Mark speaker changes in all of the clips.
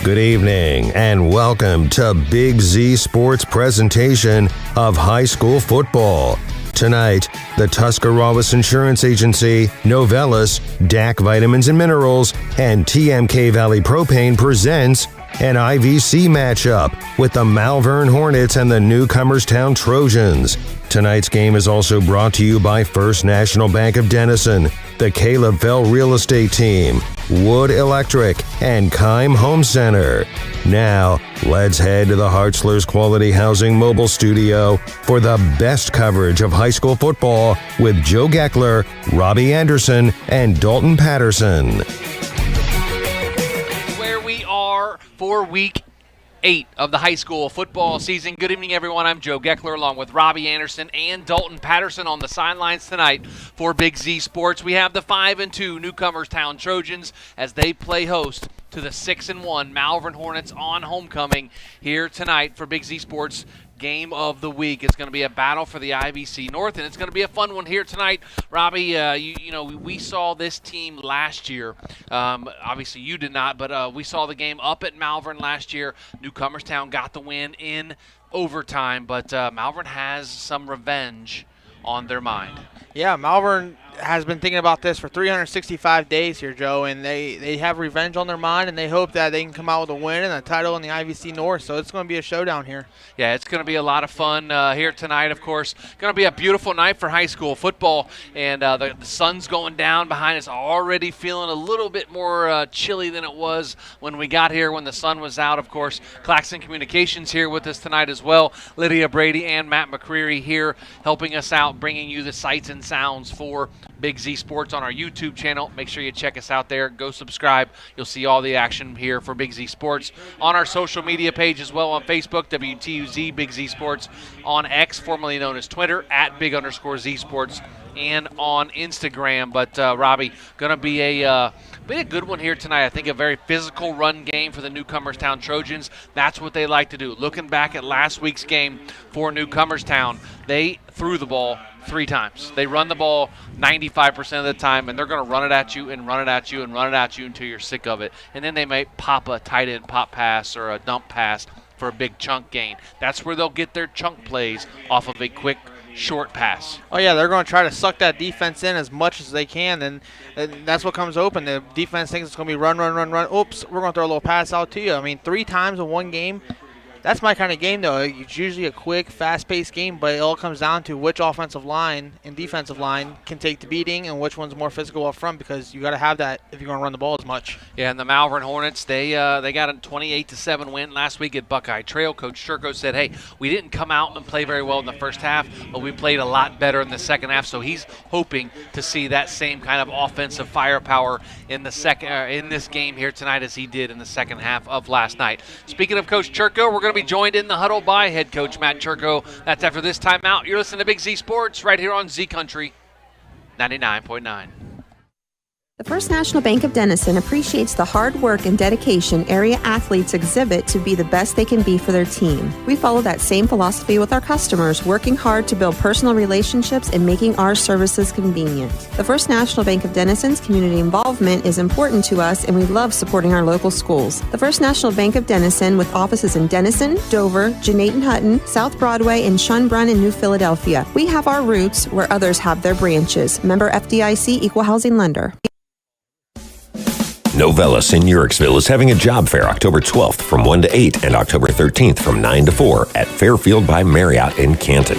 Speaker 1: Good evening and welcome to Big Z Sports presentation of high school football. Tonight, the Tuscarawas Insurance Agency, Novellus, DAC Vitamins and Minerals, and TMK Valley Propane presents an IVC matchup with the Malvern Hornets and the Newcomerstown Trojans. Tonight's game is also brought to you by First National Bank of Denison, the Caleb Fell Real Estate Team, Wood Electric, and Keim Home Center. Now, let's head to the Hartzler's Quality Housing Mobile Studio for the best coverage of high school football with Joe Geckler, Robbie Anderson, and Dalton Patterson.
Speaker 2: Where we are for week 8 of the high school football season. Good evening, everyone. I'm Joe Geckler along with Robbie Anderson and Dalton Patterson on the sidelines tonight for Big Z Sports. We have the 5-2 Newcomerstown Trojans as they play host to the 6-1 Malvern Hornets on homecoming here tonight for Big Z Sports. Game of the week. It's going to be a battle for the IVC North, and it's going to be a fun one here tonight. Robbie, we saw this team last year. Obviously, you did not, but we saw the game up at Malvern last year. Newcomerstown got the win in overtime, but Malvern has some revenge on their mind.
Speaker 3: Yeah, Malvern has been thinking about this for 365 days here, Joe, and they have revenge on their mind, and they hope that they can come out with a win and a title in the IVC North, so it's going to be a showdown here. Yeah, it's going to be a lot of fun here tonight, of course. Going to be a beautiful night for high school football, and the sun's going down behind us, already feeling a little bit more chilly than it was when we got here when the sun was out, of course. Claxon Communications here with us tonight as well. Lydia, Brady, and Matt McCreery here helping us out, bringing you the sights and sounds for Big Z Sports on our YouTube channel. Make sure you check us out there. Go subscribe. You'll see all the action here for Big Z Sports on our social media page as well on Facebook, WTUZ Big Z Sports, on X, formerly known as Twitter, at Big_Z Sports, and on Instagram. But Robbie, going to be a good one here tonight. I think a very physical run game for the Newcomerstown Trojans. That's what they like to do. Looking back at last week's game for Newcomerstown, they threw the ball 3 times. They run the ball 95% of the time, and they're going to run it at you and run it at you and run it at you until you're sick of it. And then they might pop a tight end pop pass or a dump pass for a big chunk gain. That's where they'll get their chunk plays off of a quick short pass. Oh, yeah, they're going to try to suck that defense in as much as they can, and that's what comes open. The defense thinks it's going to be run. Oops, we're going to throw a little pass out to you. I mean, 3 times in one game. That's my kind of game, though. It's usually a quick, fast-paced game, but it all comes down to which offensive line and defensive line can take the beating and which one's more physical up front, because you got to have that if you're going to run the ball as much. Yeah, and the Malvern Hornets, they got a 28-7 win last week at Buckeye Trail. Coach Turco said, hey, we didn't come out and play very well in the first half, but we played a lot better in the second half, so he's hoping to see that same kind of offensive firepower in the in this game here tonight as he did in the second half of last night. Speaking of Coach Turco, we're going to be joined in the huddle by head coach Matt Turco. That's after this timeout. You're listening to Big Z Sports right here on Z Country 99.9.
Speaker 4: The First National Bank of Denison appreciates the hard work and dedication area athletes exhibit to be the best they can be for their team. We follow that same philosophy with our customers, working hard to build personal relationships and making our services convenient. The First National Bank of Denison's community involvement is important to us, and we love supporting our local schools. The First National Bank of Denison, with offices in Denison, Dover, Jeanette and Hutton, South Broadway, and Schunbrunn and New Philadelphia. We have our roots where others have their branches. Member FDIC, Equal Housing Lender.
Speaker 5: Novellus in Yorksville is having a job fair October 12th from 1 to 8 and October 13th from 9 to 4 at Fairfield by Marriott in Canton.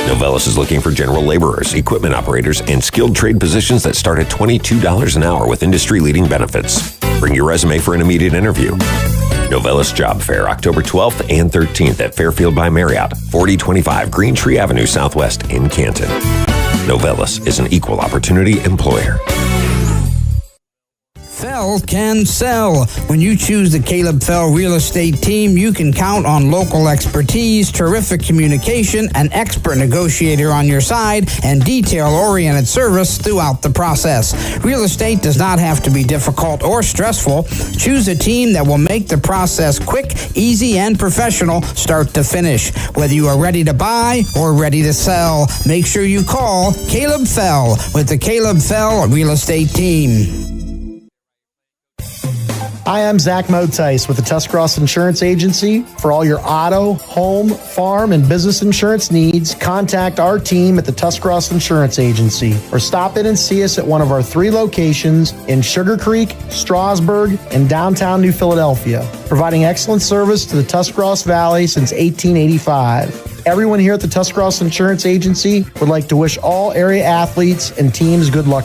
Speaker 5: Novellus is looking for general laborers, equipment operators, and skilled trade positions that start at $22 an hour with industry-leading benefits. Bring your resume for an immediate interview. Novellus Job Fair October 12th and 13th at Fairfield by Marriott, 4025 Green Tree Avenue Southwest in Canton. Novellus is an equal opportunity employer.
Speaker 6: Fell can sell. When you choose the Caleb Fell Real Estate Team, you can count on local expertise, terrific communication, an expert negotiator on your side, and detail-oriented service throughout the process. Real estate does not have to be difficult or stressful. Choose a team that will make the process quick, easy, and professional start to finish. Whether you are ready to buy or ready to sell, make sure you call Caleb Fell with the Caleb Fell Real Estate Team.
Speaker 7: Hi, I'm Zach Motice with the Tuscarawas Insurance Agency. For all your auto, home, farm, and business insurance needs, contact our team at the Tuscarawas Insurance Agency or stop in and see us at one of our 3 locations in Sugar Creek, Strasburg, and downtown New Philadelphia, providing excellent service to the Tuscarawas Valley since 1885. Everyone here at the Tuscarawas Insurance Agency would like to wish all area athletes and teams good luck.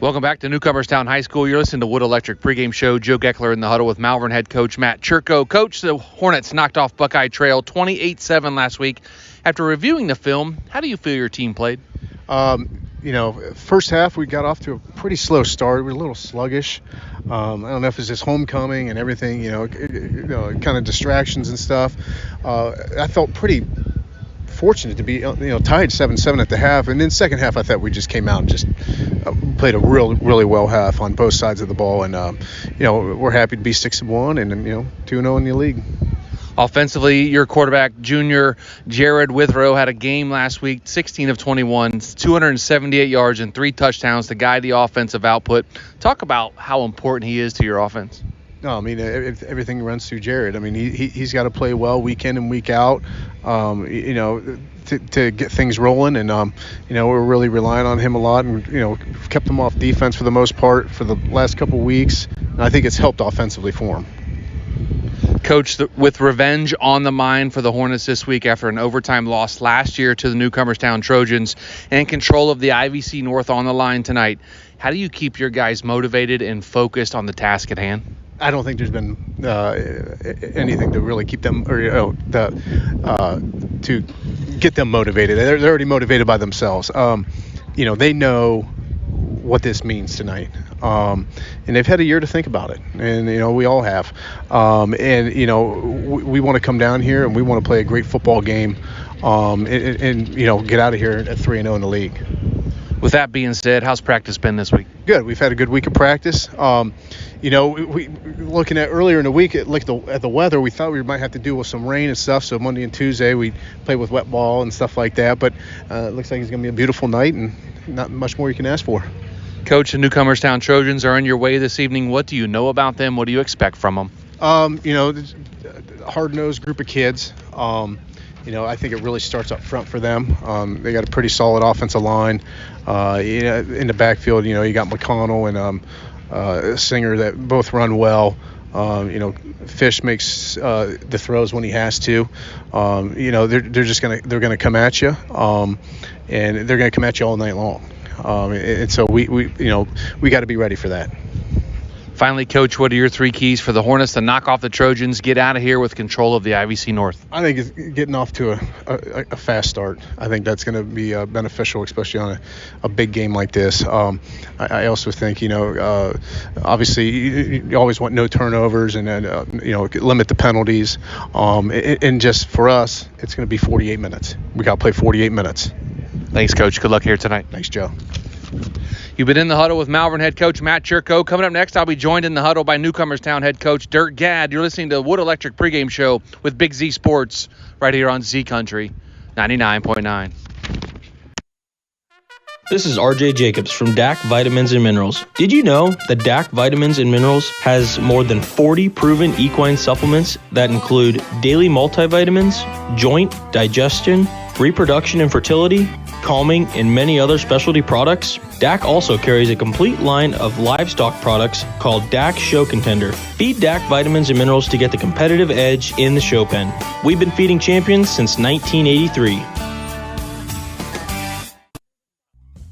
Speaker 2: Welcome back to Newcomerstown High School. You're listening to Wood Electric pregame show. Joe Geckler in the huddle with Malvern head coach Matt Churko. Coach, the Hornets knocked off Buckeye Trail 28-7 last week. After reviewing the film, how do you feel your team played?
Speaker 8: First half we got off to a pretty slow start. We were a little sluggish. I don't know if it's just homecoming and everything, kind of distractions and stuff. I felt pretty fortunate to be tied 7-7 at the half, and then second half I thought we just came out and just played a really well half on both sides of the ball, and we're happy to be 6-1 and 2-0 in the league.
Speaker 2: Offensively, your quarterback, junior Jared Withrow, had a game last week, 16 of 21, 278 yards and 3 touchdowns to guide the offensive output. Talk about how important he is to your offense.
Speaker 8: No, I mean, everything runs through Jared. I mean, he's got to play well week in and week out, to get things rolling. And, we're really relying on him a lot and, kept him off defense for the most part for the last couple of weeks. And I think it's helped offensively for him.
Speaker 2: Coach, with revenge on the mind for the Hornets this week after an overtime loss last year to the Newcomerstown Trojans and control of the IVC North on the line tonight, how do you keep your guys motivated and focused on the task at hand?
Speaker 8: I don't think there's been anything to really keep them to get them motivated. They're already motivated by themselves. They know what this means tonight. And they've had a year to think about it. And, we all have. We want to come down here and we want to play a great football game and get out of here at 3-0 in the league.
Speaker 2: With that being said, how's practice been this week?
Speaker 8: Good. We've had a good week of practice. We looking at earlier in the week at the weather, we thought we might have to deal with some rain and stuff. So Monday and Tuesday we played with wet ball and stuff like that. But it looks like it's going to be a beautiful night and not much more you can ask for.
Speaker 2: Coach, the Newcomerstown Trojans are on your way this evening. What do you know about them? What do you expect from them?
Speaker 8: Hard-nosed group of kids. I think it really starts up front for them. They got a pretty solid offensive line. In the backfield, you got McConnell and Singer that both run well. Fish makes the throws when he has to. They're gonna come at you, and they're gonna come at you all night long. And so we got to be ready for that.
Speaker 2: Finally, Coach, what are your 3 keys for the Hornets to knock off the Trojans, get out of here with control of the IVC North?
Speaker 8: I think it's getting off to a fast start. I think that's going to be beneficial, especially on a big game like this. I also think, obviously you always want no turnovers and limit the penalties. And just for us, it's going to be 48 minutes. We got to play 48 minutes.
Speaker 2: Thanks, Coach. Good luck here tonight.
Speaker 8: Thanks, Joe.
Speaker 2: You've been in the huddle with Malvern head coach Matt Churko. Coming up next, I'll be joined in the huddle by Newcomerstown head coach Dirk Gadd. You're listening to Wood Electric pregame show with Big Z Sports right here on Z Country 99.9.
Speaker 9: This is RJ Jacobs from DAC Vitamins and Minerals. Did you know that DAC Vitamins and Minerals has more than 40 proven equine supplements that include daily multivitamins, joint, digestion, reproduction and fertility, calming, and many other specialty products? DAC also carries a complete line of livestock products called DAC Show Contender. Feed DAC Vitamins and Minerals to get the competitive edge in the show pen. We've been feeding champions since 1983.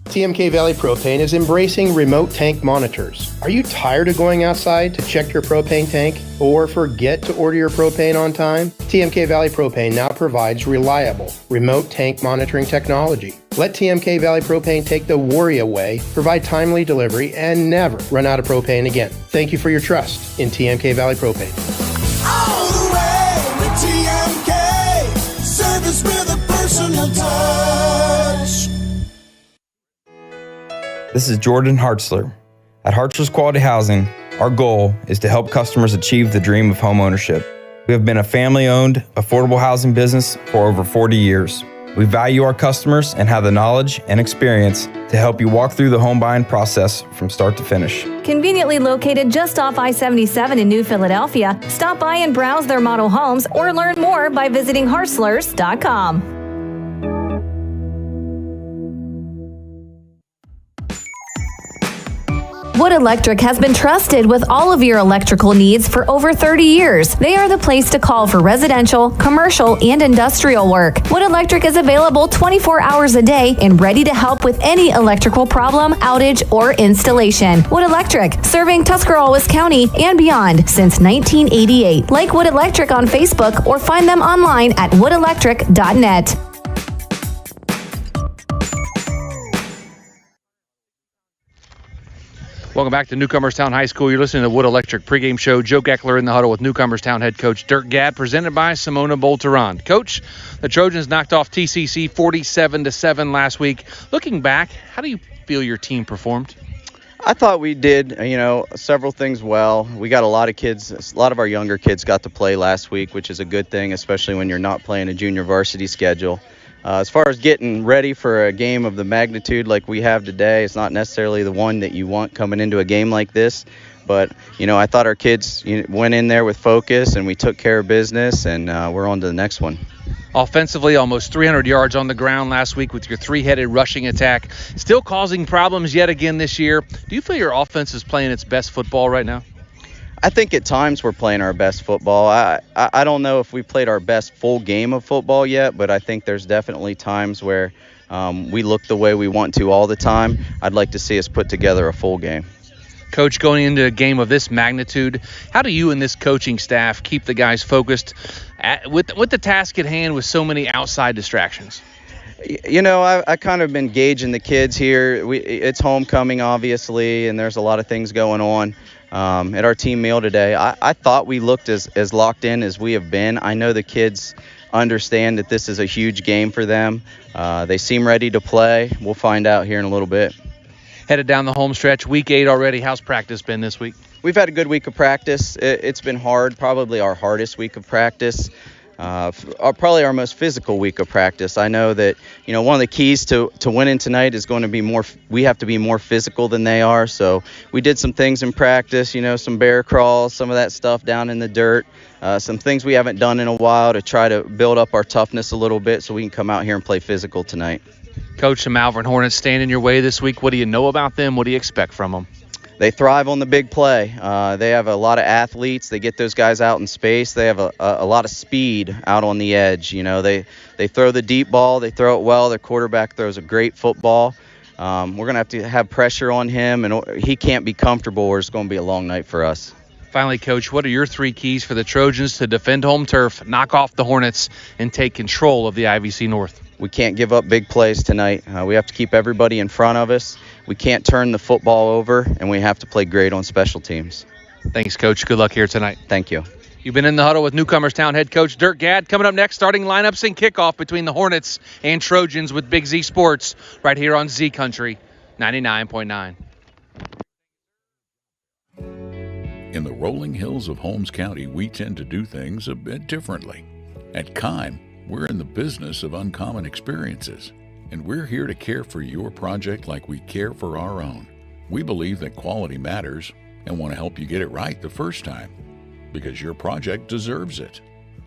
Speaker 10: TMK Valley Propane is embracing remote tank monitors. Are you tired of going outside to check your propane tank or forget to order your propane on time? TMK Valley Propane now provides reliable remote tank monitoring technology. Let TMK Valley Propane take the worry away, provide timely delivery, and never run out of propane again. Thank you for your trust in TMK Valley Propane.
Speaker 11: All the way with TMK, service with a personal touch.
Speaker 12: This is Jordan Hartzler. At Hartzler's Quality Housing, our goal is to help customers achieve the dream of home ownership. We have been a family-owned, affordable housing business for over 40 years. We value our customers and have the knowledge and experience to help you walk through the home buying process from start to finish.
Speaker 13: Conveniently located just off I-77 in New Philadelphia, stop by and browse their model homes or learn more by visiting Hartzlers.com. Wood Electric has been trusted with all of your electrical needs for over 30 years. They are the place to call for residential, commercial, and industrial work. Wood Electric is available 24 hours a day and ready to help with any electrical problem, outage, or installation. Wood Electric, serving Tuscarawas County and beyond since 1988. Like Wood Electric on Facebook or find them online at woodelectric.net.
Speaker 2: Welcome back to Newcomerstown High School. You're listening to the Wood Electric pregame show. Joe Geckler in the huddle with Newcomerstown head coach Dirk Gadd, presented by Simona Bolteron. Coach, the Trojans knocked off TCC 47-7 last week. Looking back, how do you feel your team performed?
Speaker 14: I thought we did, several things well. We got a lot of our younger kids got to play last week, which is a good thing, especially when you're not playing a junior varsity schedule. As far as getting ready for a game of the magnitude like we have today, it's not necessarily the one that you want coming into a game like this. But, I thought our kids went in there with focus and we took care of business, and we're on to the next one.
Speaker 2: Offensively, almost 300 yards on the ground last week with your three-headed rushing attack. Still causing problems yet again this year. Do you feel your offense is playing its best football right now?
Speaker 14: I think at times we're playing our best football. I don't know if we played our best full game of football yet, but I think there's definitely times where we look the way we want to all the time. I'd like to see us put together a full game.
Speaker 2: Coach, going into a game of this magnitude, how do you and this coaching staff keep the guys focused with the task at hand with so many outside distractions?
Speaker 14: I kind of been gauging the kids here. It's homecoming, obviously, and there's a lot of things going on. At our team meal today, I thought we looked as locked in as we have been. I know the kids understand that this is a huge game for them. They seem ready to play. We'll find out here in a little bit.
Speaker 2: Headed down the home stretch, week 8 already. How's practice been this week?
Speaker 14: We've had a good week of practice. It's been hard, probably our hardest week of practice. Probably our most physical week of practice. I know that, one of the keys to winning tonight is going to be we have to be more physical than they are. So we did some things in practice, some bear crawls, some of that stuff down in the dirt, some things we haven't done in a while to try to build up our toughness a little bit so we can come out here and play physical tonight.
Speaker 2: Coach, the Malvern Hornets stand in your way this week. What do you know about them? What do you expect from them?
Speaker 14: They thrive on the big play. They have a lot of athletes. They get those guys out in space. They have a lot of speed out on the edge. They throw the deep ball. They throw it well. Their quarterback throws a great football. We're going to have pressure on him, and he can't be comfortable or it's going to be a long night for us.
Speaker 2: Finally, Coach, what are your 3 keys for the Trojans to defend home turf, knock off the Hornets, and take control of the IVC North?
Speaker 14: We can't give up big plays tonight. We have to keep everybody in front of us. We can't turn the football over, and we have to play great on special teams.
Speaker 2: Thanks, Coach. Good luck here tonight.
Speaker 14: Thank you.
Speaker 2: You've been in the huddle with Newcomerstown head coach Dirk Gadd. Coming up next, starting lineups and kickoff between the Hornets and Trojans with Big Z Sports right here on Z Country 99.9.
Speaker 15: In the rolling hills of Holmes County, we tend to do things a bit differently. At Kime, we're in the business of uncommon experiences, and we're here to care for your project like we care for our own. We believe that quality matters and want to help you get it right the first time, because your project deserves it.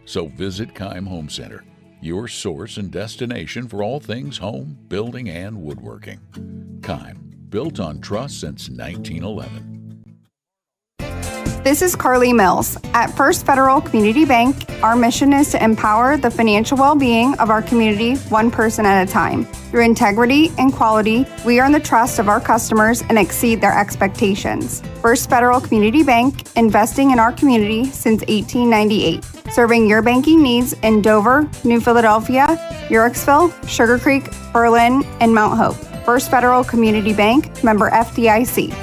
Speaker 15: So visit Kime Home Center, your source and destination for all things home, building, and woodworking. Kime, built on trust since 1911.
Speaker 16: This is Carly Mills. At First Federal Community Bank, our mission is to empower the financial well-being of our community one person at a time. Through integrity and quality, we earn the trust of our customers and exceed their expectations. First Federal Community Bank, investing in our community since 1898. Serving your banking needs in Dover, New Philadelphia, Yorksville, Sugar Creek, Berlin, and Mount Hope. First Federal Community Bank, member FDIC.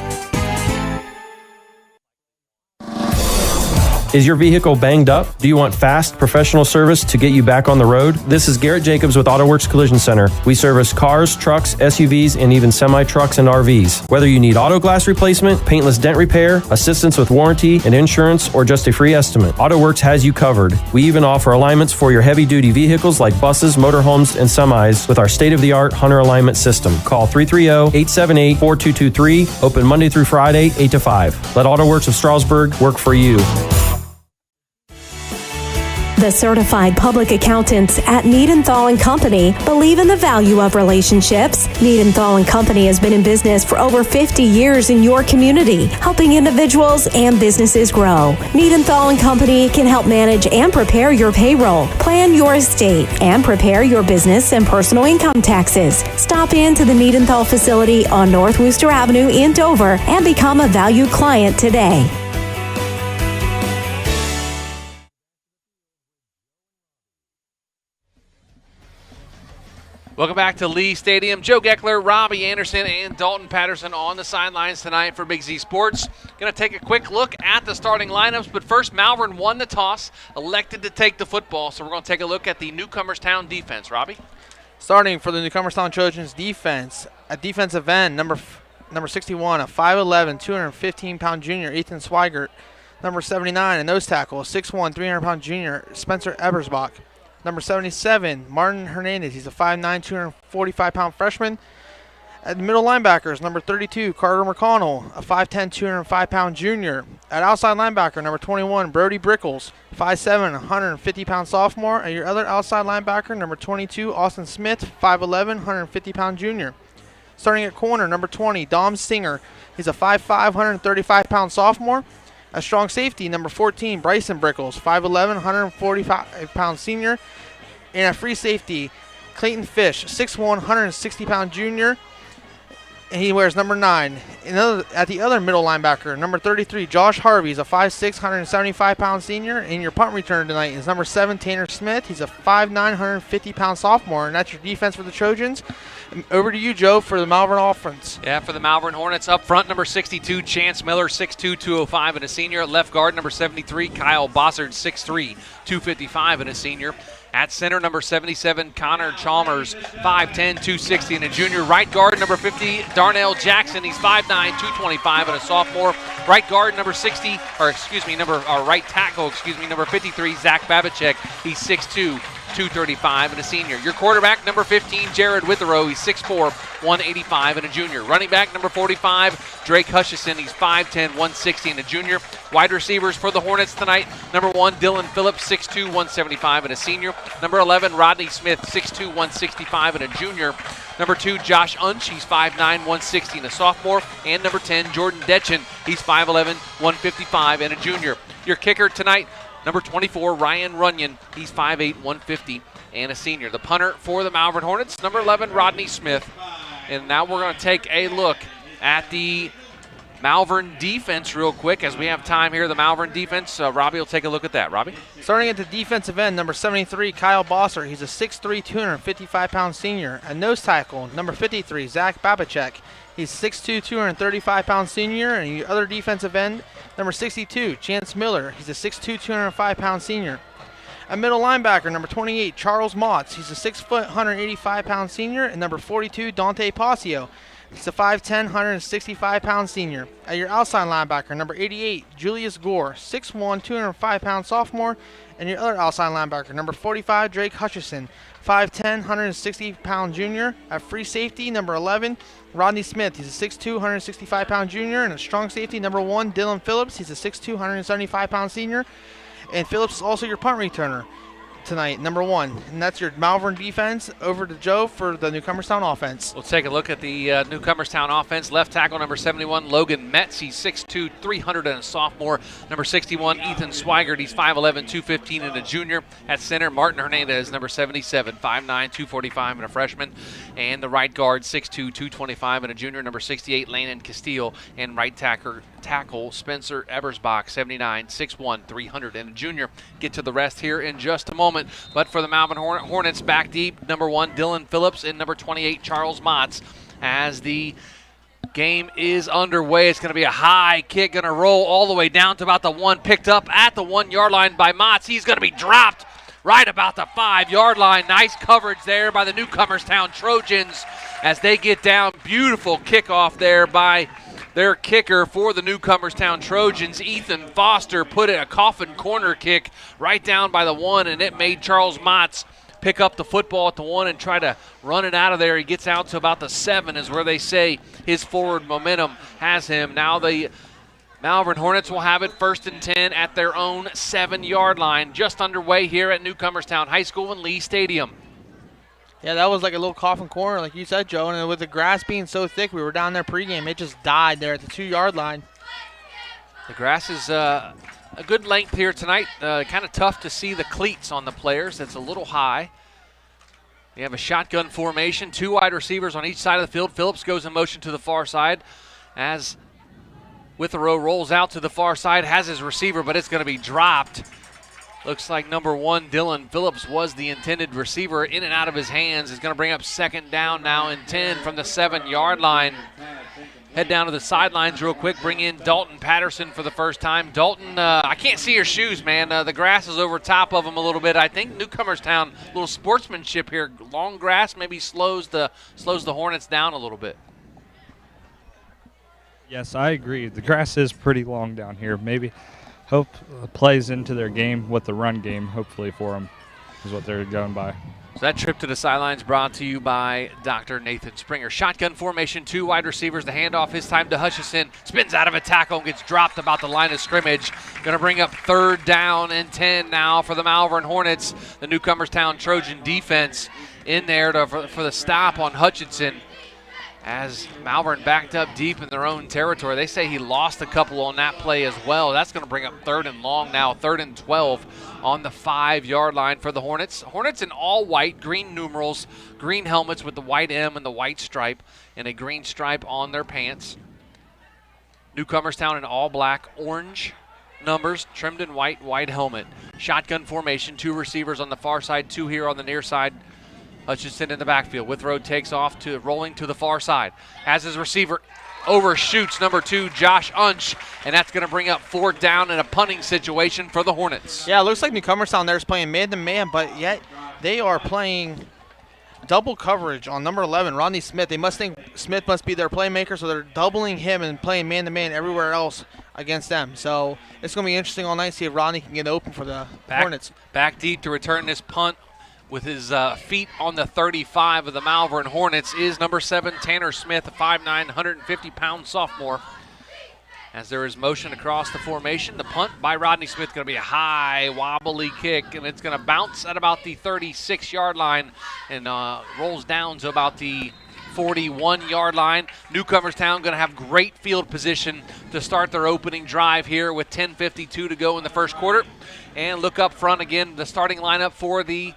Speaker 17: Is your vehicle banged up? Do you want fast, professional service to get you back on the road? This is Garrett Jacobs with AutoWorks Collision Center. We service cars, trucks, SUVs, and even semi-trucks and RVs. Whether you need auto glass replacement, paintless dent repair, assistance with warranty and insurance, or just a free estimate, AutoWorks has you covered. We even offer alignments for your heavy-duty vehicles like buses, motorhomes, and semis with our state-of-the-art Hunter alignment system. Call 330-878-4223. Open Monday through Friday, 8 to 5. Let AutoWorks of Strasburg work for you.
Speaker 18: The certified public accountants at Niedenthal & Company believe in the value of relationships. Niedenthal & Company has been in business for over 50 years in your community, helping individuals and businesses grow. Niedenthal & Company can help manage and prepare your payroll, plan your estate, and prepare your business and personal income taxes. Stop into the Niedenthal facility on North Wooster Avenue in Dover and become a valued client today.
Speaker 2: Welcome back to Lee Stadium. Joe Geckler, Robbie Anderson, and Dalton Patterson on the sidelines tonight for Big Z Sports. Going to take a quick look at the starting lineups, but first, Malvern won the toss, elected to take the football, so we're going to take a look at the Newcomerstown defense. Robbie?
Speaker 3: Starting for the Newcomerstown Trojans defense, at defensive end, number 61, a 5'11", 215-pound junior, Ethan Swigert. Number 79, a nose tackle, a 6'1", 300-pound junior, Spencer Ebersbach. Number 77, Martin Hernandez. He's a 5'9", 245-pound freshman. At the middle linebackers, number 32, Carter McConnell, a 5'10", 205-pound junior. At outside linebacker, number 21, Brody Brickles, 5'7", 150-pound sophomore. And your other outside linebacker, number 22, Austin Smith, 5'11", 150-pound junior. Starting at corner, number 20, Dom Singer. He's a 5'5", 135-pound sophomore. A strong safety, number 14, Bryson Brickles, 5'11", 145-pound senior. And a free safety, Clayton Fish, 6'1", 160-pound junior. And he wears number 9. At the other middle linebacker, number 33, Josh Harvey, is a 5'6", 175-pound senior. And your punt returner tonight is number 7, Tanner Smith. He's a 5'9", 150-pound sophomore. And that's your defense for the Trojans. Over to you, Joe, for the Malvern offense.
Speaker 2: Yeah, for the Malvern Hornets, up front, number 62, Chance Miller, 6'2", 205, and a senior. At left guard, number 73, Kyle Bossard, 6'3", 255, and a senior. At center, number 77, Connor Chalmers, 5'10", 260, and a junior. Right guard, number 50, Darnell Jackson. He's 5'9", 225, and a sophomore. Right guard, number 60, right tackle, number 53, Zach Babicek. He's 6'2", 235, and a senior. Your quarterback, number 15, Jared Witherow. He's 6'4", 185, and a junior. Running back, number 45, Drake Hutchison. He's 5'10", 160, and a junior. Wide receivers for the Hornets tonight, number 1, Dylan Phillips, 6'2", 175, and a senior. Number 11, Rodney Smith, 6'2", 165, and a junior. Number 2, Josh Unch, he's 5'9", 160, and a sophomore. And number 10, Jordan Detchen, he's 5'11", 155, and a junior. Your kicker tonight, number 24, Ryan Runyon, he's 5'8", 150, and a senior. The punter for the Malvern Hornets, number 11, Rodney Smith. And now we're going to take a look at the Malvern defense real quick as we have time here. The Malvern defense, Robbie will take a look at that. Robbie?
Speaker 3: Starting at the defensive end, number 73, Kyle Bosser. He's a 6'3", 255-pound senior. A nose tackle, number 53, Zach Babicek. He's 6'2", 235-pound senior. And your other defensive end, number 62, Chance Miller. He's a 6'2", 205-pound senior. A middle linebacker, number 28, Charles Motts. He's a 6', 185-pound senior. And number 42, Dante Pasio. He's a 5'10", 165-pound senior. At your outside linebacker, number 88, Julius Gore, 6'1", 205-pound sophomore. And your other outside linebacker, number 45, Drake Hutchison, 5'10", 160-pound junior. At free safety, number 11, Rodney Smith. He's a 6'2", 165-pound junior. And a strong safety, number 1, Dylan Phillips. He's a 6'2", 175-pound senior. And Phillips is also your punt returner tonight, number 1. And that's your Malvern defense. Over to Joe for the Newcomerstown offense.
Speaker 2: We'll take a look at the Newcomerstown offense. Left tackle, number 71, Logan Metz. He's 6'2", 300, and a sophomore. Number 61, Ethan Swigert. He's 5'11", 215, and a junior. At center, Martin Hernandez, number 77, 5'9", 245, and a freshman. And the right guard, 6'2", 225, and a junior. Number 68, Landon Castile. And right tackle, Spencer Ebersbach, 79, 6'1", 300, and a junior. Get to the rest here in just a moment. But for the Malvern Hornets, back deep, number 1, Dylan Phillips, and number 28, Charles Motts, as the Game is underway. It's going to be a high kick, going to roll all the way down to about the 1, picked up at the 1-yard line by Motts. He's going to be dropped right about the 5-yard line. Nice coverage there by the Newcomerstown Trojans as they get down. Beautiful kickoff there by their kicker for the Newcomerstown Trojans. Ethan Foster put a coffin corner kick right down by the 1, and it made Charles Motts pick up the football at the 1 and try to run it out of there. He gets out to about the 7 is where they say his forward momentum has him. Now the Malvern Hornets will have it 1st and 10 at their own 7-yard line. Just underway here at Newcomerstown High School in Lee Stadium.
Speaker 3: Yeah, that was like a little coffin corner, like you said, Joe. And with the grass being so thick, we were down there pregame. It just died there at the 2-yard line.
Speaker 2: The grass is a good length here tonight. Kind of tough to see the cleats on the players. It's a little high. You have a shotgun formation, 2 wide receivers on each side of the field. Phillips goes in motion to the far side as Withrow rolls out to the far side, has his receiver, but it's going to be dropped. Looks like number 1, Dylan Phillips, was the intended receiver. In and out of his hands. Is going to bring up 2nd down now and 10 from the 7-yard line. Head down to the sidelines real quick. Bring in Dalton Patterson for the first time. Dalton, I can't see your shoes, man. The grass is over top of them a little bit. I think Newcomerstown, a little sportsmanship here. Long grass maybe slows the Hornets down a little bit.
Speaker 19: Yes, I agree. The grass is pretty long down here. Maybe hope plays into their game with the run game, hopefully for them, is what they're going by.
Speaker 2: So that trip to the sidelines brought to you by Dr. Nathan Springer. Shotgun formation, 2 wide receivers. The handoff his time to Hutchison. Spins out of a tackle and gets dropped about the line of scrimmage. Going to bring up 3rd down and 10 now for the Malvern Hornets. The Newcomerstown Trojan defense in there for the stop on Hutchinson. As Malvern backed up deep in their own territory. They say he lost a couple on that play as well. That's going to bring up 3rd and long now, 3rd and 12 on the 5-yard line for the Hornets. Hornets in all white, green numerals, green helmets with the white M and the white stripe, and a green stripe on their pants. Newcomerstown in all black, orange numbers, trimmed in white, white helmet. Shotgun formation, 2 receivers on the far side, 2 here on the near side. Hutchinson in the backfield. Withrow takes off to rolling to the far side. Has his receiver, overshoots number 2, Josh Unch, and that's going to bring up 4th down in a punting situation for the Hornets.
Speaker 3: Yeah, it looks like Newcomerstown there is playing man-to-man, but yet they are playing double coverage on number 11, Rodney Smith. They must think Smith must be their playmaker, so they're doubling him and playing man-to-man everywhere else against them. So it's going to be interesting all night to see if Rodney can get open for the Hornets.
Speaker 2: Back deep to return this punt with his feet on the 35 of the Malvern Hornets is number 7, Tanner Smith, a 5'9", 150-pound sophomore. As there is motion across the formation, the punt by Rodney Smith going to be a high, wobbly kick, and it's going to bounce at about the 36-yard line and rolls down to about the 41-yard line. Newcomerstown going to have great field position to start their opening drive here with 10:52 to go in the first quarter. And look up front again, the starting lineup for the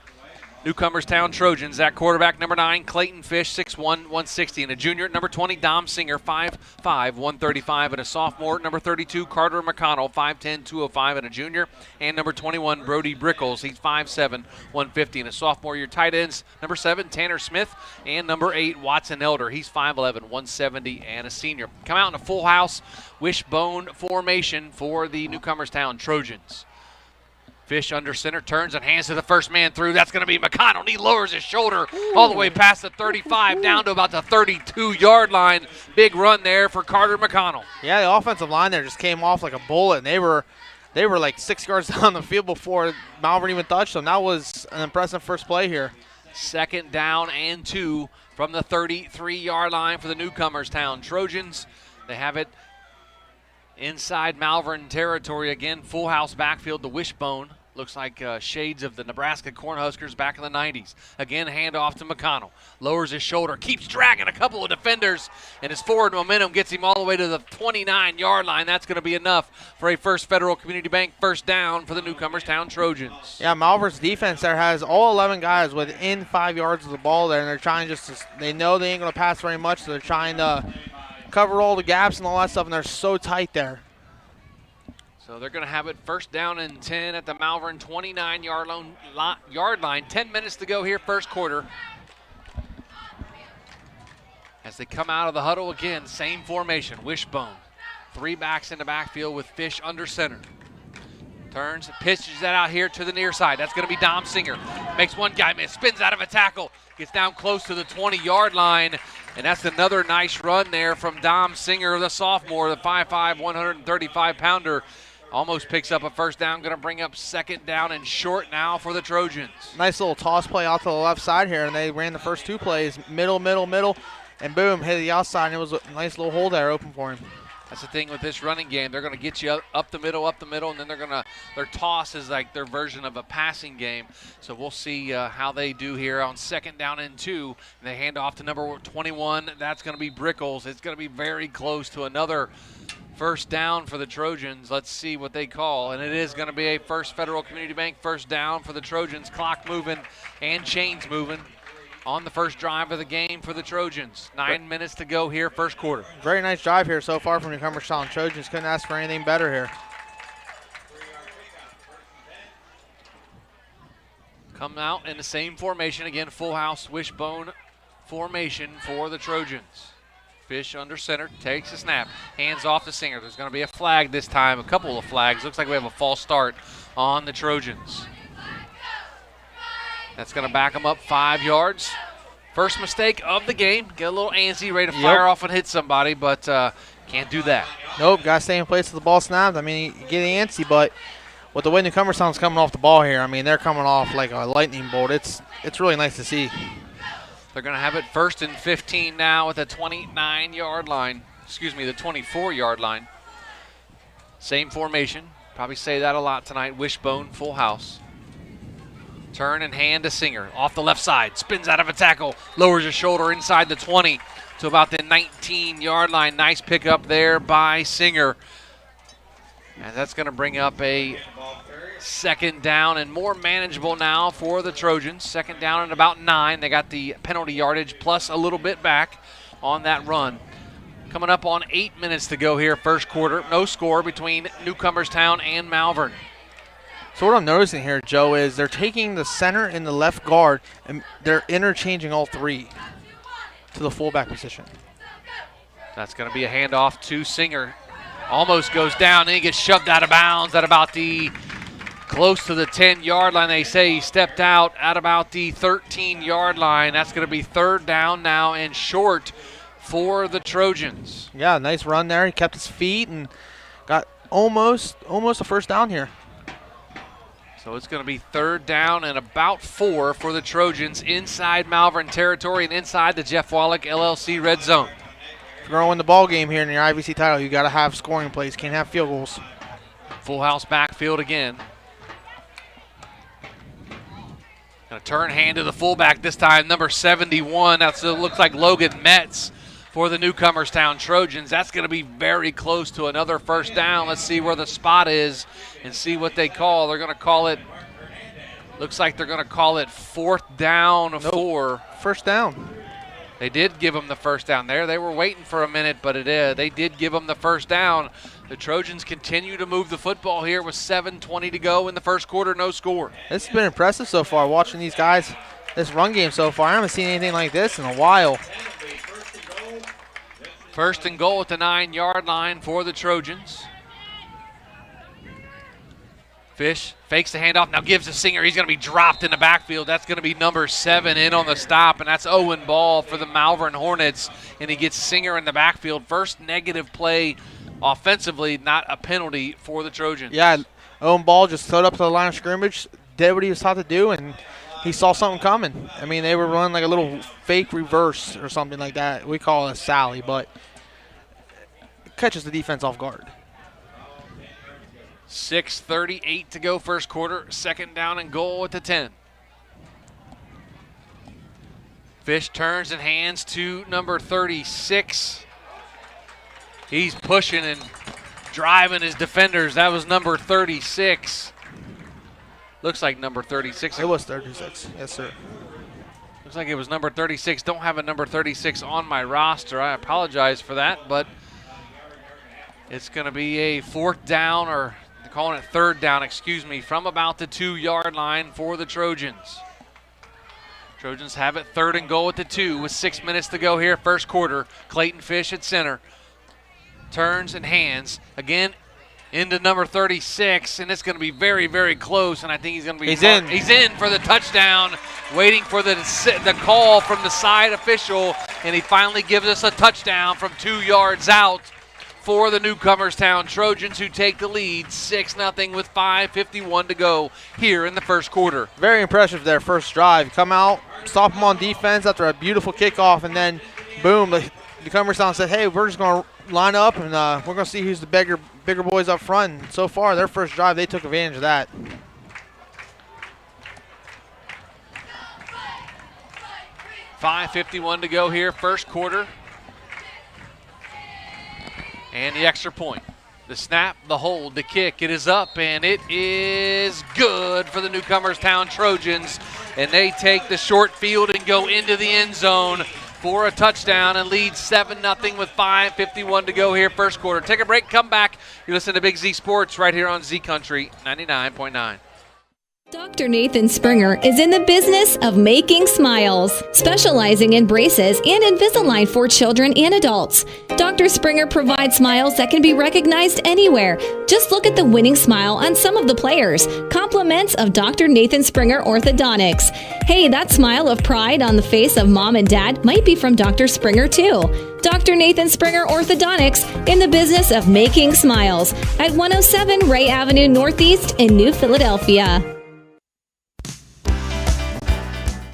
Speaker 2: Newcomerstown Trojans. At quarterback, number 9, Clayton Fish, 6'1", 160. And a junior at number 20, Dom Singer, 5'5", 135. And a sophomore at number 32, Carter McConnell, 5'10", 205. And a junior. And number 21, Brody Brickles. He's 5'7", 150. And a sophomore. Your tight ends, number 7, Tanner Smith. And number 8, Watson Elder. He's 5'11", 170. And a senior. Come out in a full house wishbone formation for the Newcomerstown Trojans. Fish under center, turns and hands to the first man through. That's going to be McConnell. And he lowers his shoulder all the way past the 35 down to about the 32-yard line. Big run there for Carter McConnell.
Speaker 3: Yeah, the offensive line there just came off like a bullet, and they were like 6 yards down the field before Malvern even touched them. That was an impressive first play here.
Speaker 2: 2nd down and 2 from the 33-yard line for the Newcomerstown Trojans. They have it inside Malvern territory again. Full house backfield, the wishbone. Looks like shades of the Nebraska Cornhuskers back in the 90s. Again, handoff to McConnell. Lowers his shoulder, keeps dragging a couple of defenders, and his forward momentum gets him all the way to the 29-yard line. That's going to be enough for a First Federal Community Bank first down for the Newcomerstown Trojans.
Speaker 3: Yeah, Malvern's defense there has all 11 guys within 5 yards of the ball there, and they're trying they know they ain't going to pass very much, so they're trying to cover all the gaps and all that stuff, and they're so tight there.
Speaker 2: So they're going to have it first down and 10 at the Malvern 29-yard line. 10 minutes to go here, first quarter. As they come out of the huddle again, same formation, wishbone. 3 backs in the backfield with Fish under center. Turns, pitches that out here to the near side. That's going to be Dom Singer. Makes one guy miss, spins out of a tackle, gets down close to the 20-yard line, and that's another nice run there from Dom Singer, the sophomore, the 5'5", 135-pounder. Almost picks up a first down, going to bring up second down and short now for the Trojans.
Speaker 3: Nice little toss play out to the left side here, and they ran the first 2 plays, middle, and boom, hit the outside, and it was a nice little hole there open for him.
Speaker 2: That's the thing with this running game. They're going to get you up the middle, and then their toss is like their version of a passing game. So we'll see how they do here on second down and 2. And they hand off to number 21. That's going to be Brickles. It's going to be very close to another first down for the Trojans. Let's see what they call. And it is going to be a First Federal Community Bank first down for the Trojans. Clock moving and chains moving on the first drive of the game for the Trojans. 9 minutes to go here, first quarter.
Speaker 3: Very nice drive here so far from Newcomerstown. Trojans couldn't ask for anything better here.
Speaker 2: Come out in the same formation again, full house wishbone formation for the Trojans. Fish under center, takes a snap, hands off to Singer. There's going to be a flag this time, a couple of flags. Looks like we have a false start on the Trojans. That's going to back them up 5 yards. First mistake of the game. Get a little antsy, ready to fire off and hit somebody, but can't do that.
Speaker 3: Nope, got to stay in place with the ball snapped. I mean, you get antsy, but with the way Newcomerstown's coming off the ball here, I mean, they're coming off like a lightning bolt. It's really nice to see.
Speaker 2: They're going to have it 1st and 15 now at the 29-yard line. Excuse me, the 24-yard line. Same formation. Probably say that a lot tonight. Wishbone, full house. Turn and hand to Singer. Off the left side. Spins out of a tackle. Lowers his shoulder inside the 20 to about the 19-yard line. Nice pickup there by Singer. And that's going to bring up a second down and more manageable now for the Trojans. Second down and about 9. They got the penalty yardage plus a little bit back on that run. Coming up on 8 minutes to go here, first quarter. No score between Newcomerstown and Malvern.
Speaker 3: So what I'm noticing here, Joe, is they're taking the center and the left guard, and they're interchanging all 3 to the fullback position.
Speaker 2: That's going to be a handoff to Singer. Almost goes down, and he gets shoved out of bounds at about the close to the 10-yard line. They say he stepped out at about the 13-yard line. That's going to be third down now and short for the Trojans.
Speaker 3: Yeah, nice run there. He kept his feet and got almost a first down here.
Speaker 2: So it's going to be third down and about 4 for the Trojans inside Malvern territory and inside the Jeff Wallach LLC red zone.
Speaker 3: If you're going to win the ball game here in your IVC title, you got to have scoring plays. Can't have field goals.
Speaker 2: Full house backfield again. Going to turn hand to the fullback this time, number 71. That looks like Logan Metz for the Newcomerstown Trojans. That's going to be very close to another first down. Let's see where the spot is and see what they call. They're going to call it, looks like they're going to call it fourth down 4.
Speaker 3: First down.
Speaker 2: They did give them the first down there. They were waiting for a minute, but they did give them the first down. The Trojans continue to move the football here with 7:20 to go in the first quarter, no score.
Speaker 3: This has been impressive so far, watching these guys, this run game so far. I haven't seen anything like this in a while.
Speaker 2: First and goal at the 9-yard line for the Trojans. Fish fakes the handoff, now gives to Singer. He's going to be dropped in the backfield. That's going to be number 7 in on the stop, and that's Owen Ball for the Malvern Hornets. And he gets Singer in the backfield. First negative play offensively, not a penalty for the Trojans.
Speaker 3: Yeah, Owen Ball just stood up to the line of scrimmage, did what he was taught to do, and he saw something coming. I mean, they were running like a little fake reverse or something like that. We call it a Sally, but it catches the defense off guard.
Speaker 2: 6:38 to go first quarter. Second down and goal at the 10. Fish turns and hands to number 36. He's pushing and driving his defenders. That was number 36. Looks like number 36.
Speaker 3: It was 36. Yes, sir.
Speaker 2: Looks like it was number 36. Don't have a number 36 on my roster. I apologize for that, but it's going to be a fourth down, or they're calling it third down, excuse me, from about the 2-yard line for the Trojans. Trojans have it 3rd and goal at the 2 with 6 minutes to go here, first quarter. Clayton Fish at center. Turns and hands. Again, into number 36, and it's going to be very, very close, and I think he's going to be
Speaker 3: He's in.
Speaker 2: He's in for the touchdown, waiting for the call from the side official, and he finally gives us a touchdown from 2 yards out for the Newcomerstown Trojans, who take the lead 6-0 with 5:51 to go here in the first quarter.
Speaker 3: Very impressive their first drive. Come out, stop them on defense after a beautiful kickoff, and then boom, the Newcomerstown said, hey, we're just going to line up, and we're going to see who's the bigger boys up front. And so far, their first drive, they took advantage of that.
Speaker 2: $5:51 to go here, first quarter. And the extra point. The snap, the hold, the kick. It is up, and it is good for the Newcomerstown Trojans. And they take the short field and go into the end zone for a touchdown and lead 7-0 with 5:51 to go here, first quarter. Take a break, come back. You listen to Big Z Sports right here on Z Country 99.9.
Speaker 13: Dr. Nathan Springer is in the business of making smiles, specializing in braces and Invisalign for children and adults. Dr. Springer provides smiles that can be recognized anywhere. Just look at the winning smile on some of the players. Compliments of Dr. Nathan Springer Orthodontics. Hey, that smile of pride on the face of mom and dad might be from Dr. Springer too. Dr. Nathan Springer Orthodontics, in the business of making smiles, at 107 Ray Avenue Northeast in New Philadelphia.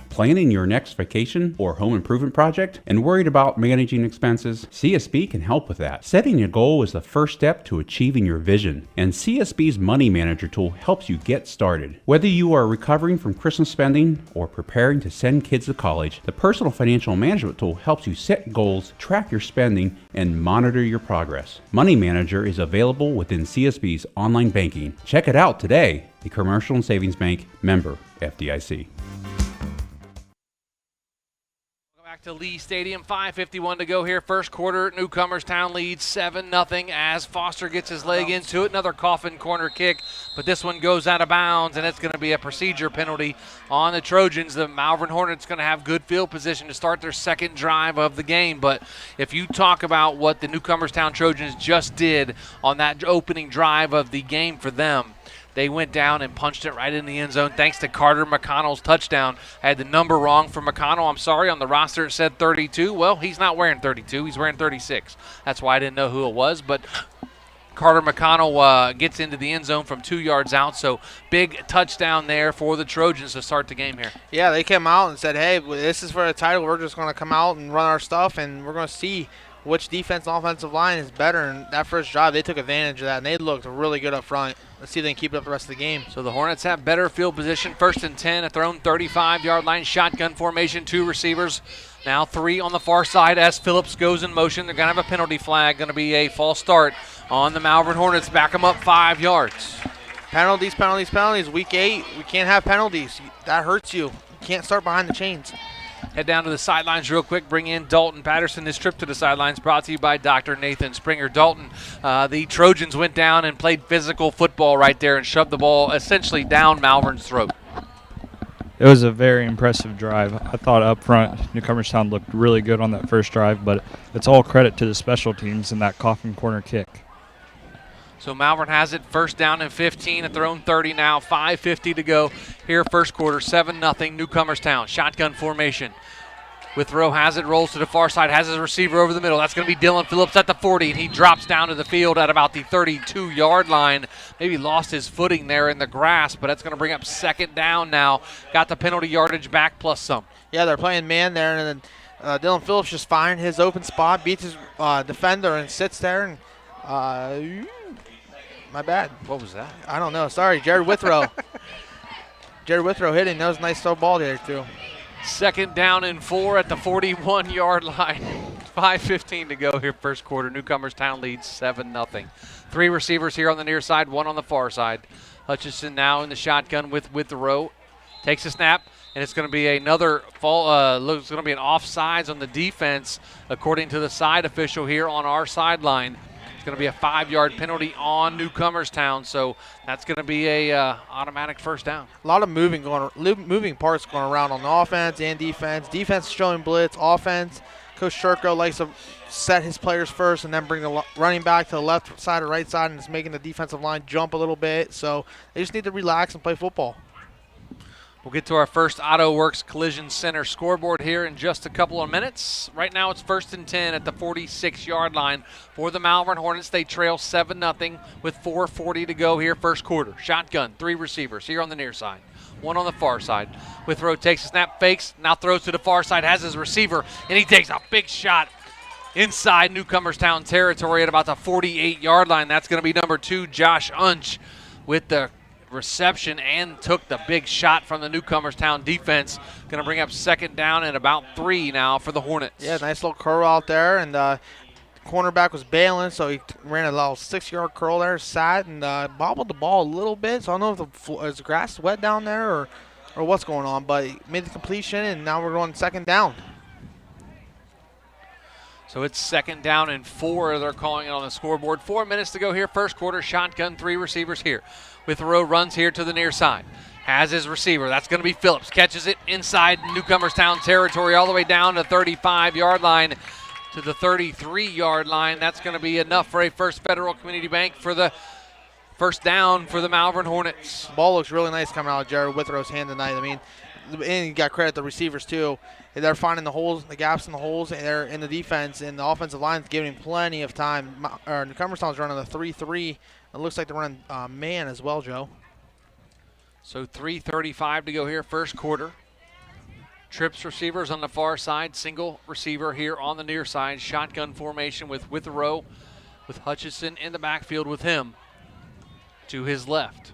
Speaker 20: Planning your next vacation or home improvement project and worried about managing expenses? CSB can help with that. Setting a goal is the first step to achieving your vision, and CSB's Money Manager tool helps you get started. Whether you are recovering from Christmas spending or preparing to send kids to college, the Personal Financial Management tool helps you set goals, track your spending, and monitor your progress. Money Manager is available within CSB's online banking. Check it out today. The Commercial and Savings Bank, member FDIC.
Speaker 2: To Lee Stadium, 5:51 to go here, first quarter. Newcomerstown leads 7-0 as Foster gets his leg into it. Another coffin corner kick, but this one goes out of bounds, and it's going to be a procedure penalty on the Trojans. The Malvern Hornets going to have good field position to start their second drive of the game, but if you talk about what the Newcomerstown Trojans just did on that opening drive of the game for them, they went down and punched it right in the end zone thanks to Carter McConnell's touchdown. I had the number wrong for McConnell. I'm sorry. On the roster it said 32. Well, he's not wearing 32. He's wearing 36. That's why I didn't know who it was. But Carter McConnell gets into the end zone from 2 yards out. So big touchdown there for the Trojans to start the game here.
Speaker 3: Yeah, they came out and said, hey, this is for the title. We're just going to come out and run our stuff, and we're going to see which defense and offensive line is better. And that first drive, they took advantage of that, and they looked really good up front. Let's see if they can keep it up the rest of the game.
Speaker 2: So the Hornets have better field position, 1st and 10 at their own 35-yard line. Shotgun formation, 2 receivers. Now 3 on the far side as Phillips goes in motion. They're going to have a penalty flag, going to be a false start on the Malvern Hornets. Back them up 5 yards.
Speaker 3: Penalties, penalties, penalties. Week 8, we can't have penalties. That hurts you. You can't start behind the chains.
Speaker 2: Head down to the sidelines real quick. Bring in Dalton Patterson. This trip to the sidelines brought to you by Dr. Nathan Springer. Dalton, the Trojans went down and played physical football right there and shoved the ball essentially down Malvern's throat.
Speaker 19: It was a very impressive drive. I thought up front, Newcomerstown looked really good on that first drive, but it's all credit to the special teams and that coffin corner kick.
Speaker 2: So Malvern has it, 1st down and 15 at their own 30 now. 5:50 to go here, first quarter. 7-0 Newcomerstown. Shotgun formation. Withrow has it, rolls to the far side, has his receiver over the middle. That's going to be Dylan Phillips at the 40, and he drops down to the field at about the 32-yard line. Maybe lost his footing there in the grass, but that's going to bring up 2nd down now. Got the penalty yardage back plus some.
Speaker 3: Yeah, they're playing man there, and then Dylan Phillips just finds his open spot, beats his defender, and sits there. And my bad.
Speaker 2: What was that?
Speaker 3: I don't know. Sorry, Jared Withrow. Jared Withrow hitting. That was a nice throw ball there, too.
Speaker 2: 2nd down and 4 at the 41-yard line. 5:15 to go here, first quarter. Newcomerstown leads 7-0. 3 receivers here on the near side, 1 on the far side. Hutchison now in the shotgun with the row. Takes a snap, and it's going to be another fall. Looks going to be an offsides on the defense, according to the side official here on our sideline. going to be a 5-yard penalty on Newcomerstown, so that's going to be a automatic first down.
Speaker 3: A lot of moving parts going around on the offense and defense. Defense showing blitz. Offense, Coach Sherko likes to set his players first and then bring the running back to the left side or right side, and it's making the defensive line jump a little bit. So they just need to relax and play football.
Speaker 2: We'll get to our first Auto Works Collision Center scoreboard here in just a couple of minutes. Right now it's 1st and 10 at the 46-yard line for the Malvern Hornets. They trail 7-0 with 4:40 to go here first quarter. Shotgun, 3 receivers here on the near side. 1 on the far side. Withrow takes a snap, fakes, now throws to the far side, has his receiver, and he takes a big shot inside Newcomerstown territory at about the 48-yard line. That's going to be number 2, Josh Unch, with the reception and took the big shot from the Newcomerstown defense. Going to bring up 2nd down and about 3 now for the Hornets.
Speaker 3: Yeah, nice little curl out there, and cornerback was bailing, so he ran a little 6-yard curl there, sat and bobbled the ball a little bit. So I don't know if is the grass wet down there or what's going on, but he made the completion, and now we're going 2nd down.
Speaker 2: So it's 2nd down and 4. They're calling it on the scoreboard. 4 minutes to go here. First quarter, shotgun, 3 receivers here. Withrow runs here to the near side. Has his receiver. That's going to be Phillips. Catches it inside Newcomerstown territory all the way down to 35-yard line to the 33-yard line. That's going to be enough for a First Federal Community Bank for the first down for the Malvern Hornets.
Speaker 3: Ball looks really nice coming out of Jared Withrow's hand tonight. I mean, and you got credit to the receivers too. They're finding the holes, the gaps in the holes, and they're in the defense, and the offensive line's giving him plenty of time. Newcomerstown's running a 3-3. It looks like they're running man as well, Joe.
Speaker 2: So 3:35 to go here, first quarter. Trips receivers on the far side, single receiver here on the near side. Shotgun formation with Withrow, with Hutchison in the backfield with him to his left.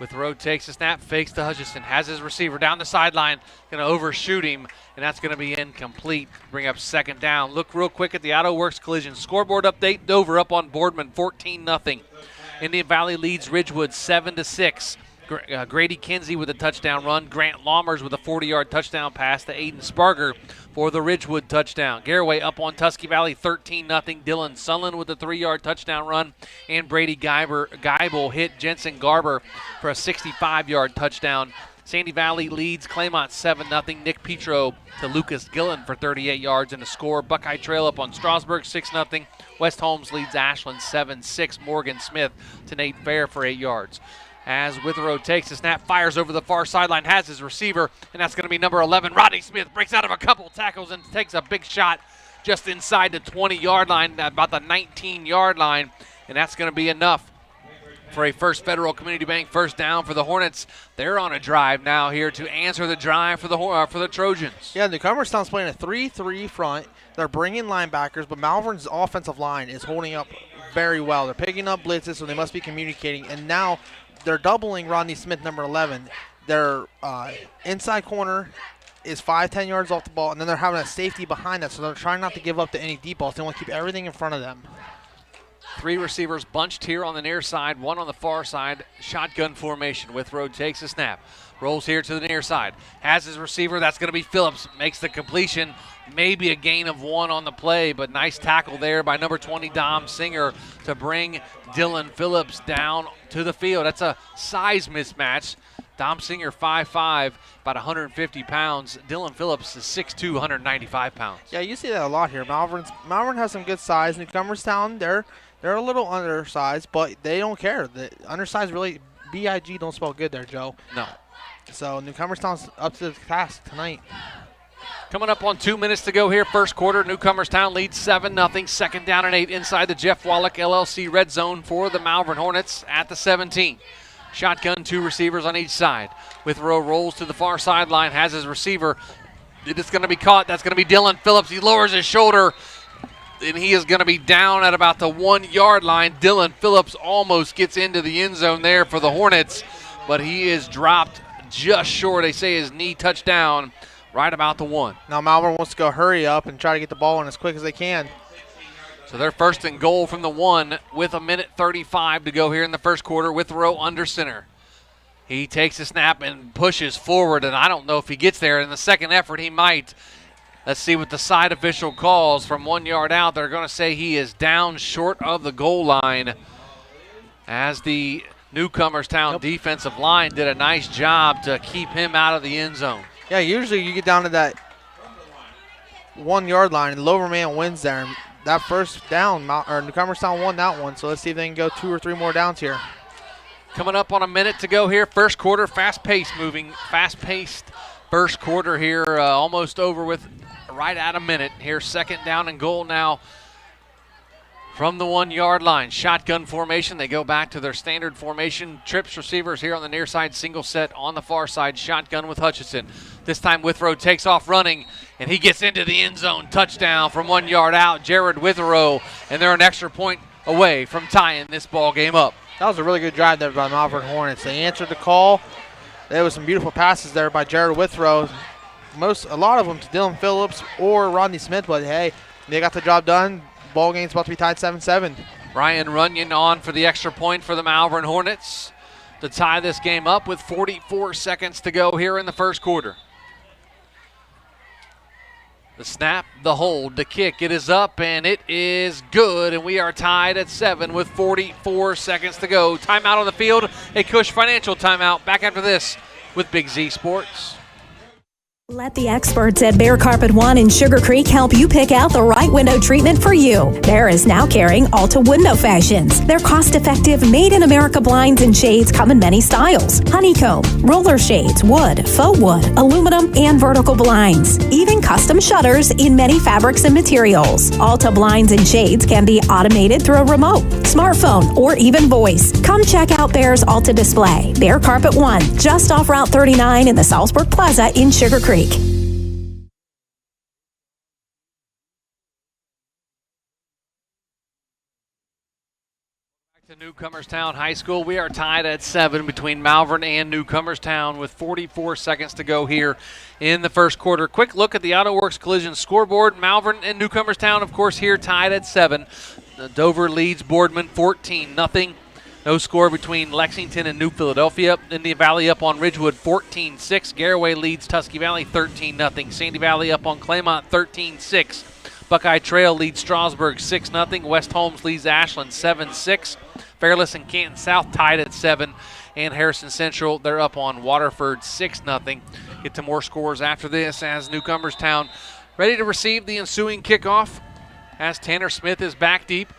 Speaker 2: Withrow takes a snap, fakes to Hutchison, has his receiver down the sideline, going to overshoot him, and that's going to be incomplete. Bring up 2nd down. Look real quick at the Auto Works Collision scoreboard update. Dover up on Boardman, 14-0. Indian Valley leads Ridgewood 7-6. Grady Kinsey with a touchdown run. Grant Laumers with a 40-yard touchdown pass to Aiden Sparger for the Ridgewood touchdown. Garraway up on Tusky Valley 13-0. Dylan Sunland with a 3-yard touchdown run. And Brady Geibel hit Jensen Garber for a 65-yard touchdown. Sandy Valley leads Claymont 7-0. Nick Petro to Lucas Gillen for 38 yards and a score. Buckeye Trail up on Strasburg 6-0. West Holmes leads Ashland 7-6. Morgan Smith to Nate Fair for 8 yards. As Withrow takes a snap, fires over the far sideline, has his receiver, and that's going to be number 11. Rodney Smith breaks out of a couple tackles and takes a big shot just inside the 20-yard line, about the 19-yard line, and that's going to be enough for a First Federal Community Bank first down for the Hornets. They're on a drive now here to answer the drive for the Trojans.
Speaker 3: Yeah, Newcomerstown's playing a 3-3 front. They're bringing linebackers, but Malvern's offensive line is holding up very well. They're picking up blitzes, so they must be communicating, and now they're doubling Rodney Smith, number 11. Their inside corner is 5-10 yards off the ball, and then they're having a safety behind that, so they're trying not to give up to any deep balls. They want to keep everything in front of them.
Speaker 2: 3 receivers bunched here on the near side, 1 on the far side. Shotgun formation. Withrow takes a snap. Rolls here to the near side. Has his receiver. That's going to be Phillips. Makes the completion. Maybe a gain of 1 on the play, but nice tackle there by number 20, Dom Singer, to bring Dylan Phillips down to the field. That's a size mismatch. Dom Singer, 5'5", about 150 pounds. Dylan Phillips is 6'2", 195 pounds.
Speaker 3: Yeah, you see that a lot here. Malvern has some good size. Newcomerstown, they're a little undersized, but they don't care. The undersized really, BIG don't spell good there, Joe.
Speaker 2: No.
Speaker 3: So Newcomerstown's up to the task tonight.
Speaker 2: Coming up on 2 minutes to go here, first quarter. Newcomerstown leads 7-0. 2nd down and 8 inside the Jeff Wallach LLC red zone for the Malvern Hornets at the 17. Shotgun, 2 receivers on each side. Withrow rolls to the far sideline, has his receiver. It's going to be caught. That's going to be Dylan Phillips. He lowers his shoulder, and he is going to be down at about the 1-yard line. Dylan Phillips almost gets into the end zone there for the Hornets, but he is dropped just short. They say his knee touched down right about the 1.
Speaker 3: Now Malvern wants to go hurry up and try to get the ball in as quick as they can.
Speaker 2: So they're 1st and goal from the 1 with 1:35 to go here in the first quarter. Withrow under center. He takes a snap and pushes forward, and I don't know if he gets there. In the second effort, he might. Let's see what the side official calls from 1 yard out. They're going to say he is down short of the goal line, as the Newcomerstown defensive line did a nice job to keep him out of the end zone.
Speaker 3: Yeah, usually you get down to that 1 yard line and the lower man wins there. And that first down, Newcomerstown won that one, so let's see if they can go 2 or 3 more downs here.
Speaker 2: Coming up on a minute to go here. First quarter, fast-paced first quarter here, almost over with right at a minute. Here, second down and goal now from the 1 yard line. Shotgun formation. They go back to their standard formation. Trips receivers here on the near side, single set on the far side. Shotgun with Hutchison. This time Withrow takes off running, and he gets into the end zone. Touchdown from 1 yard out, Jared Withrow, and they're an extra point away from tying this ball game up.
Speaker 3: That was a really good drive there by Malvern Hornets. They answered the call. There was some beautiful passes there by Jared Withrow. A lot of them to Dylan Phillips or Rodney Smith, but hey, they got the job done. Ball game's about to be tied 7-7.
Speaker 2: Ryan Runyon on for the extra point for the Malvern Hornets to tie this game up with 44 seconds to go here in the first quarter. The snap, the hold, the kick, it is up and it is good, and we are tied at 7 with 44 seconds to go. Timeout on the field, a Cush Financial timeout. Back after this with Big Z Sports.
Speaker 18: Let the experts at Bear Carpet One in Sugar Creek help you pick out the right window treatment for you. Bear is now carrying Alta Window Fashions. Their cost-effective, made-in-America blinds and shades come in many styles. Honeycomb, roller shades, wood, faux wood, aluminum, and vertical blinds. Even custom shutters in many fabrics and materials. Alta blinds and shades can be automated through a remote, smartphone, or even voice. Come check out Bear's Alta display. Bear Carpet One, just off Route 39 in the Salzburg Plaza in Sugar Creek.
Speaker 2: To Newcomerstown High School. We are tied at 7 between Malvern and Newcomerstown with 44 seconds to go here in the first quarter. Quick look at the AutoWorks Collision scoreboard. Malvern and Newcomerstown, of course, here tied at 7. Dover leads Boardman 14-0. No score between Lexington and New Philadelphia. Indian Valley up on Ridgewood 14-6. Garaway leads Tusky Valley 13-0. Sandy Valley up on Claymont 13-6. Buckeye Trail leads Strasburg 6-0. West Holmes leads Ashland 7-6. Fairless and Canton South tied at 7. And Harrison Central, they're up on Waterford 6-0. Get to more scores after this as Newcomerstown ready to receive the ensuing kickoff as Tanner Smith is back deep.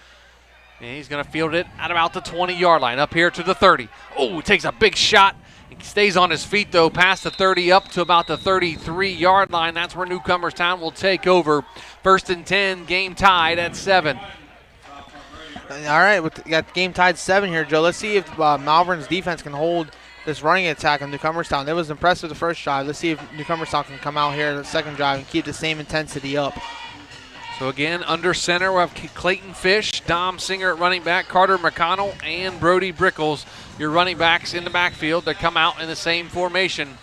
Speaker 2: And he's going to field it at about the 20-yard line, up here to the 30. Oh, takes a big shot. He stays on his feet, though, past the 30 up to about the 33-yard line. That's where Newcomerstown will take over. 1st and 10, game tied at 7.
Speaker 3: All right, we got the game tied 7 here, Joe. Let's see if Malvern's defense can hold this running attack on Newcomerstown. It was impressive the first drive. Let's see if Newcomerstown can come out here the second drive and keep the same intensity up.
Speaker 2: So again, under center, we have Clayton Fish, Dom Singer at running back, Carter McConnell, and Brody Brickles, your running backs in the backfield. They come out in the same formation.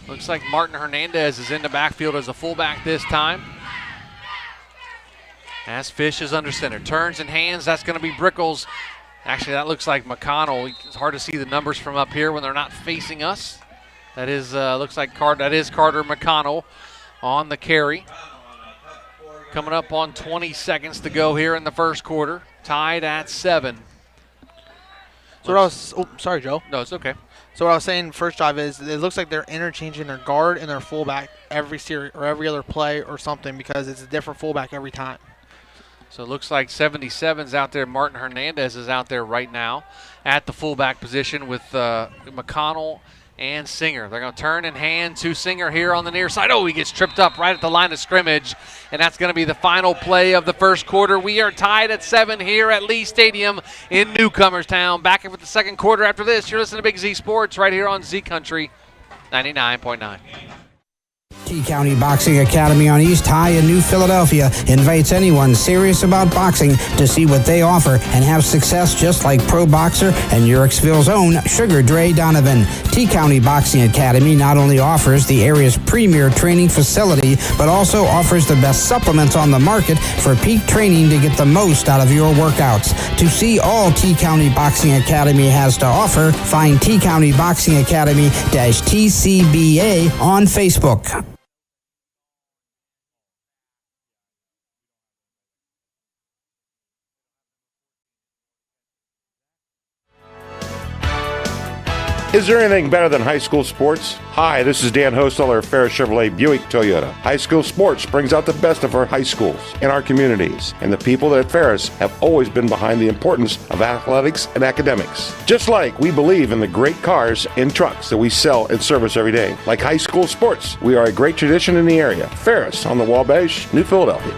Speaker 2: Looks like Martin Hernandez is in the backfield as a fullback this time. As Fish is under center. Turns and hands, that's going to be Brickles. Actually, that looks like McConnell. It's hard to see the numbers from up here when they're not facing us. That is, looks like that is Carter McConnell on the carry. Coming up on 20 seconds to go here in the first quarter. Tied at 7.
Speaker 3: Sorry, Joe.
Speaker 2: No, it's okay.
Speaker 3: So what I was saying first drive is it looks like they're interchanging their guard and their fullback every series or every other play or something because it's a different fullback every time.
Speaker 2: So it looks like 77's out there. Martin Hernandez is out there right now at the fullback position with McConnell and Singer. They're going to turn and hand to Singer here on the near side. Oh, he gets tripped up right at the line of scrimmage, and that's going to be the final play of the first quarter. We are tied at 7 here at Lee Stadium in Newcomerstown. Back in with the second quarter after this. You're listening to Big Z Sports right here on Z Country 99.9.
Speaker 6: T-County Boxing Academy on East High in New Philadelphia invites anyone serious about boxing to see what they offer and have success just like pro boxer and Yurixville's own Sugar Dre Donovan. T-County Boxing Academy not only offers the area's premier training facility, but also offers the best supplements on the market for peak training to get the most out of your workouts. To see all T-County Boxing Academy has to offer, find T-County Boxing Academy-TCBA on Facebook.
Speaker 21: Is there anything better than high school sports? Hi, this is Dan Hosteller of Ferris Chevrolet Buick Toyota. High school sports brings out the best of our high schools and our communities, and the people at Ferris have always been behind the importance of athletics and academics. Just like we believe in the great cars and trucks that we sell and service every day. Like high school sports, we are a great tradition in the area. Ferris on the Wabash, New Philadelphia.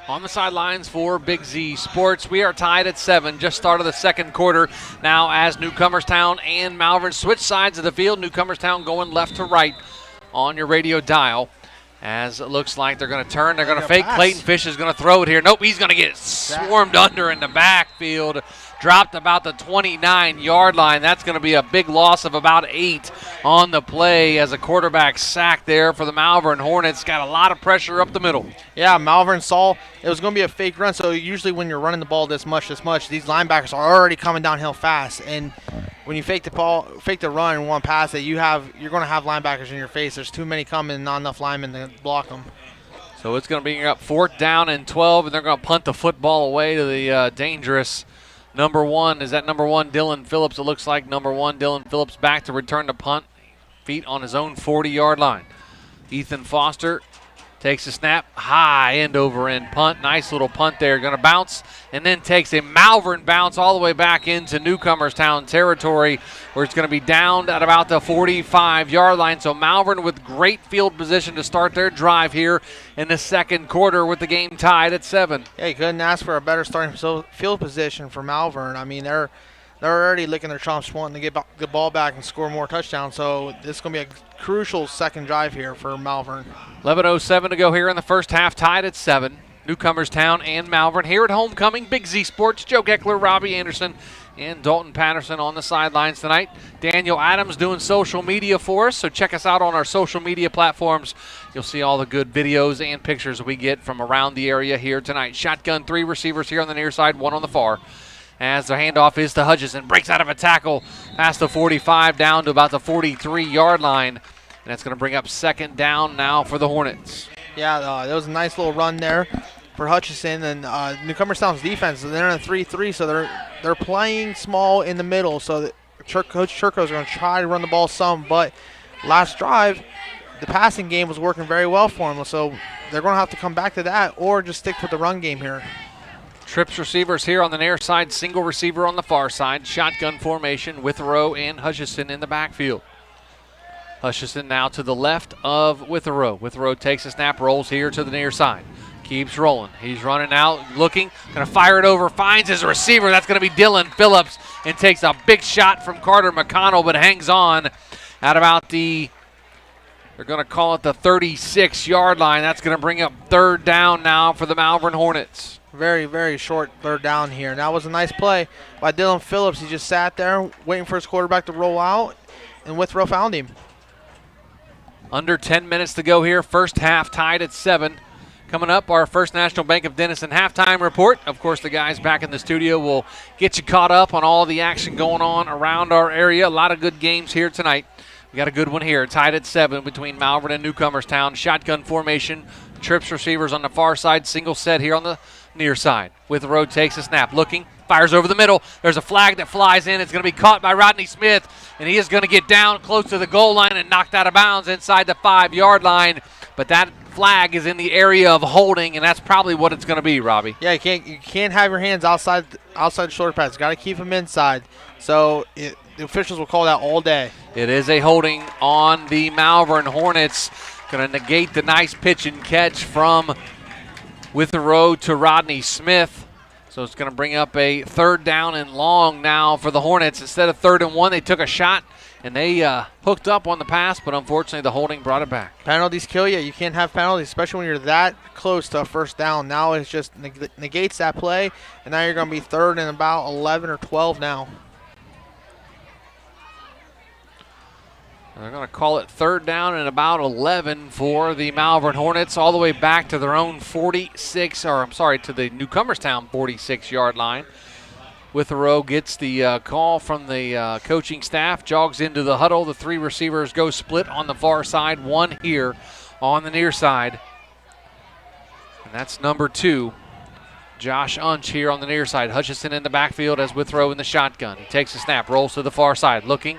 Speaker 2: On the sidelines for Big Z Sports. We are tied at 7, just started the second quarter. Now as Newcomerstown and Malvern switch sides of the field, Newcomerstown going left to right on your radio dial. As it looks like they're going to turn, they're going to fake. Clayton Fish is going to throw it here. Nope, he's going to get swarmed under in the backfield. Dropped about the 29-yard line. That's going to be a big loss of about 8 on the play as a quarterback sack there for the Malvern Hornets. Got a lot of pressure up the middle.
Speaker 3: Yeah, Malvern saw it was going to be a fake run, so usually when you're running the ball this much, these linebackers are already coming downhill fast. And when you fake the run and one pass it, you're going to have linebackers in your face. There's too many coming and not enough linemen to block them.
Speaker 2: So it's going to be up 4th down and 12, and they're going to punt the football away to the dangerous number 1. Is that number 1, Dylan Phillips? It looks like number 1, Dylan Phillips, back to return the punt. Feet on his own 40-yard line. Ethan Foster takes a snap, high end over end punt. Nice little punt there. Going to bounce and then takes a Malvern bounce all the way back into Newcomerstown territory where it's going to be downed at about the 45-yard line. So Malvern with great field position to start their drive here in the second quarter with the game tied at 7.
Speaker 3: Yeah, you couldn't ask for a better starting field position for Malvern. I mean, they're already licking their chops wanting to get the ball back and score more touchdowns. So this is going to be a crucial second drive here for Malvern.
Speaker 2: 11:07 to go here in the first half, tied at 7. Newcomerstown and Malvern here at Homecoming. Big Z Sports, Joe Geckler, Robbie Anderson, and Dalton Patterson on the sidelines tonight. Daniel Adams doing social media for us, so check us out on our social media platforms. You'll see all the good videos and pictures we get from around the area here tonight. Shotgun, 3 receivers here on the near side, 1 on the far. As the handoff is to Hutchison, breaks out of a tackle past the 45 down to about the 43-yard line. And that's going to bring up 2nd down now for the Hornets.
Speaker 3: Yeah, that was a nice little run there for Hutchison. And Newcomerstown's defense, they're in a 3-3, so they're playing small in the middle. So Coach Churko is going to try to run the ball some. But last drive, the passing game was working very well for them. So they're going to have to come back to that or just stick with the run game here.
Speaker 2: Trips receivers here on the near side, single receiver on the far side. Shotgun formation with Rowe and Hutchison in the backfield. Hutchison now to the left of Witherow. Witherow takes a snap, rolls here to the near side. Keeps rolling. He's running out, looking, going to fire it over, finds his receiver. That's going to be Dylan Phillips and takes a big shot from Carter McConnell, but hangs on at about they're going to call it the 36-yard line. That's going to bring up 3rd down now for the Malvern Hornets.
Speaker 3: Very, very short 3rd down here. And that was a nice play by Dylan Phillips. He just sat there waiting for his quarterback to roll out, and Withrow found him.
Speaker 2: Under 10 minutes to go here. First half tied at 7. Coming up, our First National Bank of Denison halftime report. Of course, the guys back in the studio will get you caught up on all the action going on around our area. A lot of good games here tonight. We got a good one here, tied at 7 between Malvern and Newcomerstown. Shotgun formation, trips receivers on the far side, single set here on the near side. Witherow takes a snap, looking, fires over the middle. There's a flag that flies in. It's going to be caught by Rodney Smith, and he is going to get down close to the goal line and knocked out of bounds inside the 5-yard line. But that flag is in the area of holding, and that's probably what it's going to be, Robbie.
Speaker 3: Yeah, you can't have your hands outside the shoulder pads. Got to keep them inside. So the officials will call that all day.
Speaker 2: It is a holding on the Malvern Hornets. Going to negate the nice pitch and catch from Witherow to Rodney Smith. So it's going to bring up a 3rd down and long now for the Hornets. Instead of 3rd and 1, they took a shot, and they hooked up on the pass, but unfortunately the holding brought it back.
Speaker 3: Penalties kill you. You can't have penalties, especially when you're that close to a 1st down. Now it just negates that play, and now you're going to be 3rd and about 11 or 12 now.
Speaker 2: They're going to call it 3rd down and about 11 for the Malvern Hornets, all the way back to their own to the Newcomerstown 46-yard line. Witherow gets the call from the coaching staff, jogs into the huddle. The 3 receivers go split on the far side, 1 here on the near side. And that's number 2. Josh Unch here on the near side. Hutchison in the backfield as Withrow in the shotgun. He takes a snap, rolls to the far side. Looking,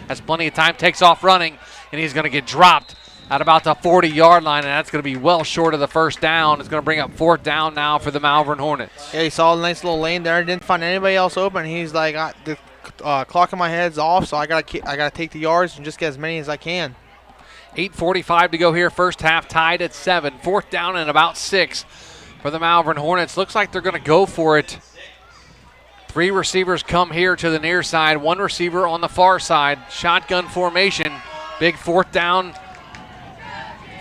Speaker 2: has plenty of time, takes off running, and he's going to get dropped at about the 40-yard line, and that's going to be well short of the first down. It's going to bring up 4th down now for the Malvern Hornets.
Speaker 3: Yeah, he saw a nice little lane there. Didn't find anybody else open. He's like, the clock in my head's off, so I gotta take the yards and just get as many as I can.
Speaker 2: 8:45 to go here. First half tied at 7. 4th down and about 6 for the Malvern Hornets. Looks like they're going to go for it. 3 receivers come here to the near side. 1 receiver on the far side. Shotgun formation. Big 4th down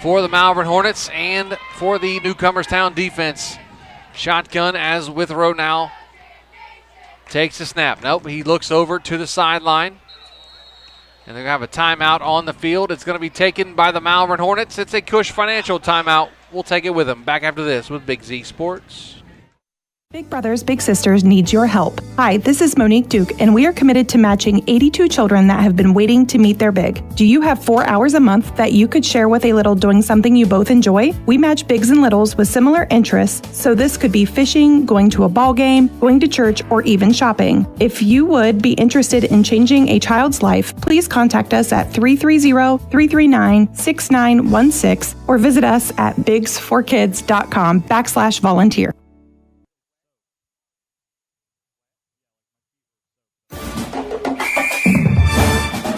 Speaker 2: for the Malvern Hornets and for the Newcomerstown defense. Shotgun as Withrow now takes a snap. Nope, he looks over to the sideline. And they're going to have a timeout on the field. It's going to be taken by the Malvern Hornets. It's a Cush Financial timeout. We'll take it with them. Back after this with Big Z Sports.
Speaker 1: Big Brothers Big Sisters needs your help. Hi, this is Monique Duke, and we are committed to matching 82 children that have been waiting to meet their big. Do you have 4 hours a month that you could share with a little doing something you both enjoy? We match bigs and littles with similar interests, so this could be fishing, going to a ball game, going to church, or even shopping. If you would be interested in changing a child's life, please contact us at 330-339-6916 or visit us at bigsforkids.com/volunteer.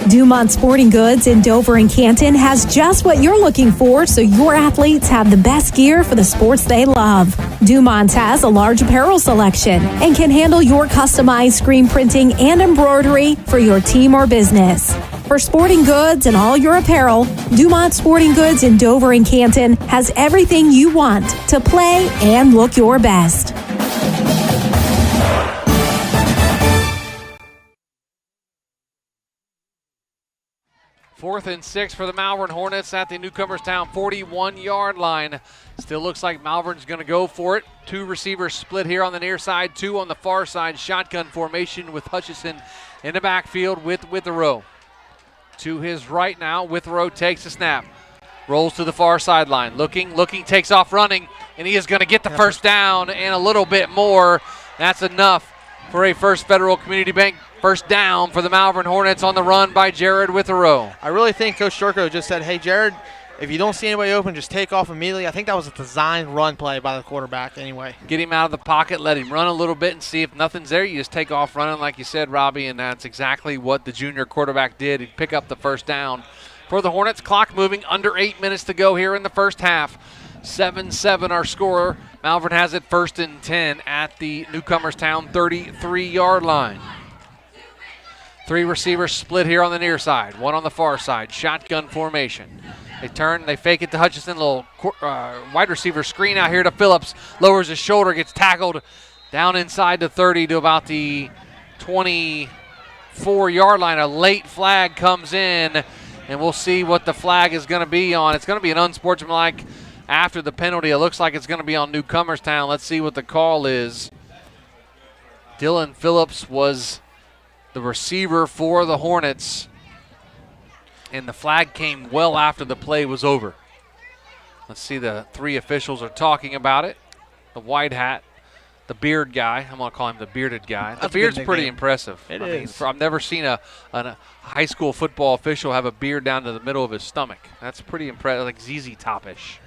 Speaker 18: Dumont Sporting Goods in Dover and Canton has just what you're looking for, so your athletes have the best gear for the sports they love. Dumont has a large apparel selection and can handle your customized screen printing and embroidery for your team or business. For sporting goods and all your apparel, Dumont Sporting Goods in Dover and Canton has everything you want to play and look your best.
Speaker 2: 4th and 6 for the Malvern Hornets at the Newcomerstown 41-yard line. Still looks like Malvern's going to go for it. 2 receivers split here on the near side, 2 on the far side. Shotgun formation with Hutchison in the backfield with Withrow. To his right now, Withrow takes a snap. Rolls to the far sideline. Looking, takes off running, and he is going to get the first down and a little bit more. That's enough for a First Federal Community Bank first down for the Malvern Hornets on the run by Jared Withrow.
Speaker 3: I really think Coach Shorko just said, hey, Jared, if you don't see anybody open, just take off immediately. I think that was a designed run play by the quarterback anyway.
Speaker 2: Get him out of the pocket, let him run a little bit, and see if nothing's there. You just take off running like you said, Robbie, and that's exactly what the junior quarterback did. He'd pick up the first down for the Hornets. Clock moving, under 8 minutes to go here in the first half. 7-7 our score. Malvern has it 1st and 10 at the Newcomerstown 33-yard line. 3 receivers split here on the near side, 1 on the far side. Shotgun formation. They turn, they fake it to Hutchison. Little wide receiver screen out here to Phillips. Lowers his shoulder, gets tackled down inside the 30 to about the 24-yard line. A late flag comes in, and we'll see what the flag is going to be on. It's going to be an unsportsmanlike after the penalty. It looks like it's going to be on Newcomerstown. Let's see what the call is. Dylan Phillips was the receiver for the Hornets, and the flag came well after the play was over. Let's see, the 3 officials are talking about it. The white hat, the beard guy. I'm going to call him the bearded guy. The beard's pretty impressive.
Speaker 3: It is.
Speaker 2: I've never seen a high school football official have a beard down to the middle of his stomach. That's pretty impressive, like ZZ Top-ish.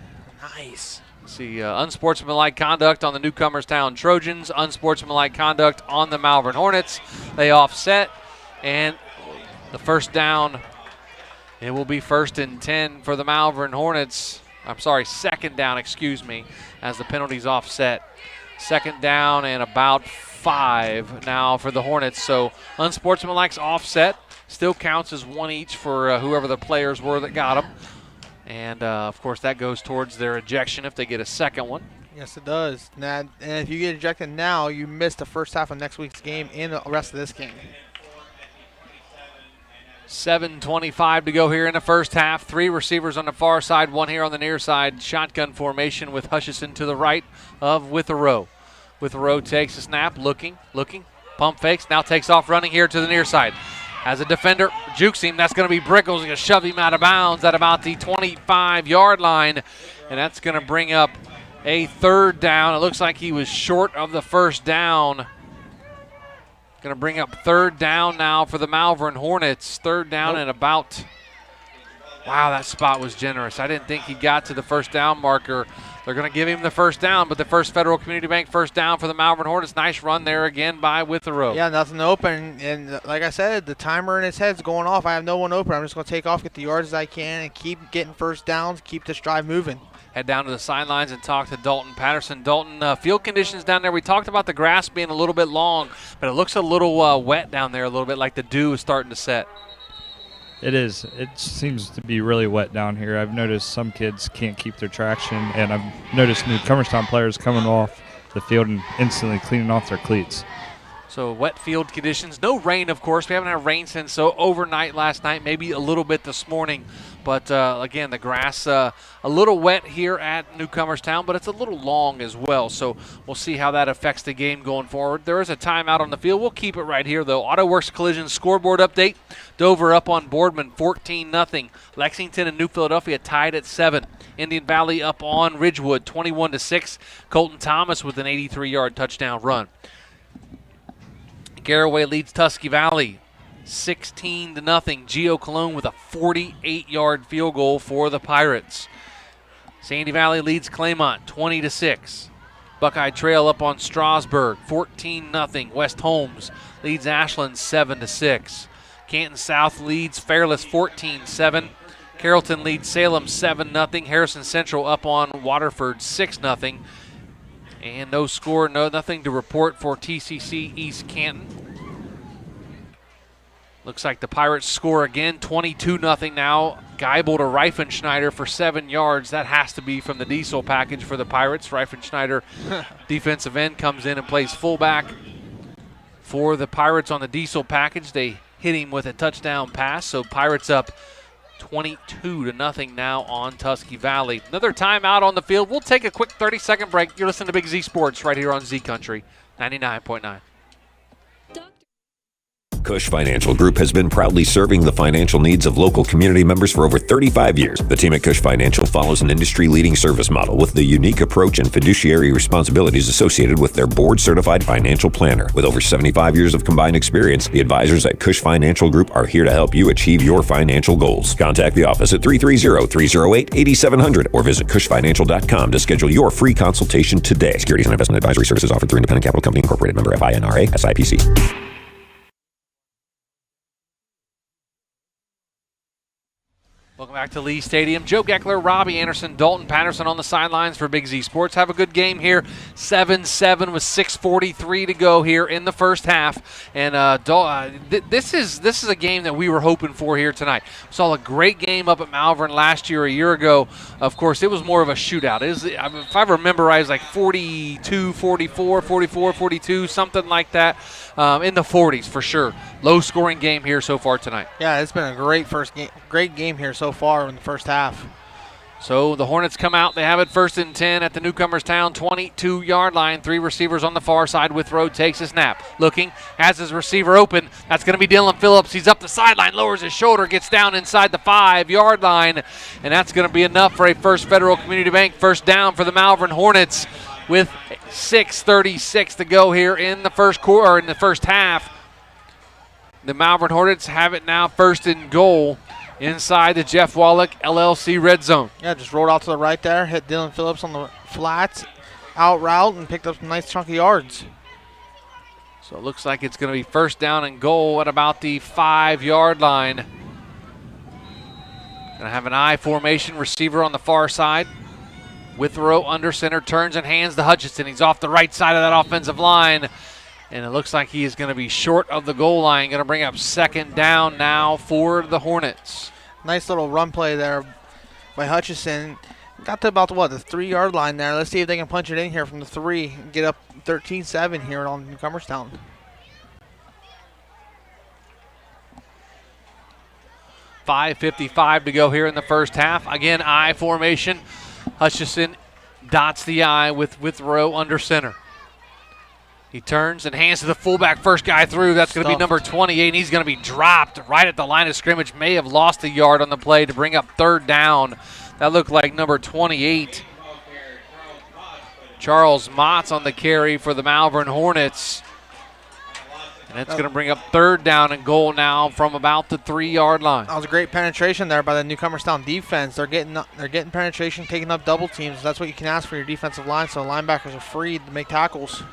Speaker 3: Nice.
Speaker 2: See, unsportsmanlike conduct on the Newcomerstown Trojans, unsportsmanlike conduct on the Malvern Hornets. They offset, and the first down, it will be 1st and 10 for the Malvern Hornets. I'm sorry, 2nd down, excuse me, as the penalty's offset. 2nd down and about 5 now for the Hornets. So unsportsmanlike's offset, still counts as 1 each for whoever the players were that got them. And, of course, that goes towards their ejection if they get a second one.
Speaker 3: Yes, it does. And if you get ejected now, you miss the first half of next week's game and the rest of this game.
Speaker 2: 7:25 to go here in the first half. 3 receivers on the far side, 1 here on the near side. Shotgun formation with Hutchison to the right of Withrow. Withrow takes a snap, looking, pump fakes, now takes off running here to the near side. As a defender, jukes him. That's going to be Brickles. He's going to shove him out of bounds at about the 25-yard line. And that's going to bring up a third down. It looks like he was short of the first down. Going to bring up third down now for the Malvern Hornets. Third down and about, wow, that spot was generous. I didn't think he got to the first down marker. They're going to give him the first down, but the first Federal Community Bank first down for the Malvern Hornets. Nice run there again by Withrow.
Speaker 3: Yeah, nothing open. And like I said, the timer in his head's going off. I have no one open. I'm just going to take off, get the yards as I can, and keep getting first downs, keep this drive moving.
Speaker 2: Head down to the sidelines and talk to Dalton Patterson. Dalton, field conditions down there. We talked about the grass being a little bit long, but it looks a little wet down there, a little bit like the dew is starting to set.
Speaker 19: It is. It seems to be really wet down here. I've noticed some kids can't keep their traction, and I've noticed Newcomerstown players coming off the field and instantly cleaning off their cleats.
Speaker 2: So wet field conditions. No rain, of course. We haven't had rain since overnight last night, maybe a little bit this morning. But, again, the grass a little wet here at Newcomerstown, but it's a little long as well. So we'll see how that affects the game going forward. There is a timeout on the field. We'll keep it right here, though. AutoWorks Collision scoreboard update. Dover up on Boardman 14-0. Lexington and New Philadelphia tied at 7. Indian Valley up on Ridgewood 21-6. Colton Thomas with an 83-yard touchdown run. Garraway leads Tusky Valley 16-0. Gio Cologne with a 48-yard field goal for the Pirates. Sandy Valley leads Claymont 20-6. Buckeye Trail up on Strasburg 14-0. West Holmes leads Ashland 7-6. Canton South leads Fairless 14-7. Carrollton leads Salem 7-0. Harrison Central up on Waterford 6-0. And no score, nothing to report for TCC East Canton. Looks like the Pirates score again, 22-0 now. Geibel to Reifenschneider for 7 yards. That has to be from the diesel package for the Pirates. Reifenschneider, defensive end, comes in and plays fullback for the Pirates on the diesel package. They hit him with a touchdown pass, so Pirates up 22-0 now on Tusky Valley. Another timeout on the field. We'll take a quick 30-second break. You're listening to Big Z Sports right here on Z Country 99.9.
Speaker 5: Cush Financial Group has been proudly serving the financial needs of local community members for over 35 years. The team at Cush Financial follows an industry-leading service model with the unique approach and fiduciary responsibilities associated with their board-certified financial planner. With over 75 years of combined experience, the advisors at Cush Financial Group are here to help you achieve your financial goals. Contact the office at 330-308-8700 or visit cushfinancial.com to schedule your free consultation today. Securities and investment advisory services offered through Independent Capital Company Incorporated, member FINRA, SIPC.
Speaker 2: Welcome back to Lee Stadium. Joe Geckler, Robbie Anderson, Dalton Patterson on the sidelines for Big Z Sports. Have a good game here. 7-7 with 6:43 to go here in the first half. And this is a game that we were hoping for here tonight. We saw a great game up at Malvern last year, a year ago. Of course, it was more of a shootout. If I remember right, it was like 42-44, 44-42, something like that. In the 40s for sure. Low-scoring game here so far tonight.
Speaker 3: Yeah, it's been a great game here so far in the first half.
Speaker 2: So the Hornets come out. They have it 1st and 10 at the Newcomerstown 22-yard line. 3 receivers on the far side. Withrow takes a snap. Looking, has his receiver open. That's going to be Dylan Phillips. He's up the sideline, lowers his shoulder, gets down inside the 5-yard line, and that's going to be enough for a First Federal Community Bank first down for the Malvern Hornets with 6:36 to go here in the first quarter, or in the first half. The Malvern Hornets have it now 1st and goal inside the Jeff Wallach LLC red zone.
Speaker 3: Yeah, just rolled out to the right there, hit Dylan Phillips on the flats, out route, and picked up some nice chunky yards.
Speaker 2: So it looks like it's going to be 1st down and goal at about the 5-yard line. Going to have an I formation, receiver on the far side. Withrow under center, turns and hands to Hutchinson. He's off the right side of that offensive line. And it looks like he is going to be short of the goal line. Going to bring up 2nd down now for the Hornets.
Speaker 3: Nice little run play there by Hutchinson. Got to about, the 3-yard line there. Let's see if they can punch it in here from the 3 and get up 13-7 here on Newcomerstown.
Speaker 2: $5:55 to go here in the first half. Again, I formation. Hutchison dots the I with Withrow under center. He turns and hands to the fullback, first guy through. That's going to be number 28, and he's going to be dropped right at the line of scrimmage. May have lost a yard on the play to bring up 3rd down. That looked like number 28 Charles Motts on the carry for the Malvern Hornets. And it's going to bring up 3rd down and goal now from about the 3-yard line.
Speaker 3: That was a great penetration there by the Newcomerstown defense. They're getting penetration, taking up double teams. That's what you can ask for your defensive line, so linebackers are free to make tackles.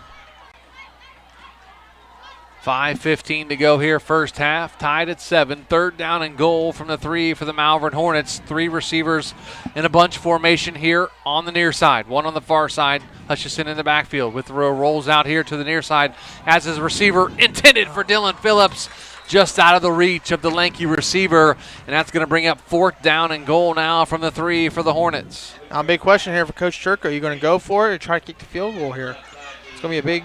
Speaker 2: 5:15 to go here, first half. Tied at 7. 3rd down and goal from the 3 for the Malvern Hornets. 3 receivers in a bunch formation here on the near side. 1 on the far side. Hutchison in the backfield. Withrow rolls out here to the near side as his receiver intended for Dylan Phillips. Just out of the reach of the lanky receiver. And that's going to bring up 4th down and goal now from the 3 for the Hornets.
Speaker 3: Now, a big question here for Coach Churko. Are you going to go for it or try to kick the field goal here? It's going to be a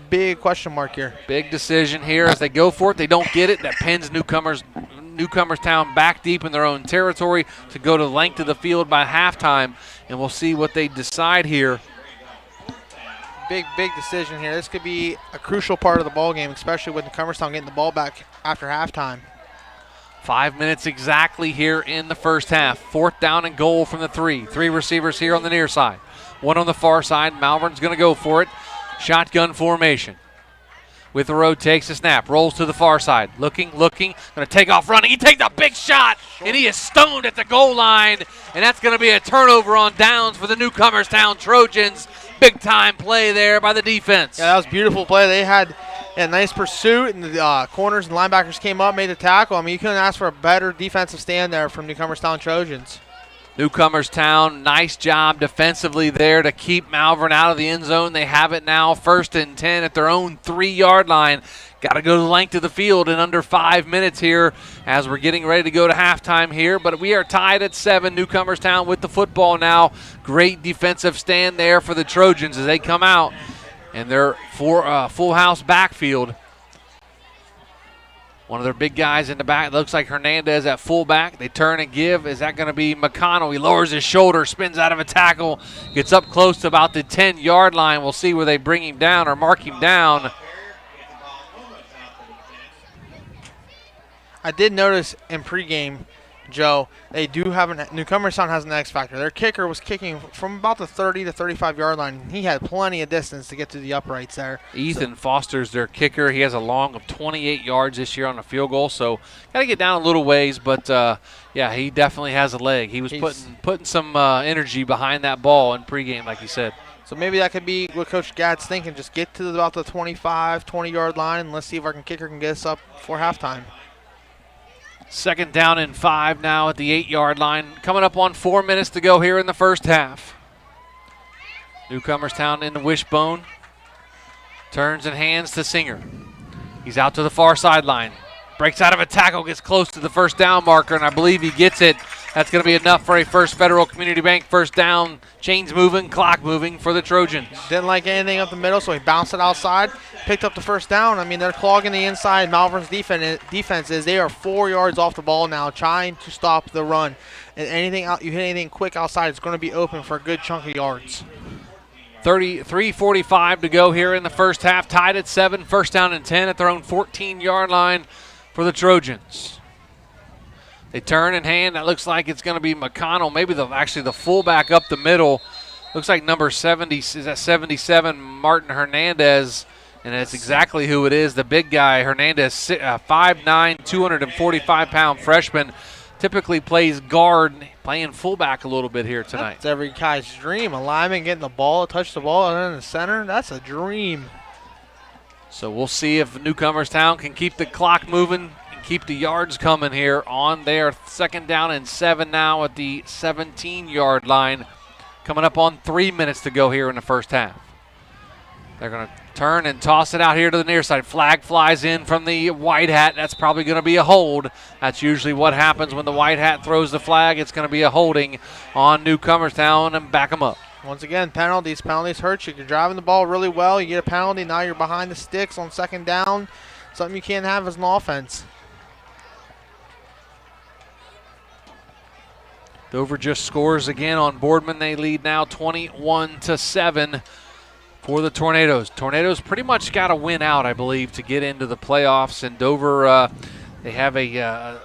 Speaker 3: big question mark here.
Speaker 2: Big decision here as they go for it. They don't get it. That pins Newcomerstown back deep in their own territory to go to the length of the field by halftime. And we'll see what they decide here.
Speaker 3: Big decision here. This could be a crucial part of the ball game, especially with Newcomerstown getting the ball back after halftime.
Speaker 2: 5 minutes exactly here in the first half. 4th down and goal from the 3. 3 receivers here on the near side. 1 on the far side. Malvern's going to go for it. Shotgun formation. Withrow takes a snap, rolls to the far side. Looking, going to take off running. He takes a big shot, and he is stoned at the goal line, and that's going to be a turnover on downs for the Newcomerstown Trojans. Big time play there by the defense.
Speaker 3: Yeah, that was a beautiful play. They had a nice pursuit, and the corners and linebackers came up, made the tackle. I mean, you couldn't ask for a better defensive stand there from Newcomerstown Trojans.
Speaker 2: Newcomerstown, nice job defensively there to keep Malvern out of the end zone. They have it now, 1st and 10 at their own 3-yard line. Got to go to the length of the field in under 5 minutes here as we're getting ready to go to halftime here. But we are tied at 7. Newcomerstown with the football now. Great defensive stand there for the Trojans as they come out. And they're for full house backfield. One of their big guys in the back. Looks like Hernandez at fullback. They turn and give. Is that going to be McConnell? He lowers his shoulder, spins out of a tackle, gets up close to about the 10-yard line. We'll see where they bring him down or mark him down.
Speaker 3: I did notice in pregame, Joe, they do have Newcomerstown has an X factor. Their kicker was kicking from about the 30 to 35-yard line. He had plenty of distance to get to the uprights there.
Speaker 2: Ethan Foster's their kicker. He has a long of 28 yards this year on a field goal, so got to get down a little ways, but yeah, he definitely has a leg. He was putting some energy behind that ball in pregame, like you said.
Speaker 3: So maybe that could be what Coach Gadd's thinking. Just get to about the 25, 20-yard line, and let's see if our kicker can get us up before halftime.
Speaker 2: 2nd down and 5 now at the 8-yard line. Coming up on 4 minutes to go here in the first half. Newcomerstown in the wishbone. Turns and hands to Singer. He's out to the far sideline. Breaks out of a tackle, gets close to the 1st down marker, and I believe he gets it. That's going to be enough for a First Federal Community Bank 1st down. Chains moving, clock moving for the Trojans.
Speaker 3: Didn't like anything up the middle, so he bounced it outside, picked up the 1st down. I mean, they're clogging the inside. Malvern's defense is they are 4 yards off the ball now, trying to stop the run. And you hit anything quick outside, it's going to be open for a good chunk of yards.
Speaker 2: 3:45 to go here in the first half. Tied at 7, 1st down and 10 at their own 14-yard line for the Trojans. They turn and hand. That looks like it's going to be McConnell. Maybe the fullback up the middle. Looks like number 70 is that 77, Martin Hernandez, and that's exactly who it is. The big guy, Hernandez, 5'9", 245-pound freshman. Typically plays guard, playing fullback a little bit here tonight.
Speaker 3: That's every guy's dream. A lineman getting the ball, touch the ball, and in the center. That's a dream.
Speaker 2: So we'll see if Newcomerstown can keep the clock moving and keep the yards coming here on their 2nd down and 7 now at the 17-yard line. Coming up on 3 minutes to go here in the first half. They're going to turn and toss it out here to the near side. Flag flies in from the white hat. That's probably going to be a hold. That's usually what happens when the white hat throws the flag. It's going to be a holding on Newcomerstown and back them up.
Speaker 3: Once again, penalties. Penalties hurt you. You're driving the ball really well. You get a penalty. Now you're behind the sticks on 2nd down. Something you can't have as an offense.
Speaker 2: Dover just scores again on Boardman. They lead now 21-7 for the Tornadoes. Tornadoes pretty much got to win out, I believe, to get into the playoffs. And Dover, they have a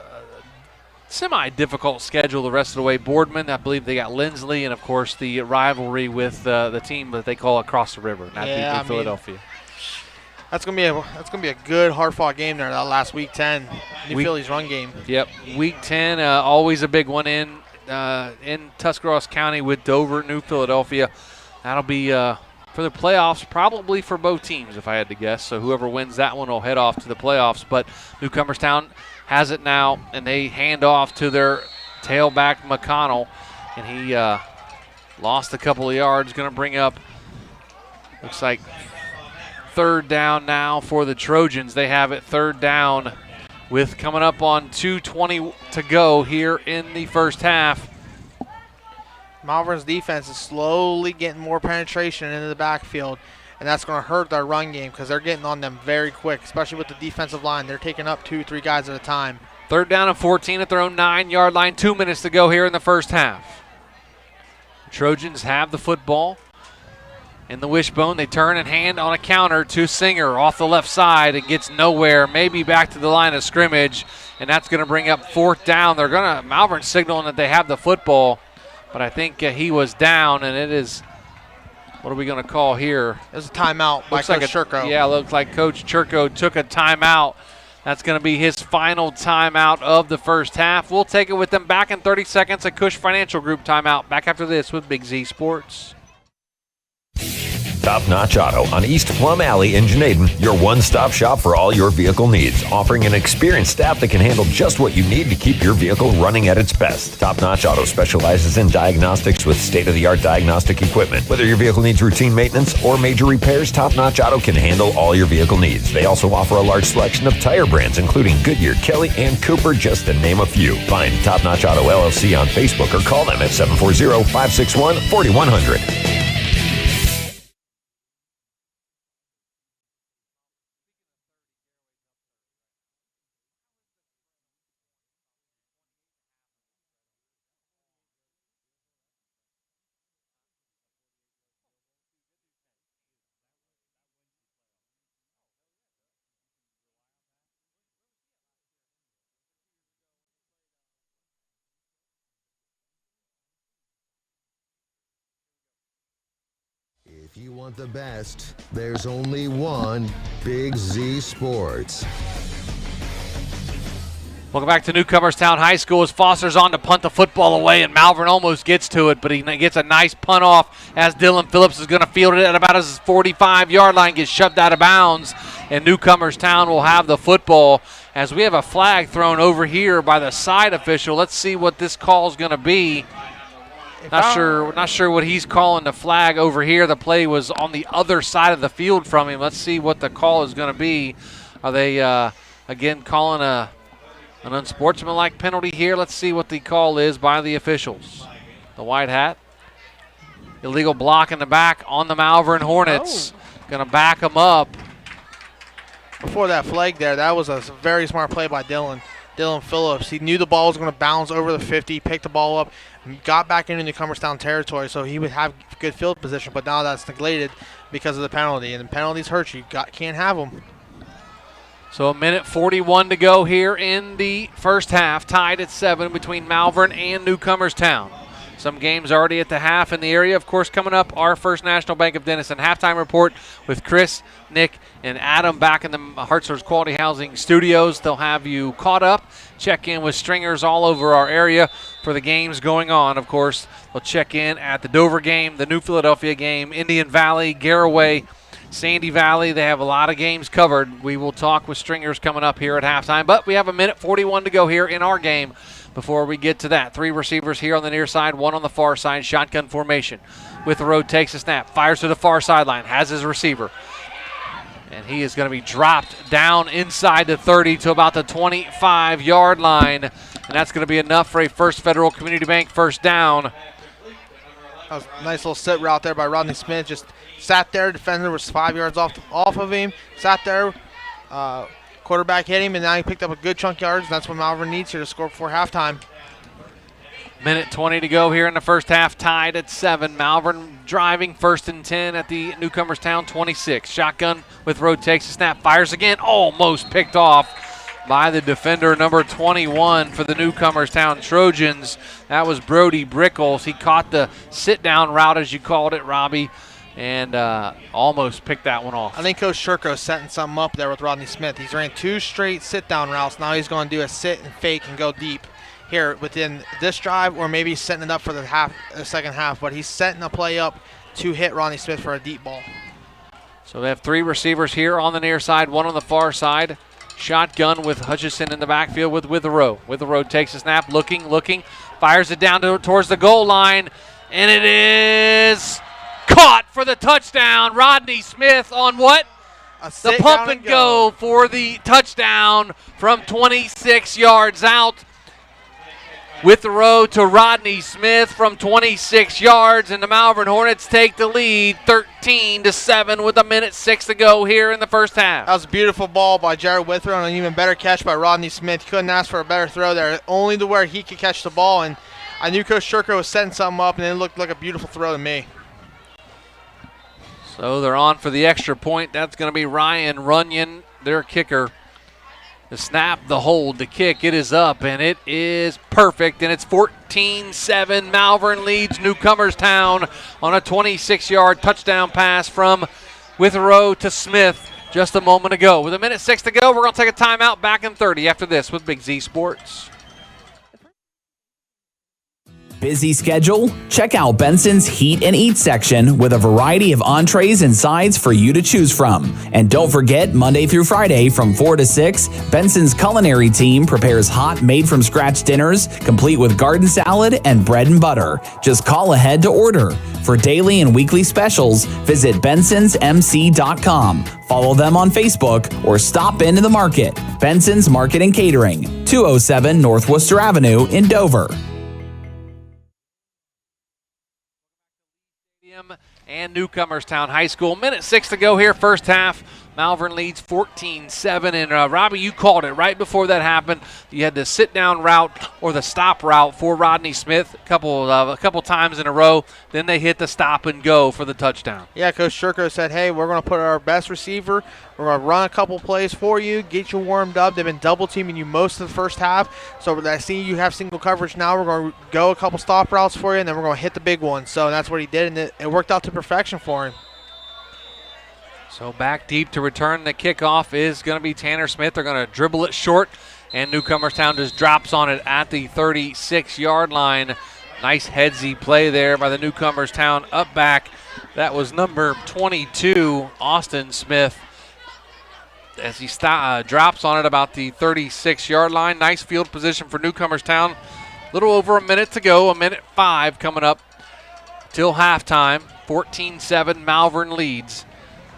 Speaker 2: semi-difficult schedule the rest of the way. Boardman, I believe they got Lindsley, and of course the rivalry with the team that they call Across the River, not Philadelphia.
Speaker 3: That's gonna be a good, hard-fought game there. That last Week 10, Philly's run game.
Speaker 2: Yep, Week 10, always a big one in Tuscarawas County with Dover, New Philadelphia. That'll be for the playoffs, probably for both teams, if I had to guess. So whoever wins that one will head off to the playoffs. But Newcomerstown has it now, and they hand off to their tailback McConnell, and he lost a couple of yards. Going to bring up, looks like, third down now for the Trojans. They have it third down with coming up on 2:20 to go here in the first half.
Speaker 3: Malvern's defense is slowly getting more penetration into the backfield, and that's going to hurt their run game because they're getting on them very quick, especially with the defensive line. They're taking up 2-3 guys at a time.
Speaker 2: Third down and 14 at their own 9-yard line. 2 minutes to go here in the first half. The Trojans have the football in the wishbone. They turn and hand on a counter to Singer off the left side and gets nowhere, maybe back to the line of scrimmage, and that's going to bring up fourth down. Malvern signaling that they have the football, but I think he was down, and it is, what are we going to call here?
Speaker 3: It's a timeout by Coach Churko.
Speaker 2: Yeah, looks like Coach Churko took a timeout. That's going to be his final timeout of the first half. We'll take it with them back in 30 seconds. A Cush Financial Group timeout. Back after this with Big Z Sports.
Speaker 5: Top Notch Auto on East Plum Alley in Janaden, your one-stop shop for all your vehicle needs, offering an experienced staff that can handle just what you need to keep your vehicle running at its best. Top Notch Auto specializes in diagnostics with state-of-the-art diagnostic equipment. Whether your vehicle needs routine maintenance or major repairs, Top Notch Auto can handle all your vehicle needs. They also offer a large selection of tire brands, including Goodyear, Kelly, and Cooper, just to name a few. Find Top Notch Auto LLC on Facebook or call them at 740-561-4100.
Speaker 4: If you want the best, there's only one Big Z Sports.
Speaker 2: Welcome back to Newcomerstown High School as Foster's on to punt the football away, and Malvern almost gets to it, but he gets a nice punt off as Dylan Phillips is going to field it at about his 45-yard line, gets shoved out of bounds, and Newcomerstown will have the football as we have a flag thrown over here by the side official. Let's see what this call is going to be. Not sure what he's calling the flag over here. The play was on the other side of the field from him. Let's see what the call is going to be. Are they, again, calling an unsportsmanlike penalty here? Let's see what the call is by the officials. The white hat. Illegal block in the back on the Malvern Hornets. Going to back them up.
Speaker 3: Before that flag there, that was a very smart play by Dylan Phillips. He knew the ball was going to bounce over the 50, picked the ball up, got back into Newcomerstown territory, so he would have good field position, but now that's neglected because of the penalty, and the penalties hurt you. Can't have them.
Speaker 2: So a minute 41 to go here in the first half, tied at 7 between Malvern and Newcomerstown. Some games already at the half in the area. Of course, coming up, our First National Bank of Denison halftime report with Chris, Nick, and Adam back in the Hartzler's Quality Housing Studios. They'll have you caught up, check in with stringers all over our area for the games going on. Of course, they'll check in at the Dover game, the New Philadelphia game, Indian Valley, Garraway, Sandy Valley. They have a lot of games covered. We will talk with stringers coming up here at halftime, but we have a minute 41 to go here in our game. Before we get to that, 3 receivers here on the near side, 1 on the far side, shotgun formation. With the road, takes a snap, fires to the far sideline, has his receiver. And he is going to be dropped down inside the 30 to about the 25-yard line. And that's going to be enough for a First Federal Community Bank first down.
Speaker 3: That was a nice little sit route there by Rodney Smith. Just sat there, defender was 5 yards off of him, sat there. Quarterback hit him, and now he picked up a good chunk of yards. That's what Malvern needs here to score before halftime.
Speaker 2: Minute 20 to go here in the first half, tied at 7. Malvern driving, 1st and 10 at the Newcomerstown 26. Shotgun with road, takes a snap, fires again, almost picked off by the defender, number 21 for the Newcomerstown Trojans. That was Brody Brickles. He caught the sit-down route, as you called it, Robbie, and almost picked that one off.
Speaker 3: I think Coach Shurko is setting something up there with Rodney Smith. He's ran 2 straight sit-down routes. Now he's going to do a sit and fake and go deep here within this drive, or maybe he's setting it up for the second half, but he's setting a play up to hit Rodney Smith for a deep ball.
Speaker 2: So they have 3 receivers here on the near side, 1 on the far side. Shotgun with Hutchison in the backfield with Witherow. Witherow takes a snap, looking, fires it down towards the goal line, and it is caught for the touchdown. Rodney Smith on what? The pump and go for the touchdown from 26 yards out. Witherow to Rodney Smith from 26 yards, and the Malvern Hornets take the lead 13-7 with 1:06 to go here in the first half.
Speaker 3: That was a beautiful ball by Jared Witherow and an even better catch by Rodney Smith. Couldn't ask for a better throw there, only to where he could catch the ball, and I knew Coach Shurko was setting something up, and it looked like a beautiful throw to me.
Speaker 2: So they're on for the extra point. That's going to be Ryan Runyon, their kicker. The snap, the hold, the kick, it is up, and it is perfect, and it's 14-7. Malvern leads Newcomerstown on a 26-yard touchdown pass from Witherow to Smith just a moment ago. With 1:06 to go, we're going to take a timeout. Back in 30 after this with Big Z Sports.
Speaker 7: Busy schedule? Check out Benson's Heat and Eat section with a variety of entrees and sides for you to choose from. And don't forget, Monday through Friday from 4 to 6, Benson's culinary team prepares hot, made-from-scratch dinners, complete with garden salad and bread and butter. Just call ahead to order. For daily and weekly specials, visit bensonsmc.com. Follow them on Facebook or stop into the market. Benson's Market and Catering, 207 North Worcester Avenue in Dover.
Speaker 2: And Newcomerstown High School. 1:06 to go here, first half. Malvern leads 14-7. And Robbie, you called it right before that happened. You had the sit-down route or the stop route for Rodney Smith a couple times in a row. Then they hit the stop and go for the touchdown.
Speaker 3: Yeah, Coach Shurko said, hey, we're going to put our best receiver. We're going to run a couple plays for you, get you warmed up. They've been double-teaming you most of the first half. So I see you have single coverage now. We're going to go a couple stop routes for you, and then we're going to hit the big one. So that's what he did, and it worked out to perfection for him.
Speaker 2: So back deep to return the kickoff is going to be Tanner Smith. They're going to dribble it short, and Newcomerstown just drops on it at the 36-yard line. Nice headsy play there by the Newcomerstown up back. That was number 22, Austin Smith, as he drops on it about the 36-yard line. Nice field position for Newcomerstown. A little over a minute to go, 1:05 coming up till halftime. 14-7, Malvern leads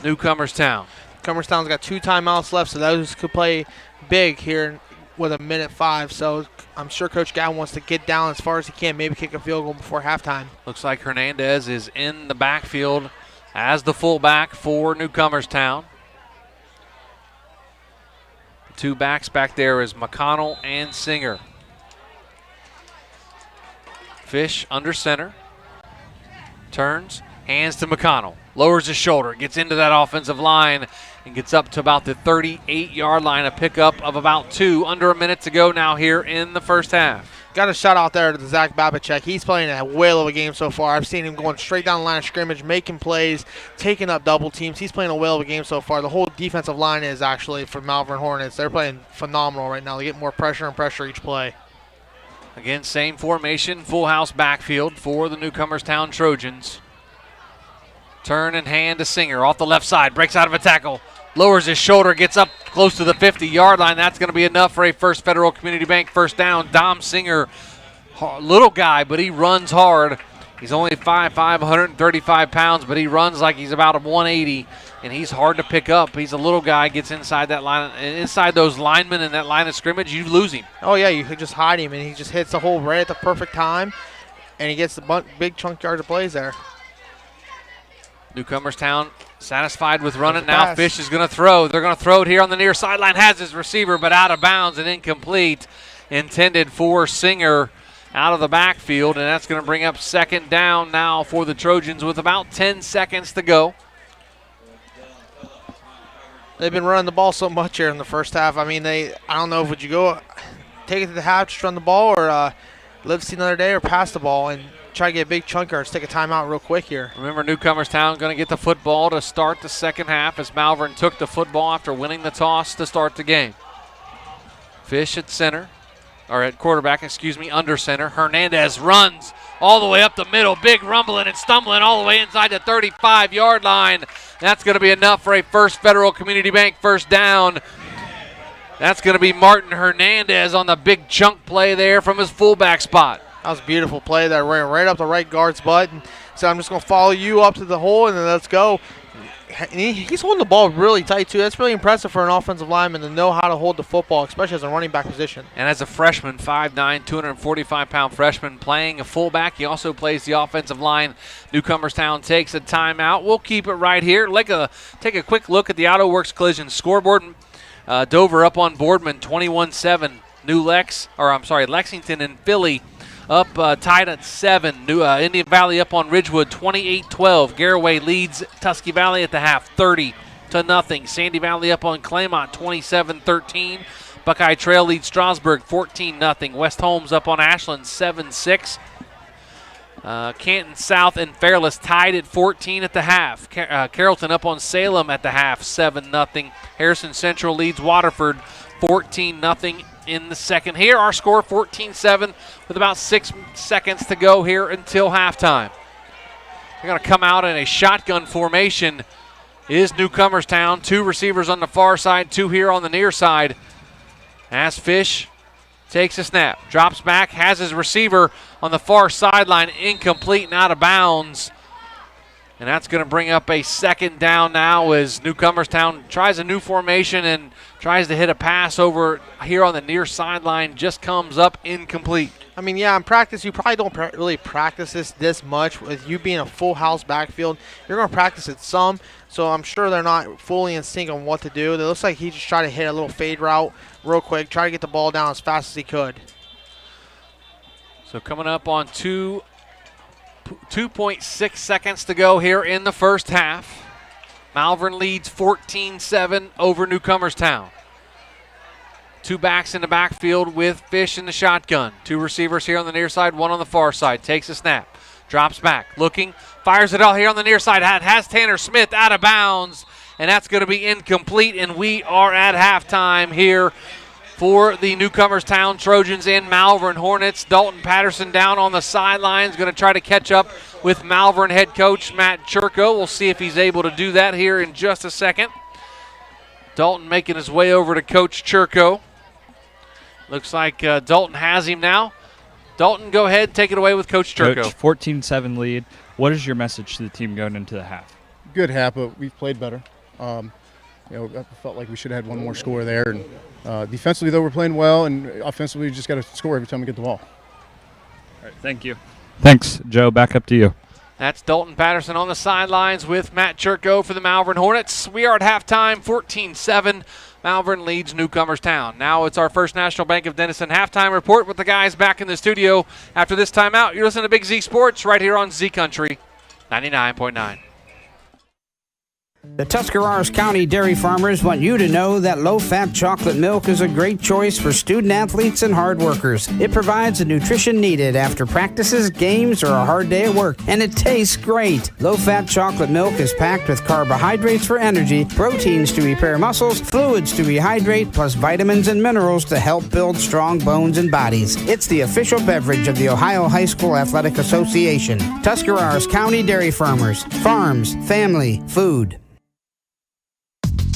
Speaker 2: Newcomerstown.
Speaker 3: Newcomerstown's got 2 timeouts left, so those could play big here with 1:05. So I'm sure Coach Gow wants to get down as far as he can, maybe kick a field goal before halftime.
Speaker 2: Looks like Hernandez is in the backfield as the fullback for Newcomerstown. The 2 backs back there is McConnell and Singer. Fish under center. Turns, hands to McConnell. Lowers his shoulder, gets into that offensive line, and gets up to about the 38-yard line. A pickup of about 2, under a minute to go now here in the first half.
Speaker 3: Got a shout out there to Zach Babachek. He's playing a whale of a game so far. I've seen him going straight down the line of scrimmage, making plays, taking up double teams. He's playing a whale of a game so far. The whole defensive line is actually for Malvern Hornets. They're playing phenomenal right now. They get more pressure and pressure each play.
Speaker 2: Again, same formation, full house backfield for the Newcomerstown Trojans. Turn and hand to Singer off the left side, breaks out of a tackle, lowers his shoulder, gets up close to the 50-yard line. That's going to be enough for a First Federal Community Bank first down. Dom Singer, little guy, but he runs hard. He's only 5'5", 135 pounds, but he runs like he's about a 180, and he's hard to pick up. He's a little guy, gets inside that line, inside those linemen in that line of scrimmage, you lose him.
Speaker 3: Oh, yeah, you could just hide him, and he just hits the hole right at the perfect time, and he gets the big chunk yards of plays there.
Speaker 2: Newcomerstown satisfied with running. Now Fish is going to throw. They're going to throw it here on the near sideline. Has his receiver, but out of bounds and incomplete. Intended for Singer out of the backfield, and that's going to bring up second down now for the Trojans with about 10 seconds to go.
Speaker 3: They've been running the ball so much here in the first half. I mean, I don't know if would you go take it to the half, just run the ball, or live to see another day, or pass the ball and try to get a big chunk, or just take a timeout real quick here.
Speaker 2: Remember, Newcomerstown going to get the football to start the second half as Malvern took the football after winning the toss to start the game. Fish at center, or at quarterback, under center. Hernandez runs all the way up the middle, big rumbling and stumbling all the way inside the 35-yard line. That's going to be enough for a First Federal Community Bank first down. That's going to be Martin Hernandez on the big chunk play there from his fullback spot.
Speaker 3: That was a beautiful play that ran right up the right guard's butt. And so I'm just going to follow you up to the hole, and then let's go. And he's holding the ball really tight, too. That's really impressive for an offensive lineman to know how to hold the football, especially as a running back position.
Speaker 2: And as a freshman, 5'9", 245-pound freshman, playing a fullback, he also plays the offensive line. Newcomerstown takes a timeout. We'll keep it right here. Take a quick look at the AutoWorks Collision scoreboard. Dover up on Boardman, 21-7. Lexington and Philly up tied at 7. Indian Valley up on Ridgewood, 28-12. Garraway leads Tusky Valley at the half, 30-0. Sandy Valley up on Claymont, 27-13. Buckeye Trail leads Strasburg, 14-0. West Holmes up on Ashland, 7-6. Canton South and Fairless tied at 14 at the half. Carrollton up on Salem at the half, 7-0. Harrison Central leads Waterford, 14-0 in the second. Here, our score 14-7 with about 6 seconds to go here until halftime. They're going to come out in a shotgun formation. Is Newcomerstown. 2 receivers on the far side, 2 here on the near side. As Fish takes a snap, drops back, has his receiver on the far sideline, incomplete and out of bounds. And that's going to bring up a second down now as Newcomerstown tries a new formation and tries to hit a pass over here on the near sideline, just comes up incomplete.
Speaker 3: I mean, yeah, in practice, you probably don't really practice this much. With you being a full house backfield, you're going to practice it some, so I'm sure they're not fully in sync on what to do. It looks like he just tried to hit a little fade route real quick, try to get the ball down as fast as he could.
Speaker 2: So coming up on 2.6 seconds to go here in the first half. Malvern leads 14-7 over Newcomerstown. 2 backs in the backfield with Fish in the shotgun. 2 receivers here on the near side, 1 on the far side. Takes a snap, drops back, looking, fires it out here on the near side. Has Tanner Smith out of bounds, and that's going to be incomplete, and we are at halftime here for the Newcomerstown Trojans and Malvern Hornets. Dalton Patterson down on the sidelines, going to try to catch up with Malvern head coach Matt Churko. We'll see if he's able to do that here in just a second. Dalton making his way over to Coach Churko. Looks like Dalton has him now. Dalton, go ahead, take it away with Coach Churko.
Speaker 19: Coach, 14-7 lead. What is your message to the team going into the half?
Speaker 8: Good half, but we've played better. I felt like we should have had one more score there. And defensively, though, we're playing well, and offensively, you just got to score every time we get the ball.
Speaker 19: All right, thank you. Thanks, Joe. Back up to you.
Speaker 2: That's Dalton Patterson on the sidelines with Matt Churko for the Malvern Hornets. We are at halftime, 14-7. Malvern leads Newcomerstown. Now it's our First National Bank of Denison halftime report with the guys back in the studio after this timeout. You're listening to Big Z Sports right here on Z Country 99.9.
Speaker 6: The Tuscarawas County dairy farmers want you to know that low-fat chocolate milk is a great choice for student-athletes and hard workers. It provides the nutrition needed after practices, games, or a hard day at work, and it tastes great. Low-fat chocolate milk is packed with carbohydrates for energy, proteins to repair muscles, fluids to rehydrate, plus vitamins and minerals to help build strong bones and bodies. It's the official beverage of the Ohio High School Athletic Association. Tuscarawas County Dairy Farmers. Farms, family, food.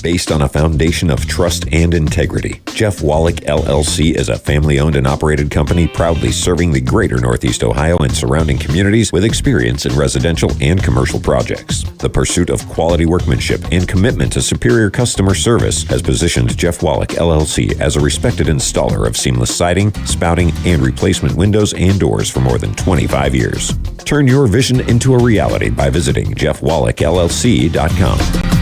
Speaker 5: Based on a foundation of trust and integrity, Jeff Wallach LLC is a family-owned and operated company proudly serving the greater Northeast Ohio and surrounding communities with experience in residential and commercial projects. The pursuit of quality workmanship and commitment to superior customer service has positioned Jeff Wallach LLC as a respected installer of seamless siding, spouting, and replacement windows and doors for more than 25 years. Turn your vision into a reality by visiting jeffwallachllc.com.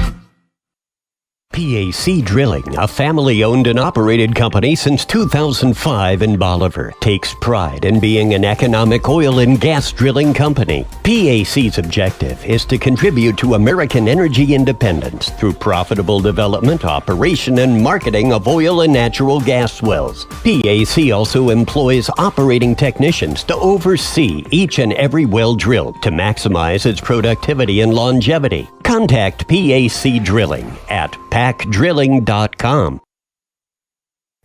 Speaker 9: PAC Drilling, a family-owned and operated company since 2005 in Bolivar, takes pride in being an economic oil and gas drilling company. PAC's objective is to contribute to American energy independence through profitable development, operation, and marketing of oil and natural gas wells. PAC also employs operating technicians to oversee each and every well drilled to maximize its productivity and longevity. Contact PAC Drilling at pacdrilling.com.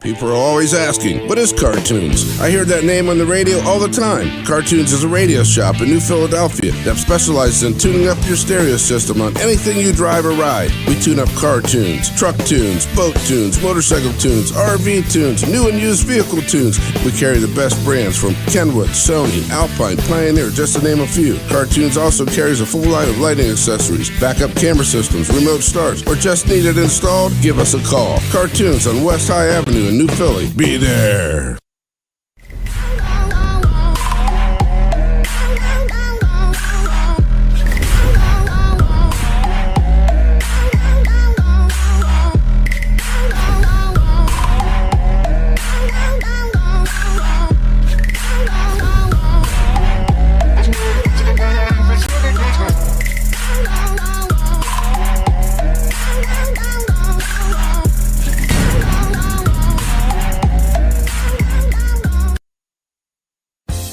Speaker 22: People are always asking, what is Cartoons? I hear that name on the radio all the time. Cartoons is a radio shop in New Philadelphia that specializes in tuning up your stereo system on anything you drive or ride. We tune up car tunes, truck tunes, boat tunes, motorcycle tunes, RV tunes, new and used vehicle tunes. We carry the best brands from Kenwood, Sony, Alpine, Pioneer, just to name a few. Cartoons also carries a full line of lighting accessories, backup camera systems, remote starts, or just need it installed? Give us a call. Cartoons on West High Avenue in New Philly. Be there.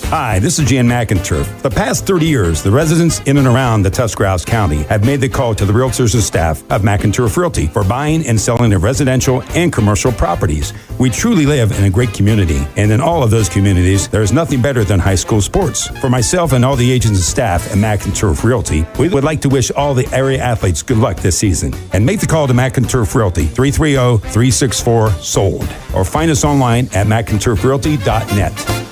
Speaker 23: Hi, this is Jan McInturf. The past 30 years, the residents in and around the Tuscarawas County have made the call to the realtors and staff of McInturf Realty for buying and selling of residential and commercial properties. We truly live in a great community, and in all of those communities, there is nothing better than high school sports. For myself and all the agents and staff at McInturf Realty, we would like to wish all the area athletes good luck this season. And make the call to McInturf Realty, 330-364-SOLD, or find us online at McInturfRealty.net.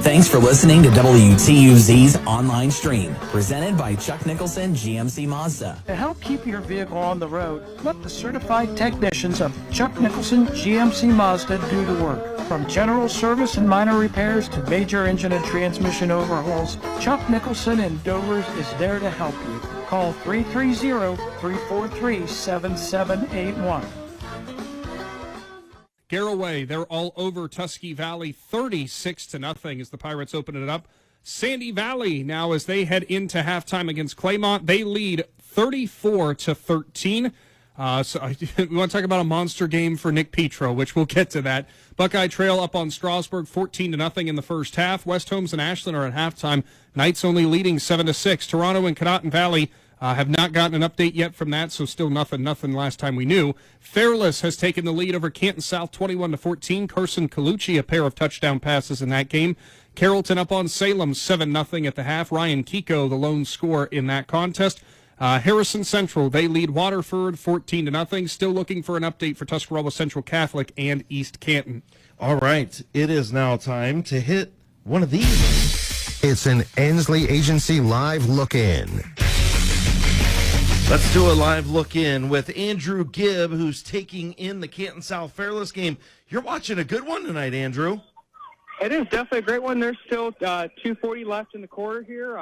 Speaker 7: Thanks for listening to WTUZ's online stream, presented by Chuck Nicholson GMC Mazda.
Speaker 24: To help keep your vehicle on the road, let the certified technicians of Chuck Nicholson GMC Mazda do the work. From general service and minor repairs to major engine and transmission overhauls, Chuck Nicholson in Dover is there to help you. Call 330-343-7781.
Speaker 25: Garraway, they're all over Tusky Valley, 36-0 as the Pirates open it up. Sandy Valley now, as they head into halftime against Claymont, they lead 34-13. So we want to talk about a monster game for Nick Petro, which we'll get to that. Buckeye Trail up on Strasburg, 14-0 in the first half. West Holmes and Ashland are at halftime. Knights only leading 7-6. Toronto and Conotton Valley have not gotten an update yet from that, so still nothing last time we knew. Fairless has taken the lead over Canton South 21-14. Carson Colucci, a pair of touchdown passes in that game. Carrollton up on Salem 7-0 at the half. Ryan Kiko, the lone scorer in that contest. Harrison Central, they lead Waterford 14-0. Still looking for an update for Tuscarawas Central Catholic and East Canton.
Speaker 26: All right, it is now time to hit one of these.
Speaker 4: It's an Ensley Agency Live Look-In.
Speaker 26: Let's do a live look in with Andrew Gibb, who's taking in the Canton South Fairless game. You're watching a good one tonight, Andrew.
Speaker 27: It is definitely a great one. There's still 2:40 left in the quarter here.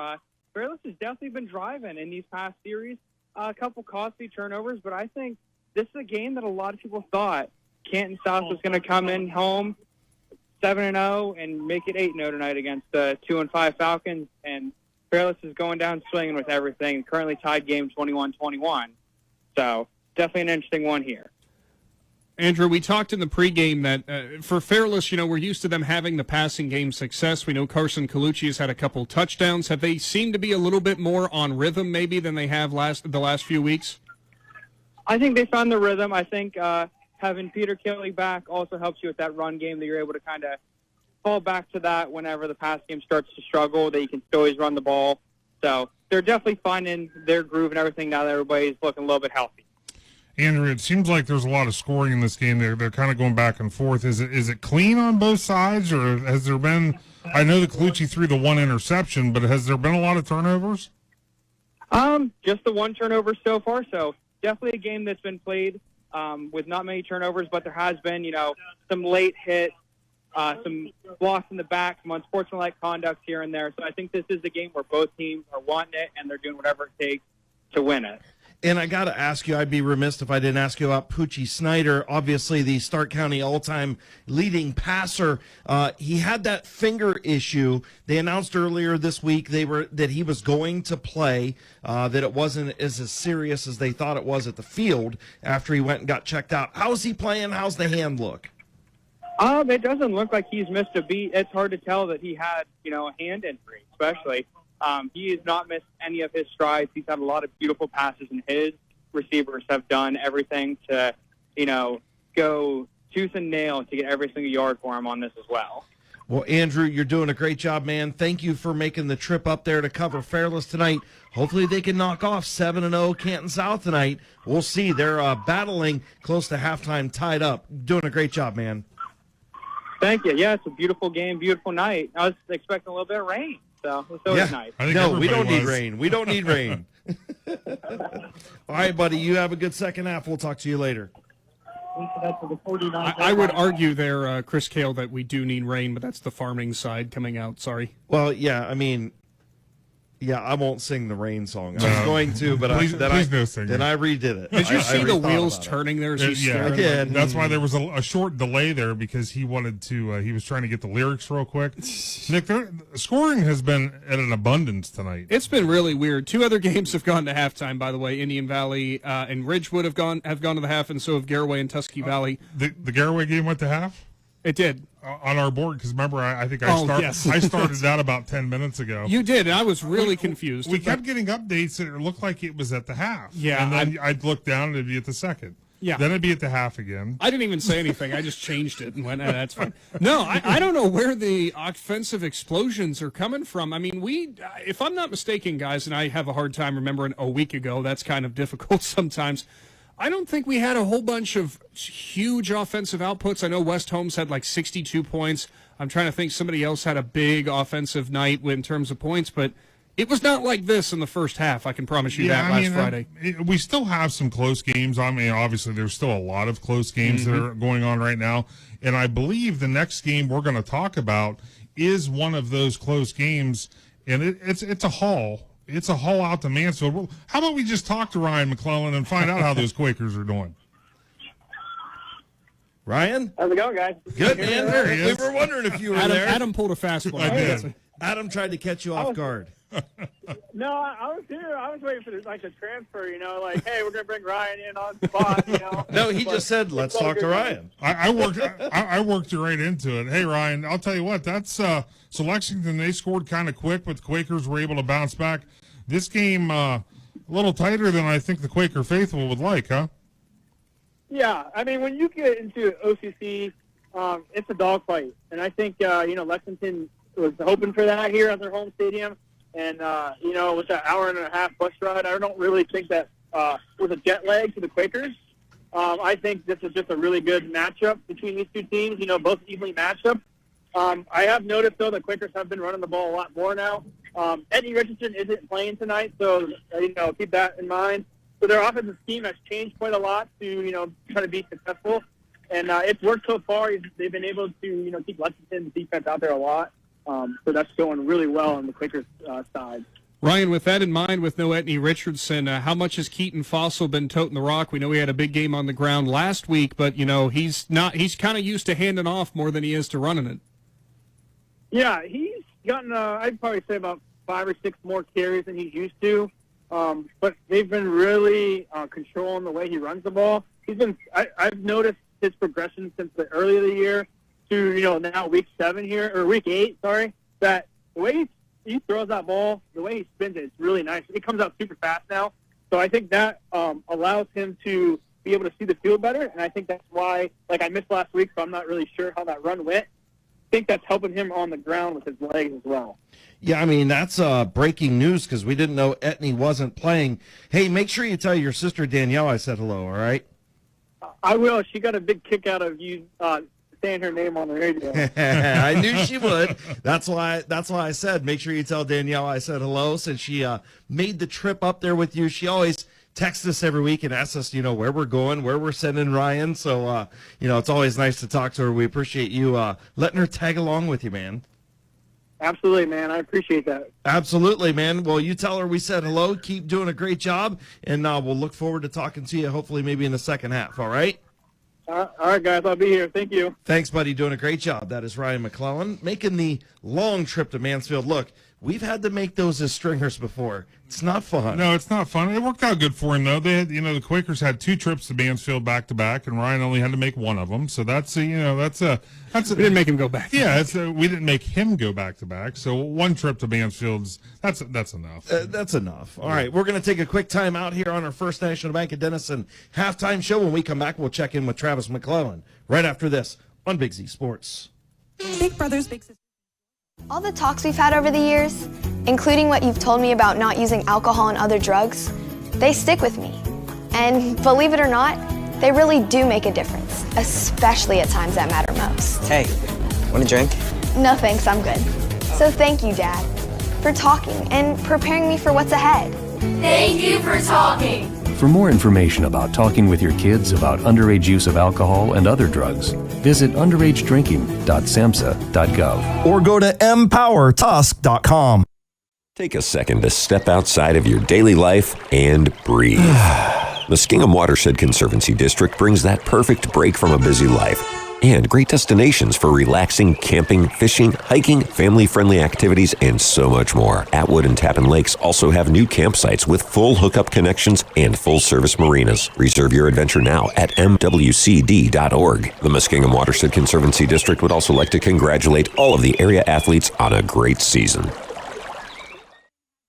Speaker 27: Fairless has definitely been driving in these past series. A couple costly turnovers, but I think this is a game that a lot of people thought Canton South was going to come in home 7-0 and make it 8-0 tonight against the 2-5 Falcons, and Fairless is going down swinging with everything. Currently tied game 21-21. So definitely an interesting one here.
Speaker 25: Andrew, we talked in the pregame that for Fairless, we're used to them having the passing game success. We know Carson Colucci has had a couple touchdowns. Have they seemed to be a little bit more on rhythm maybe than they have the last few weeks?
Speaker 27: I think they found the rhythm. I think having Peter Kelly back also helps you with that run game, that you're able to kind of fall back to that whenever the pass game starts to struggle, that you can still always run the ball. So they're definitely finding their groove and everything now that everybody's looking a little bit healthy.
Speaker 10: Andrew, it seems like there's a lot of scoring in this game. They're kind of going back and forth. Is it clean on both sides, or has there been? I know that Colucci threw the one interception, but has there been a lot of turnovers?
Speaker 27: Just the one turnover so far. So definitely a game that's been played with not many turnovers, but there has been, some late hits, some blocks in the back, some unsportsmanlike conduct here and there. So I think this is the game where both teams are wanting it and they're doing whatever it takes to win it.
Speaker 26: And I got to ask you, I'd be remiss if I didn't ask you about Poochie Snyder, obviously the Stark County all-time leading passer. He had that finger issue. They announced earlier this week that he was going to play, that it wasn't as serious as they thought it was at the field after he went and got checked out. How's he playing? How's the hand look?
Speaker 27: It doesn't look like he's missed a beat. It's hard to tell that he had, a hand injury, especially. He has not missed any of his strides. He's had a lot of beautiful passes, and his receivers have done everything to, go tooth and nail to get every single yard for him on this as well.
Speaker 26: Well, Andrew, you're doing a great job, man. Thank you for making the trip up there to cover Fairless tonight. Hopefully they can knock off 7-0 Canton South tonight. We'll see. They're battling close to halftime, tied up. Doing a great job, man.
Speaker 27: Thank you. Yeah, it's a beautiful game, beautiful night. I was expecting a little bit of rain. So it's always nice.
Speaker 26: No, we don't need rain. We don't need rain. All right, buddy. You have a good second half. We'll talk to you later.
Speaker 25: I would argue there, Chris Cale, that we do need rain, but that's the farming side coming out. Sorry.
Speaker 26: Well, yeah, I won't sing the rain song. I was going to, but
Speaker 10: please no
Speaker 26: then I redid it.
Speaker 25: Did you see the wheels turning there?
Speaker 10: Yeah, I did. That's why there was a short delay there, because he wanted to. He was trying to get the lyrics real quick. Nick, scoring has been at an abundance tonight.
Speaker 25: It's been really weird. 2 other games have gone to halftime. By the way, Indian Valley and Ridgewood have gone to the half, and so have Garaway and Tusky Valley.
Speaker 10: The Garaway game went to half.
Speaker 25: It did.
Speaker 10: On our board, because remember, I started that about 10 minutes ago.
Speaker 25: You did, and I was really confused.
Speaker 10: We kept getting updates that it looked like it was at the half.
Speaker 25: Yeah.
Speaker 10: And then I'd look down and it'd be at the second.
Speaker 25: Yeah.
Speaker 10: Then it'd be at the half again.
Speaker 25: I didn't even say anything. I just changed it and went, that's fine. No, I don't know where the offensive explosions are coming from. I mean, if I'm not mistaken, guys, and I have a hard time remembering a week ago, that's kind of difficult sometimes. I don't think we had a whole bunch of huge offensive outputs. I know West Holmes had like 62 points. I'm trying to think somebody else had a big offensive night in terms of points, but it was not like this in the first half. I can promise you that last Friday.
Speaker 10: We still have some close games. I mean, obviously, there's still a lot of close games that are going on right now. And I believe the next game we're going to talk about is one of those close games, and it's a haul. It's a haul out to Mansfield. Well, how about we just talk to Ryan McClellan and find out how those Quakers are doing?
Speaker 26: Ryan?
Speaker 27: How's it going, guys?
Speaker 26: Good, man.
Speaker 10: There he is.
Speaker 26: We were wondering if you were there.
Speaker 25: Adam pulled a fast one.
Speaker 10: I did.
Speaker 26: Adam tried to catch you off guard.
Speaker 27: No, I was here. I was waiting for the transfer, hey, we're going to bring Ryan in on the spot,
Speaker 26: No, he just said, let's talk to Ryan.
Speaker 10: I worked you right into it. Hey, Ryan, I'll tell you what, that's so Lexington, they scored kind of quick, but the Quakers were able to bounce back. This game, a little tighter than I think the Quaker faithful would like, huh?
Speaker 27: Yeah, I mean, when you get into OCC, it's a dogfight. And I think, Lexington was hoping for that here at their home stadium. And, with that hour and a half bus ride, I don't really think that was a jet lag to the Quakers. I think this is just a really good matchup between these two teams, both evenly matched up. I have noticed, though, the Quakers have been running the ball a lot more now. Eddie Richardson isn't playing tonight, so, keep that in mind. So their offensive scheme has changed quite a lot to, try to be successful. And it's worked so far. They've been able to, keep Lexington's defense out there a lot. So that's going really well on the Quakers side.
Speaker 25: Ryan, with that in mind, with no Etney Richardson, how much has Keaton Fossil been toting the rock? We know he had a big game on the ground last week, but, he's kind of used to handing off more than he is to running it.
Speaker 27: Yeah, he's gotten, I'd probably say about 5 or 6 more carries than he's used to. But they've been really controlling the way he runs the ball. I've noticed his progression since the early of the year to, now week 7 here, or week 8, sorry, that the way he throws that ball, the way he spins it, it's really nice. It comes out super fast now. So I think that allows him to be able to see the field better, and I think that's why, I missed last week, so I'm not really sure how that run went. I think that's helping him on the ground with his legs as well.
Speaker 26: Yeah, I mean, that's breaking news because we didn't know Etney wasn't playing. Hey, make sure you tell your sister Danielle I said hello, all right?
Speaker 27: I will. She got a big kick out of you saying her name on the radio.
Speaker 26: I knew she would. That's why I said make sure you tell Danielle I said hello, since she made the trip up there with you. She always texts us every week and asks us, where we're going, where we're sending Ryan. So, it's always nice to talk to her. We appreciate you letting her tag along with you, man.
Speaker 27: Absolutely, man. I appreciate that.
Speaker 26: Absolutely, man. Well, you tell her we said hello. Keep doing a great job, and we'll look forward to talking to you hopefully maybe in the second half, all right?
Speaker 27: All right, guys. I'll be here. Thank you.
Speaker 26: Thanks, buddy. Doing a great job. That is Ryan McClellan making the long trip to Mansfield. Look, we've had to make those as stringers before. It's not fun.
Speaker 10: No, it's not fun. It worked out good for him, though. They had, the Quakers had 2 trips to Mansfield back to back, and Ryan only had to make one of them. So that's we
Speaker 25: didn't make him go back.
Speaker 10: Yeah, we didn't make him go back to back. So one trip to Mansfield's that's enough.
Speaker 26: That's enough. All right, we're going to take a quick time out here on our First National Bank of Denison halftime show. When we come back, we'll check in with Travis McClellan right after this on Big Z Sports.
Speaker 1: Big Brothers, Big Sisters.
Speaker 11: All the talks we've had over the years, including what you've told me about not using alcohol and other drugs, they stick with me. And believe it or not, they really do make a difference, especially at times that matter most.
Speaker 12: Hey, want a drink?
Speaker 11: No thanks, I'm good. So thank you, Dad, for talking and preparing me for what's ahead.
Speaker 13: Thank you for talking.
Speaker 14: For more information about talking with your kids about underage use of alcohol and other drugs, visit underagedrinking.samhsa.gov
Speaker 15: or go to empowertusk.com.
Speaker 5: Take a second to step outside of your daily life and breathe. Muskingum Watershed Conservancy District brings that perfect break from a busy life and great destinations for relaxing, camping, fishing, hiking, family-friendly activities, and so much more. Atwood and Tappan Lakes also have new campsites with full hookup connections and full-service marinas. Reserve your adventure now at mwcd.org. The Muskingum Watershed Conservancy District would also like to congratulate all of the area athletes on a great season.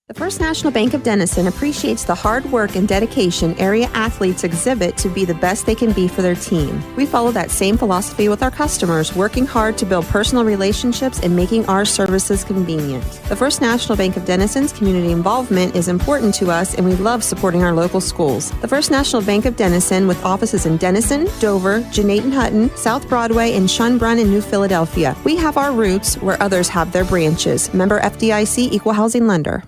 Speaker 16: The First National Bank of Denison appreciates the hard work and dedication area athletes exhibit to be the best they can be for their team. We follow that same philosophy with our customers, working hard to build personal relationships and making our services convenient. The First National Bank of Denison's community involvement is important to us, and we love supporting our local schools. The First National Bank of Denison, with offices in Denison, Dover, Jeanette and Hutton, South Broadway, and Schunbrunn and New Philadelphia. We have our roots where others have their branches. Member FDIC, Equal Housing Lender.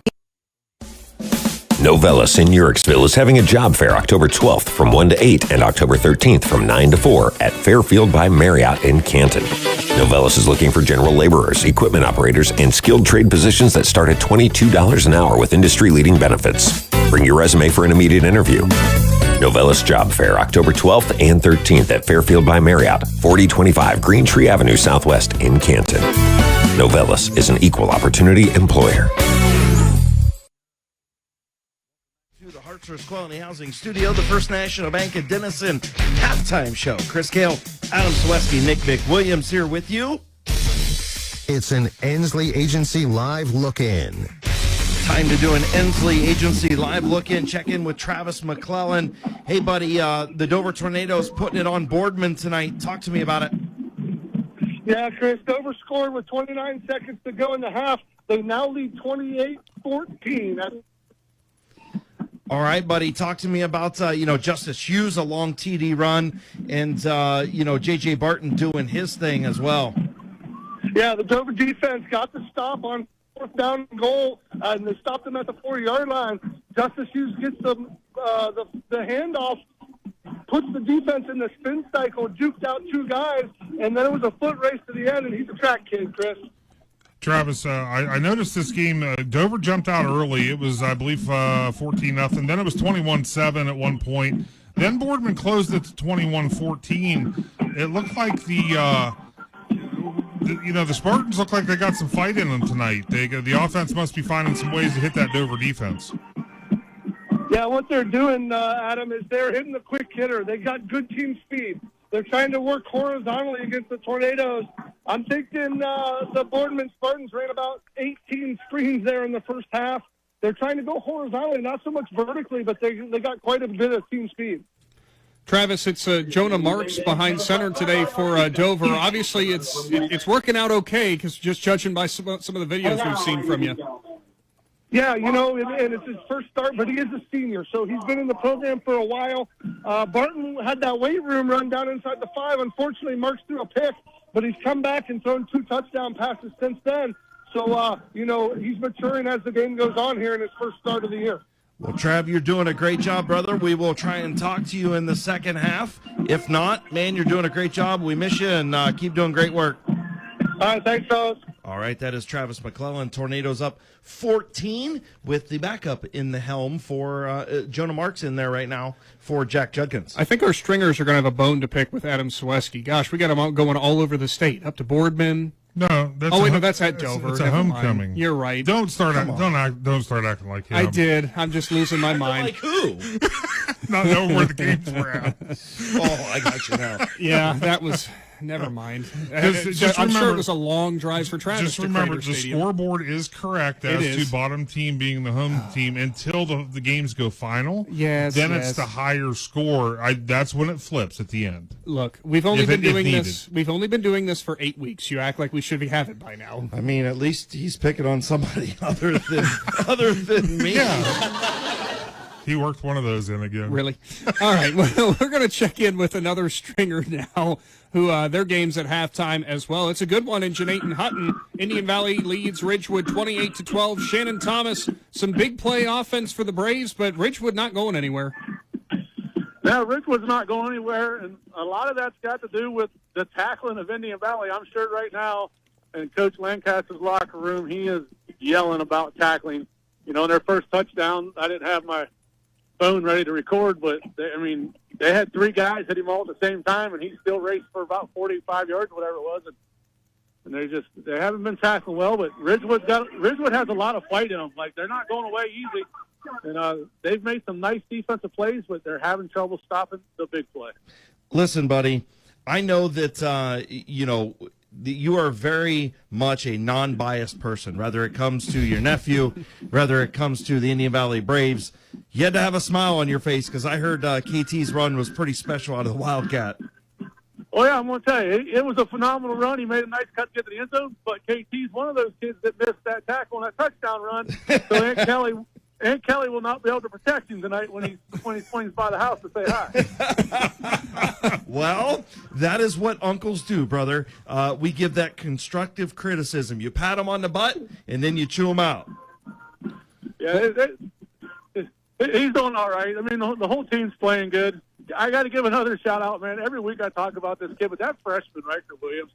Speaker 5: Novellus in Uriksville is having a job fair October 12th from 1 to 8 and October 13th from 9 to 4 at Fairfield by Marriott in Canton. Novellus is looking for general laborers, equipment operators, and skilled trade positions that start at $22 an hour with industry-leading benefits. Bring your resume for an immediate interview. Novellus Job Fair October 12th and 13th at Fairfield by Marriott, 4025 Green Tree Avenue Southwest in Canton. Novellus is an equal opportunity employer.
Speaker 26: Quality Housing Studio, the First National Bank of Denison halftime show. Chris Kale, Adam Sweski, Nick Williams here with you.
Speaker 4: It's an Ensley Agency Live Look-In.
Speaker 26: Time to do an Ensley Agency Live Look-In. Check in with Travis McClellan. Hey, buddy, the Dover Tornadoes putting it on Boardman tonight. Talk to me about it.
Speaker 17: Yeah, Chris, Dover scored with 29 seconds to go in the half. They now lead 28-14.
Speaker 26: All right, buddy. Talk to me about, Justice Hughes, a long TD run, and, J.J. Barton doing his thing as well.
Speaker 17: Yeah, the Dover defense got the stop on 4th down goal, and they stopped him at the 4-yard line. Justice Hughes gets the handoff, puts the defense in the spin cycle, juked out 2 guys, and then it was a foot race to the end, and he's a track kid, Chris.
Speaker 10: Travis, I noticed this game, Dover jumped out early. It was, I believe, 14-0. Then it was 21-7 at one point. Then Boardman closed it to 21-14. It looked like the Spartans look like they got some fight in them tonight. The offense must be finding some ways to hit that Dover defense.
Speaker 17: Yeah, what they're doing, Adam, is they're hitting the quick hitter. They got good team speed. They're trying to work horizontally against the Tornadoes. I'm thinking the Boardman Spartans ran about 18 screens there in the first half. They're trying to go horizontally, not so much vertically, but they got quite a bit of team speed.
Speaker 25: Travis, it's Jonah Marks behind center today for Dover. Obviously, it's working out okay, because just judging by some of the videos we've seen from you.
Speaker 17: Yeah, and it's his first start, but he is a senior, so he's been in the program for a while. Barton had that weight room run down inside the 5. Unfortunately, Marks threw a pick, but he's come back and thrown 2 touchdown passes since then. So, he's maturing as the game goes on here in his first start of the year.
Speaker 26: Well, Trav, you're doing a great job, brother. We will try and talk to you in the second half. If not, man, you're doing a great job. We miss you, and keep doing great work.
Speaker 17: All right, thanks, fellas.
Speaker 26: All right, that is Travis McClellan. Tornadoes up 14 with the backup in the helm for Jonah Marks in there right now for Jack Judkins.
Speaker 25: I think our stringers are going to have a bone to pick with Adam Sweski. Gosh, we got them going all over the state, up to Boardman.
Speaker 10: No,
Speaker 25: that's at Dover.
Speaker 10: It's a homecoming.
Speaker 25: You're right.
Speaker 10: Don't start acting like him.
Speaker 25: I did. I'm just losing my mind.
Speaker 26: Like who?
Speaker 10: Not knowing where the games were at.
Speaker 26: Oh, I got you now.
Speaker 25: Yeah, that was. Never mind.
Speaker 10: I'm
Speaker 25: sure it was a long drive for Travis.
Speaker 10: Just remember, the scoreboard is correct as to bottom team being the home team until the games go final.
Speaker 25: Yes.
Speaker 10: Then it's the higher score. That's when it flips at the end.
Speaker 25: Look, we've only been doing this. We've only been doing this for 8 weeks. You act like we should have it by now.
Speaker 26: I mean, at least he's picking on somebody other than me.
Speaker 10: Yeah. He worked one of those in again.
Speaker 25: Really? All right. Well, we're going to check in with another stringer now, who their game's at halftime as well. It's a good one in Jeanette Hutton. Indian Valley leads Ridgewood 28-12. Shannon Thomas, some big play offense for the Braves, but Ridgewood not going anywhere.
Speaker 3: Yeah, Ridgewood's not going anywhere, and a lot of that's got to do with the tackling of Indian Valley. I'm sure right now in Coach Lancaster's locker room, he is yelling about tackling. In their first touchdown, I didn't have my phone ready to record, but they had 3 guys hit him all at the same time, and he still raced for about 45 yards, whatever it was, and they haven't been tackling well. But Ridgewood has a lot of fight in them. Like, they're not going away easy, and they've made some nice defensive plays, but they're having trouble stopping the big play.
Speaker 26: Listen, buddy, I know that you are very much a non-biased person, whether it comes to your nephew, whether it comes to the Indian Valley Braves. You had to have a smile on your face because I heard KT's run was pretty special out of the Wildcat.
Speaker 3: Oh, yeah, I'm going to tell you, it was a phenomenal run. He made a nice cut to get to the end zone, but KT's one of those kids that missed that tackle on that touchdown run. So Aunt Kelly will not be able to protect him tonight when he swings by the house to say hi.
Speaker 26: Well, that is what uncles do, brother. We give that constructive criticism. You pat him on the butt, and then you chew him out.
Speaker 3: Yeah, he's doing all right. I mean, the whole team's playing good. I got to give another shout-out, man. Every week I talk about this kid, but that freshman, Riker Williams,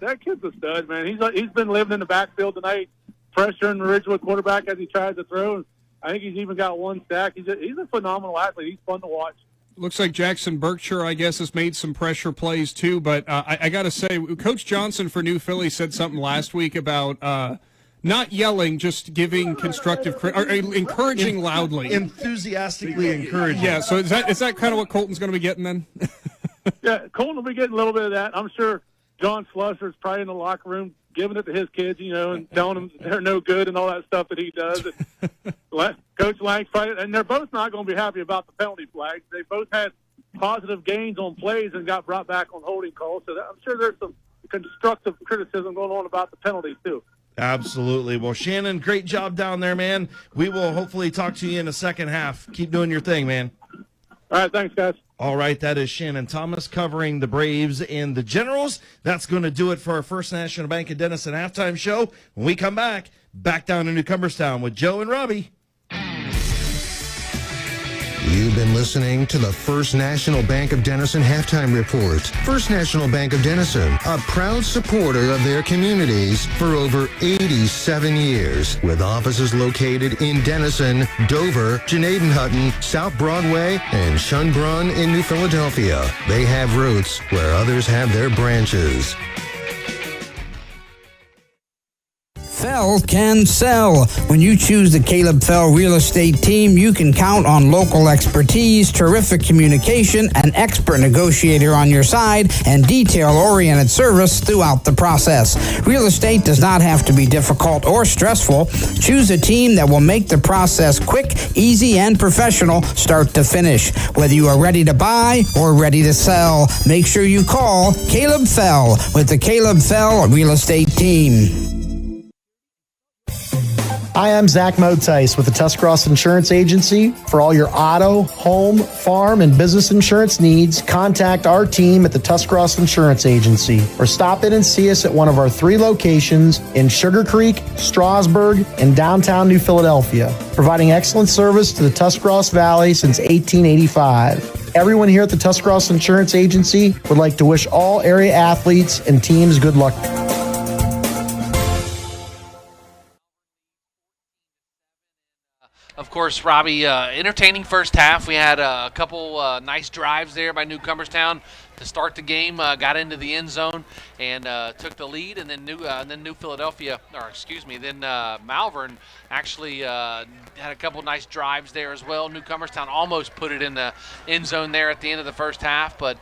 Speaker 3: that kid's a stud, man. He's been living in the backfield tonight, pressuring the Ridgewood quarterback as he tries to throw. I think he's even got 1 sack. He's a phenomenal athlete. He's fun to watch.
Speaker 25: Looks like Jackson Berkshire, I guess, has made some pressure plays too. But I got to say, Coach Johnson for New Philly said something last week about not yelling, just giving constructive or encouraging loudly.
Speaker 26: Enthusiastically encouraging.
Speaker 25: Yeah, so is that kind of what Colton's going to be getting then?
Speaker 3: Yeah, Colton will be getting a little bit of that. I'm sure John Slusser's probably in the locker room giving it to his kids, and telling them they're no good and all that stuff that he does. And Coach Lang's probably, and they're both not going to be happy about the penalty flags. They both had positive gains on plays and got brought back on holding calls. So I'm sure there's some constructive criticism going on about the penalties too.
Speaker 26: Absolutely. Well, Shannon, great job down there, man. We will hopefully talk to you in the second half. Keep doing your thing, man.
Speaker 3: All right, thanks, guys.
Speaker 26: All right, that is Shannon Thomas covering the Braves and the Generals. That's going to do it for our First National Bank of Denison halftime show. When we come back down to Newcomerstown with Joe and Robbie.
Speaker 4: You've been listening to the First National Bank of Denison Halftime Report. First National Bank of Denison, a proud supporter of their communities for over 87 years, with offices located in Denison, Dover, Jeanette Hutton, South Broadway, and Schönbrunn in New Philadelphia. They have roots where others have their branches.
Speaker 6: Fell can sell. When you choose the Caleb Fell Real Estate Team, you can count on local expertise, terrific communication, an expert negotiator on your side, and detail-oriented service throughout the process. Real estate does not have to be difficult or stressful. Choose a team that will make the process quick, easy, and professional start to finish. Whether you are ready to buy or ready to sell, make sure you call Caleb Fell with the Caleb Fell Real Estate Team.
Speaker 2: Hi, I'm Zach Motice with the Tuscarawas Insurance Agency. For all your auto, home, farm, and business insurance needs, contact our team at the Tuscarawas Insurance Agency or stop in and see us at one of our 3 locations in Sugar Creek, Strasburg, and downtown New Philadelphia, providing excellent service to the Tuscarawas Valley since 1885. Everyone here at the Tuscarawas Insurance Agency would like to wish all area athletes and teams good luck.
Speaker 8: Of course, Robbie, entertaining first half. We had a couple nice drives there by Newcomerstown to start the game. Got into the end zone and took the lead, and then Malvern actually had a couple nice drives there as well. Newcomerstown almost put it in the end zone there at the end of the first half, but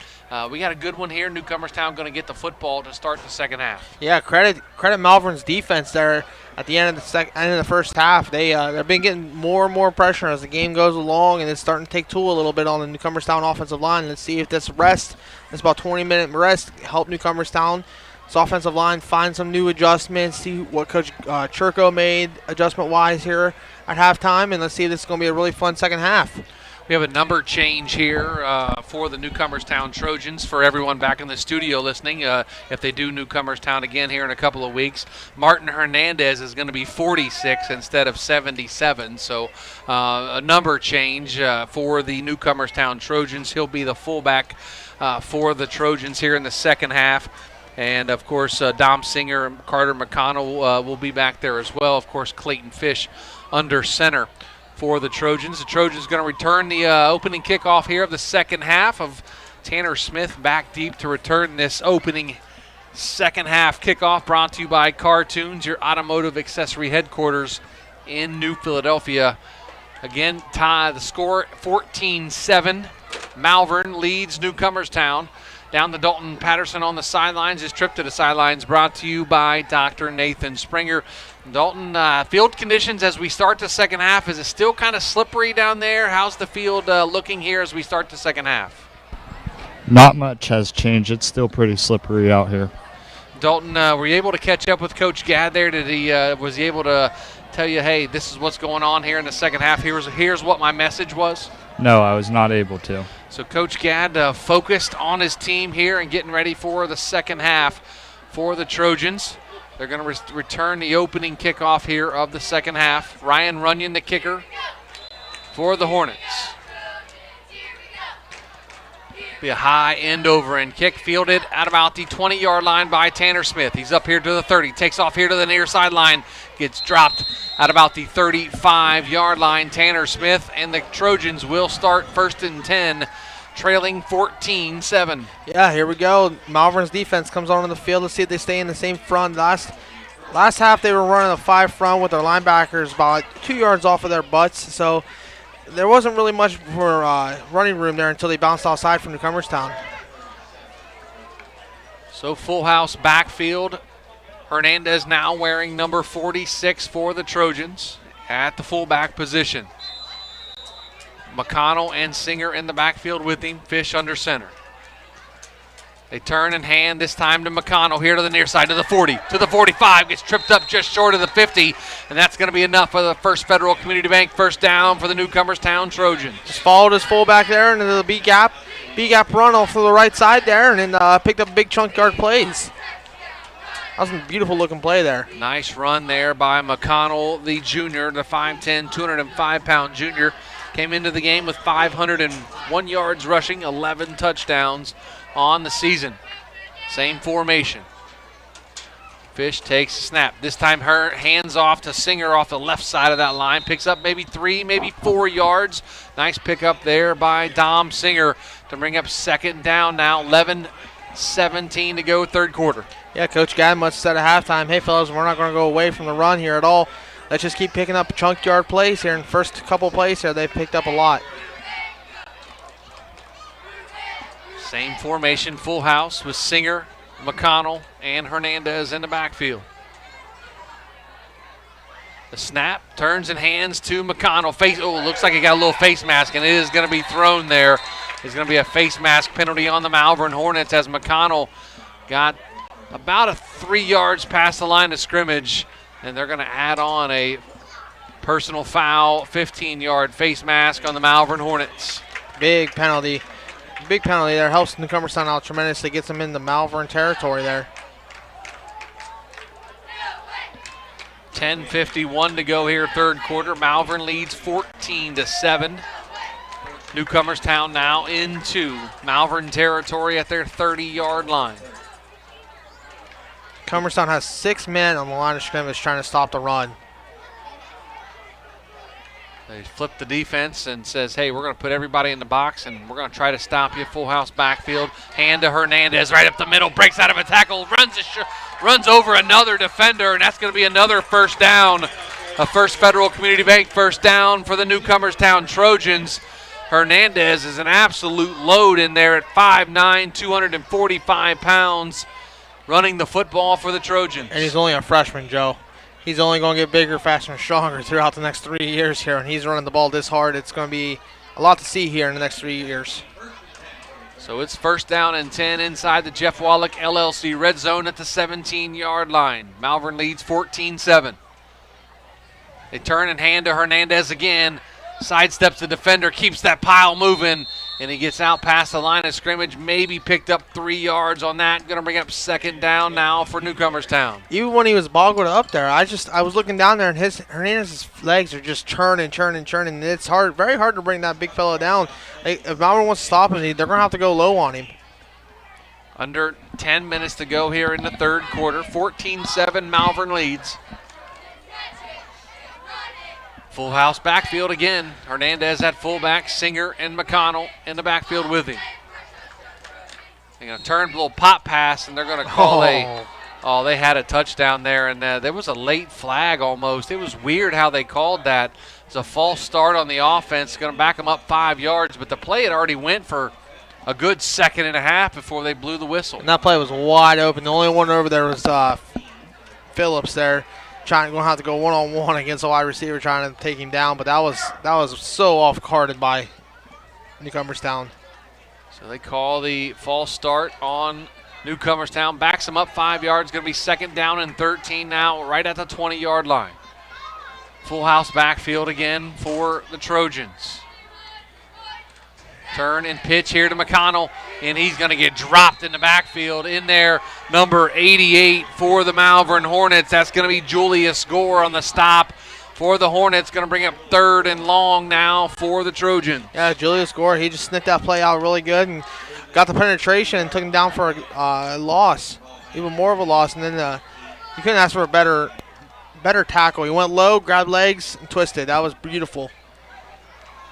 Speaker 8: we got a good one here. Newcomerstown going to get the football to start the second half.
Speaker 12: Yeah, credit Malvern's defense there. At the end of the first half, they've been getting more and more pressure as the game goes along, and it's starting to take toll a little bit on the Newcomerstown offensive line. Let's see if this about 20-minute rest, help Newcomerstown's offensive line find some new adjustments. See what Coach Churko made adjustment-wise here at halftime, and let's see if this is going to be a really fun second half.
Speaker 8: We have a number change here for the Newcomerstown Trojans for everyone back in the studio listening. If they do Newcomerstown again here in a couple of weeks, Martin Hernandez is going to be 46 instead of 77. So a number change for the Newcomerstown Trojans. He'll be the fullback for the Trojans here in the second half. And, of course, Dom Singer and Carter McConnell will be back there as well. Of course, Clayton Fish under center for the Trojans. The Trojans going to return the opening kickoff here of the second half of Tanner Smith back deep to return this opening second half kickoff, brought to you by Cartoons, your automotive accessory headquarters in New Philadelphia. Again, tie the score 14-7. Malvern leads Newcomerstown. Down to Dalton Patterson on the sidelines. His trip to the sidelines brought to you by Dr. Nathan Springer. Dalton, field conditions as we start the second half, is it still kind of slippery down there? How's the field looking here as we start the second half?
Speaker 18: Not much has changed. It's still pretty slippery out here.
Speaker 8: Dalton, were you able to catch up with Coach Gadd there? Was he able to tell you, hey, this is what's going on here in the second half? Here's what my message was?
Speaker 18: No, I was not able to.
Speaker 8: So Coach Gadd focused on his team here and getting ready for the second half for the Trojans. They're going to return the opening kickoff here of the second half. Ryan Runyon, the kicker for the Hornets. Be a high end over and kick, fielded at about the 20-yard line by Tanner Smith. He's up here to the 30, takes off here to the near sideline, gets dropped at about the 35-yard line. Tanner Smith and the Trojans will start 1st and 10, trailing 14-7.
Speaker 12: Yeah, here we go. Malvern's defense comes on the field. Let's see if they stay in the same front. Last half they were running a 5 front with their linebackers about 2 yards off of their butts, so there wasn't really much for running room there until they bounced outside from Newcomerstown.
Speaker 8: So full house backfield. Hernandez now wearing number 46 for the Trojans at the fullback position. McConnell and Singer in the backfield with him. Fish under center. They turn and hand this time to McConnell here to the near side, to the 40, to the 45. Gets tripped up just short of the 50, and that's going to be enough for the First Federal Community Bank first down for the Newcomerstown Trojans.
Speaker 12: Just followed his fullback there into the B-gap. B-gap run off to the right side there, and then picked up a big chunk yard plays. That was a beautiful looking play there.
Speaker 8: Nice run there by McConnell, the junior, the 5'10", 205-pound junior. Came into the game with 501 yards rushing, 11 touchdowns on the season. Same formation. Fish takes a snap. This time her hands off to Singer off the left side of that line. Picks up maybe 3, maybe 4 yards. Nice pickup there by Dom Singer to bring up second down now. 11 8:17 to go, third quarter.
Speaker 12: Yeah, Coach Gadd must have said at halftime, hey, fellas, we're not going to go away from the run here at all. Let's just keep picking up chunk yard plays here. In the first couple plays here, they've picked up a lot.
Speaker 8: Same formation, full house with Singer, McConnell, and Hernandez in the backfield. The snap turns and hands to McConnell. Looks like he got a little face mask, and it is going to be thrown there. It's going to be a face mask penalty on the Malvern Hornets as McConnell got about 3 yards past the line of scrimmage, and they're going to add on a personal foul, 15-yard face mask on the Malvern Hornets.
Speaker 12: Big penalty. Big penalty there. Helps Newcomerstown out tremendously. Gets them in the Malvern territory there.
Speaker 8: 10:51 to go here, third quarter. Malvern leads 14-7. Newcomerstown now into Malvern territory at their 30-yard line.
Speaker 12: Newcomerstown has 6 men on the line of scrimmage trying to stop the run.
Speaker 8: They flip the defense and says, hey, we're going to put everybody in the box and we're going to try to stop you. Full house backfield. Hand to Hernandez right up the middle. Breaks out of a tackle. Runs over another defender, and that's going to be another first down. A First Federal Community Bank first down for the Newcomerstown Trojans. Hernandez is an absolute load in there at 5'9", 245 pounds, running the football for the Trojans.
Speaker 12: And he's only a freshman, Joe. He's only going to get bigger, faster, and stronger throughout the next 3 years here, and he's running the ball this hard. It's going to be a lot to see here in the next 3 years.
Speaker 8: So it's first down and 10 inside the Jeff Wallach LLC red zone at the 17-yard line. Malvern leads 14-7. They turn and hand to Hernandez again. Sidesteps the defender, keeps that pile moving, and he gets out past the line of scrimmage, maybe picked up 3 yards on that. Going to bring up second down now for Newcomerstown.
Speaker 12: Even when he was boggled up there, I was looking down there, and Hernandez's legs are just churning. It's very hard to bring that big fellow down. If Malvern wants to stop him, they're going to have to go low on him.
Speaker 8: Under 10 minutes to go here in the third quarter. 14-7, Malvern leads. Full house backfield again. Hernandez at fullback, Singer and McConnell in the backfield with him. They're going to turn a little pop pass, and they're going to call they had a touchdown there, and there was a late flag almost. It was weird how they called that. It's a false start on the offense, going to back them up 5 yards, but the play had already went for a good second and a half before they blew the whistle.
Speaker 12: And that play was wide open. The only one over there was Phillips there. Going to have to go one-on-one against a wide receiver trying to take him down, but that was so off-guarded by Newcomerstown.
Speaker 8: So they call the false start on Newcomerstown. Backs them up 5 yards. Going to be second down and 13 now, right at the 20-yard line. Full house backfield again for the Trojans. Turn and pitch here to McConnell, and he's going to get dropped in the backfield. In there, number 88 for the Malvern Hornets. That's going to be Julius Gore on the stop for the Hornets. Going to bring up third and long now for the Trojans.
Speaker 12: Yeah, Julius Gore, he just snipped that play out really good and got the penetration and took him down for a loss, even more of a loss. And then you couldn't ask for a better tackle. He went low, grabbed legs, and twisted. That was beautiful.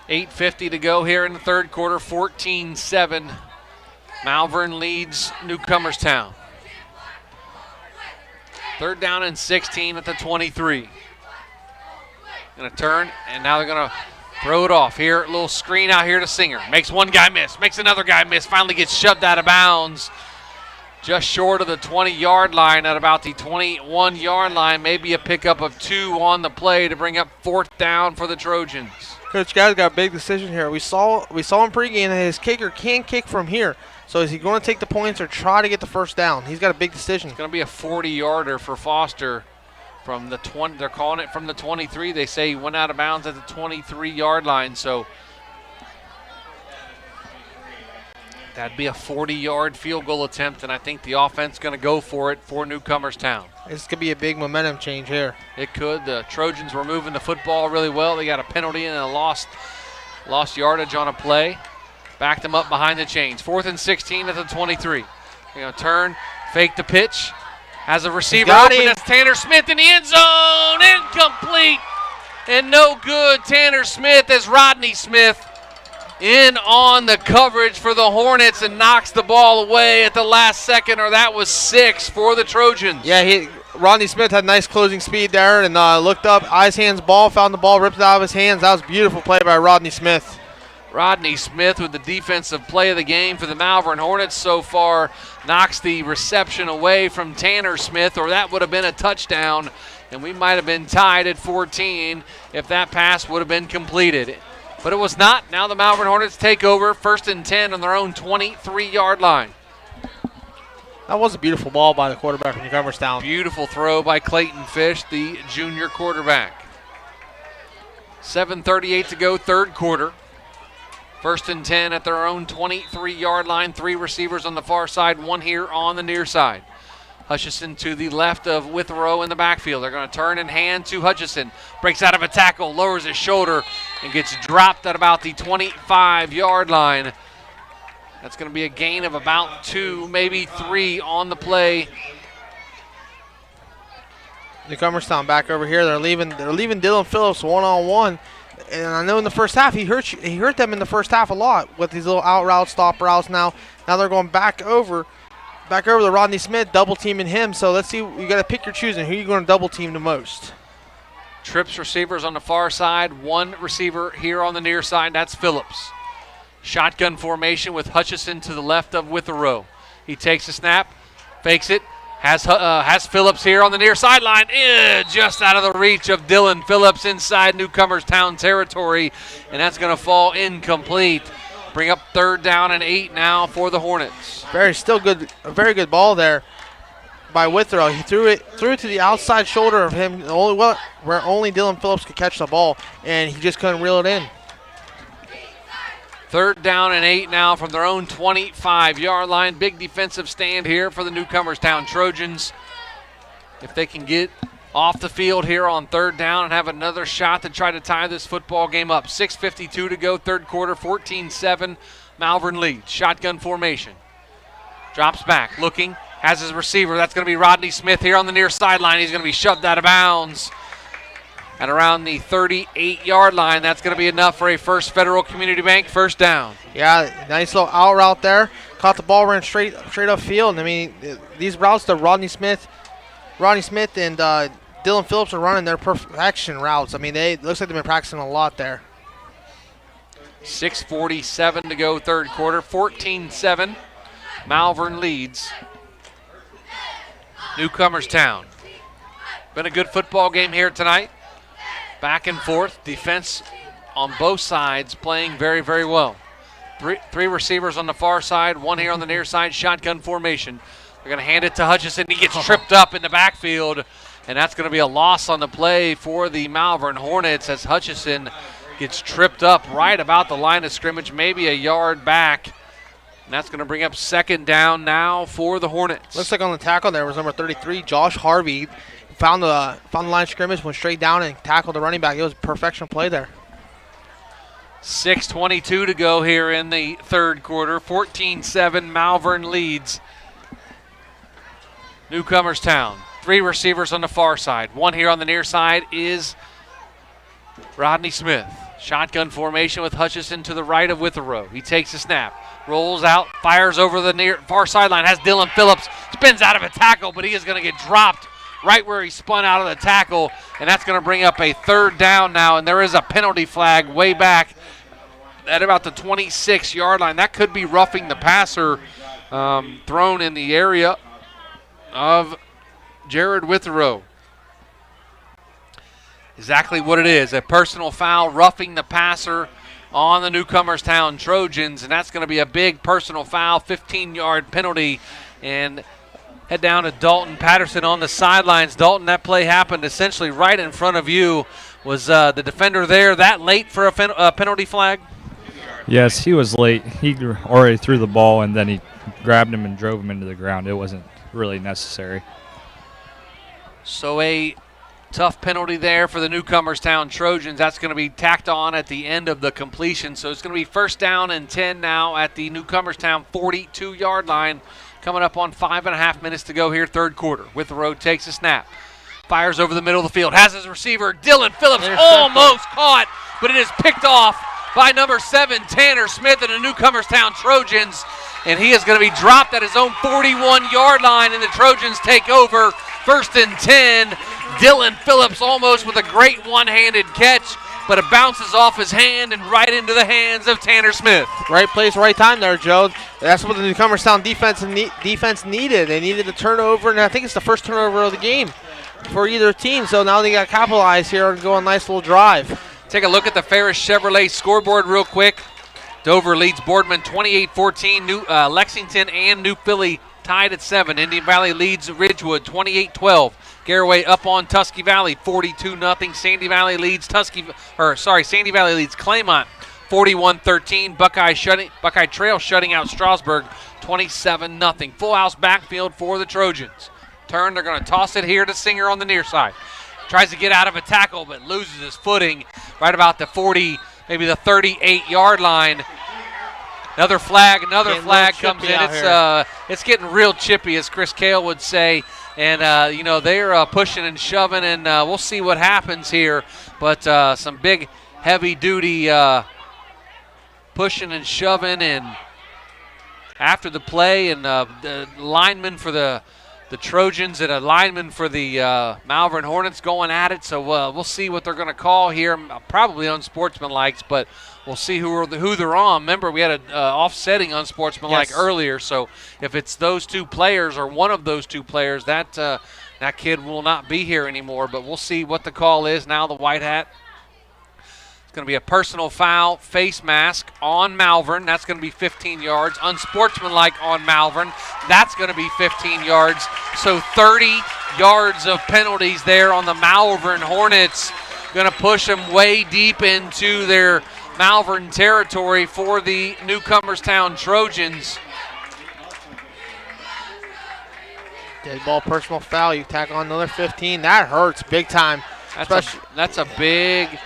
Speaker 8: 8:50 to go here in the third quarter, 14-7. Malvern leads Newcomerstown. Third down and 16 at the 23. Going to turn, and now they're going to throw it off here. A little screen out here to Singer. Makes one guy miss, makes another guy miss, finally gets shoved out of bounds. Just short of the 20-yard line at about the 21-yard line. Maybe a pickup of 2 on the play to bring up fourth down for the Trojans.
Speaker 12: Coach Gadd's got a big decision here. We saw in pregame that his kicker can kick from here. So is he going to take the points or try to get the first down? He's got a big decision.
Speaker 8: It's going to be a 40-yarder for Foster from the 20. They're calling it from the 23. They say he went out of bounds at the 23-yard line. So that'd be a 40-yard field goal attempt, and I think the offense is going to go for it for Newcomerstown.
Speaker 12: This could be a big momentum change here.
Speaker 8: It could. The Trojans were moving the football really well. They got a penalty and a lost yardage on a play. Backed them up behind the chains. 4th and 16 at the 23. They're going to turn, fake the pitch. Has a receiver open. That's Tanner Smith in the end zone. Incomplete and no good. Tanner Smith as Rodney Smith in on the coverage for the Hornets and knocks the ball away at the last second, or that was 6 for the Trojans.
Speaker 12: Yeah, Rodney Smith had nice closing speed there and looked up, eyes, hands, ball, found the ball, ripped it out of his hands. That was a beautiful play by Rodney Smith.
Speaker 8: Rodney Smith with the defensive play of the game for the Malvern Hornets so far, knocks the reception away from Tanner Smith, or that would have been a touchdown, and we might have been tied at 14 if that pass would have been completed. But it was not. Now the Malvern Hornets take over, 1st and 10 on their own 23-yard line.
Speaker 12: That was a beautiful ball by the quarterback from Newcomerstown.
Speaker 8: Beautiful throw by Clayton Fish, the junior quarterback. 7:38 to go, third quarter. 1st and 10 at their own 23-yard line. 3 receivers on the far side, 1 here on the near side. Hutchison to the left of Withrow in the backfield. They're going to turn and hand to Hutchison. Breaks out of a tackle, lowers his shoulder, and gets dropped at about the 25-yard line. That's going to be a gain of about 2, maybe 3 on the play.
Speaker 12: Newcomerstown back over here. They're leaving Dylan Phillips one-on-one. And I know in the first half he hurt them in the first half a lot with these little out routes, stop routes. Now they're going back over to Rodney Smith, double teaming him. So let's see. You got to pick your choosing. Who are you going to double team the most?
Speaker 8: Trips receivers on the far side. 1 receiver here on the near side. That's Phillips. Shotgun formation with Hutchison to the left of Withrow. He takes a snap, fakes it, has Phillips here on the near sideline. Just out of the reach of Dylan Phillips inside Newcomerstown territory, and that's going to fall incomplete. Bring up 3rd down and 8 now for the Hornets.
Speaker 12: A very good ball there by Withrow. He threw it to the outside shoulder of him, where only Dylan Phillips could catch the ball, and he just couldn't reel it in.
Speaker 8: 3rd down and 8 now from their own 25-yard line. Big defensive stand here for the Newcomerstown Trojans. If they can get off the field here on 3rd down and have another shot to try to tie this football game up. 6:52 to go, third quarter, 14-7. Malvern leads. Shotgun formation. Drops back, looking, has his receiver. That's going to be Rodney Smith here on the near sideline. He's going to be shoved out of bounds at around the 38-yard line. That's going to be enough for a First Federal Community Bank first down.
Speaker 12: Yeah, nice little out route there. Caught the ball, ran straight up field. I mean, these routes that Rodney Smith and Dylan Phillips are running their perfection routes. I mean, it looks like they've been practicing a lot there.
Speaker 8: 6:47 to go, third quarter. 14-7. Malvern leads Newcomerstown. Been a good football game here tonight. Back and forth. Defense on both sides playing very, very well. Three receivers on the far side, 1 here on the near side. Shotgun formation. They're going to hand it to Hutchison. He gets tripped up in the backfield, and that's going to be a loss on the play for the Malvern Hornets as Hutchison gets tripped up right about the line of scrimmage, maybe a yard back. And that's going to bring up 2nd down now for the Hornets.
Speaker 12: Looks like on the tackle there was number 33, Josh Harvey. Found the line of scrimmage, went straight down and tackled the running back. It was a perfection play there.
Speaker 8: 6:22 to go here in the third quarter. 14-7, Malvern leads Newcomerstown. 3 receivers on the far side. 1 here on the near side is Rodney Smith. Shotgun formation with Hutchison to the right of Withrow. He takes a snap, rolls out, fires over the far sideline, has Dylan Phillips, spins out of a tackle, but he is going to get dropped right where he spun out of the tackle, and that's going to bring up a 3rd down now, and there is a penalty flag way back at about the 26-yard line. That could be roughing the passer, thrown in the area of Jared Withrow. Exactly what it is, a personal foul, roughing the passer on the Newcomerstown Trojans, and that's going to be a big personal foul, 15-yard penalty, and head down to Dalton Patterson on the sidelines. Dalton, that play happened essentially right in front of you. Was the defender there that late for a penalty flag?
Speaker 18: Yes, he was late. He already threw the ball, and then he grabbed him and drove him into the ground. It wasn't really necessary.
Speaker 8: So a tough penalty there for the Newcomerstown Trojans. That's going to be tacked on at the end of the completion. So it's going to be 1st down and 10 now at the Newcomerstown 42-yard line. Coming up on 5.5 minutes to go here, third quarter. Withrow takes a snap. Fires over the middle of the field. Has his receiver, Dylan Phillips, almost caught, but it is picked off by number 7, Tanner Smith, and the Newcomerstown Trojans. And he is going to be dropped at his own 41-yard line, and the Trojans take over 1st and 10. Dylan Phillips almost with a great one-handed catch, but it bounces off his hand and right into the hands of Tanner Smith.
Speaker 12: Right place, right time there, Joe. That's what the Newcomerstown defense needed. They needed the turnover, and I think it's the first turnover of the game for either team. So now they got to capitalize here and go a nice little drive.
Speaker 8: Take a look at the Ferris Chevrolet scoreboard real quick. Dover leads Boardman 28-14. Lexington and New Philly tied at 7. Indian Valley leads Ridgewood 28-12. Garaway up on Tusky Valley 42-0. Sandy Valley leads Sandy Valley leads Claymont 41-13. Buckeye Trail shutting out Strasburg 27-0. Full house backfield for the Trojans. Turn, they're going to toss it here to Singer on the near side. Tries to get out of a tackle but loses his footing right about the 40, maybe the 38-yard line. Another flag comes in. It's getting real chippy, as Chris Cale would say. And, they're pushing and shoving, and we'll see what happens here. But some big, heavy-duty pushing and shoving and after the play. And the lineman for the Trojans and a lineman for the Malvern Hornets going at it. So we'll see what they're going to call here. Probably unsportsmanlike, but we'll see who they're on. Remember, we had an offsetting unsportsmanlike earlier. So if it's those two players or one of those two players, that kid will not be here anymore. But we'll see what the call is. Now the white hat. It's going to be a personal foul, face mask on Malvern. That's going to be 15 yards. Unsportsmanlike on Malvern. That's going to be 15 yards. So 30 yards of penalties there on the Malvern Hornets. Going to push them way deep into their Malvern territory for the Newcomerstown Trojans.
Speaker 12: Dead ball personal foul. You tack on another 15. That hurts big time.
Speaker 8: That's a big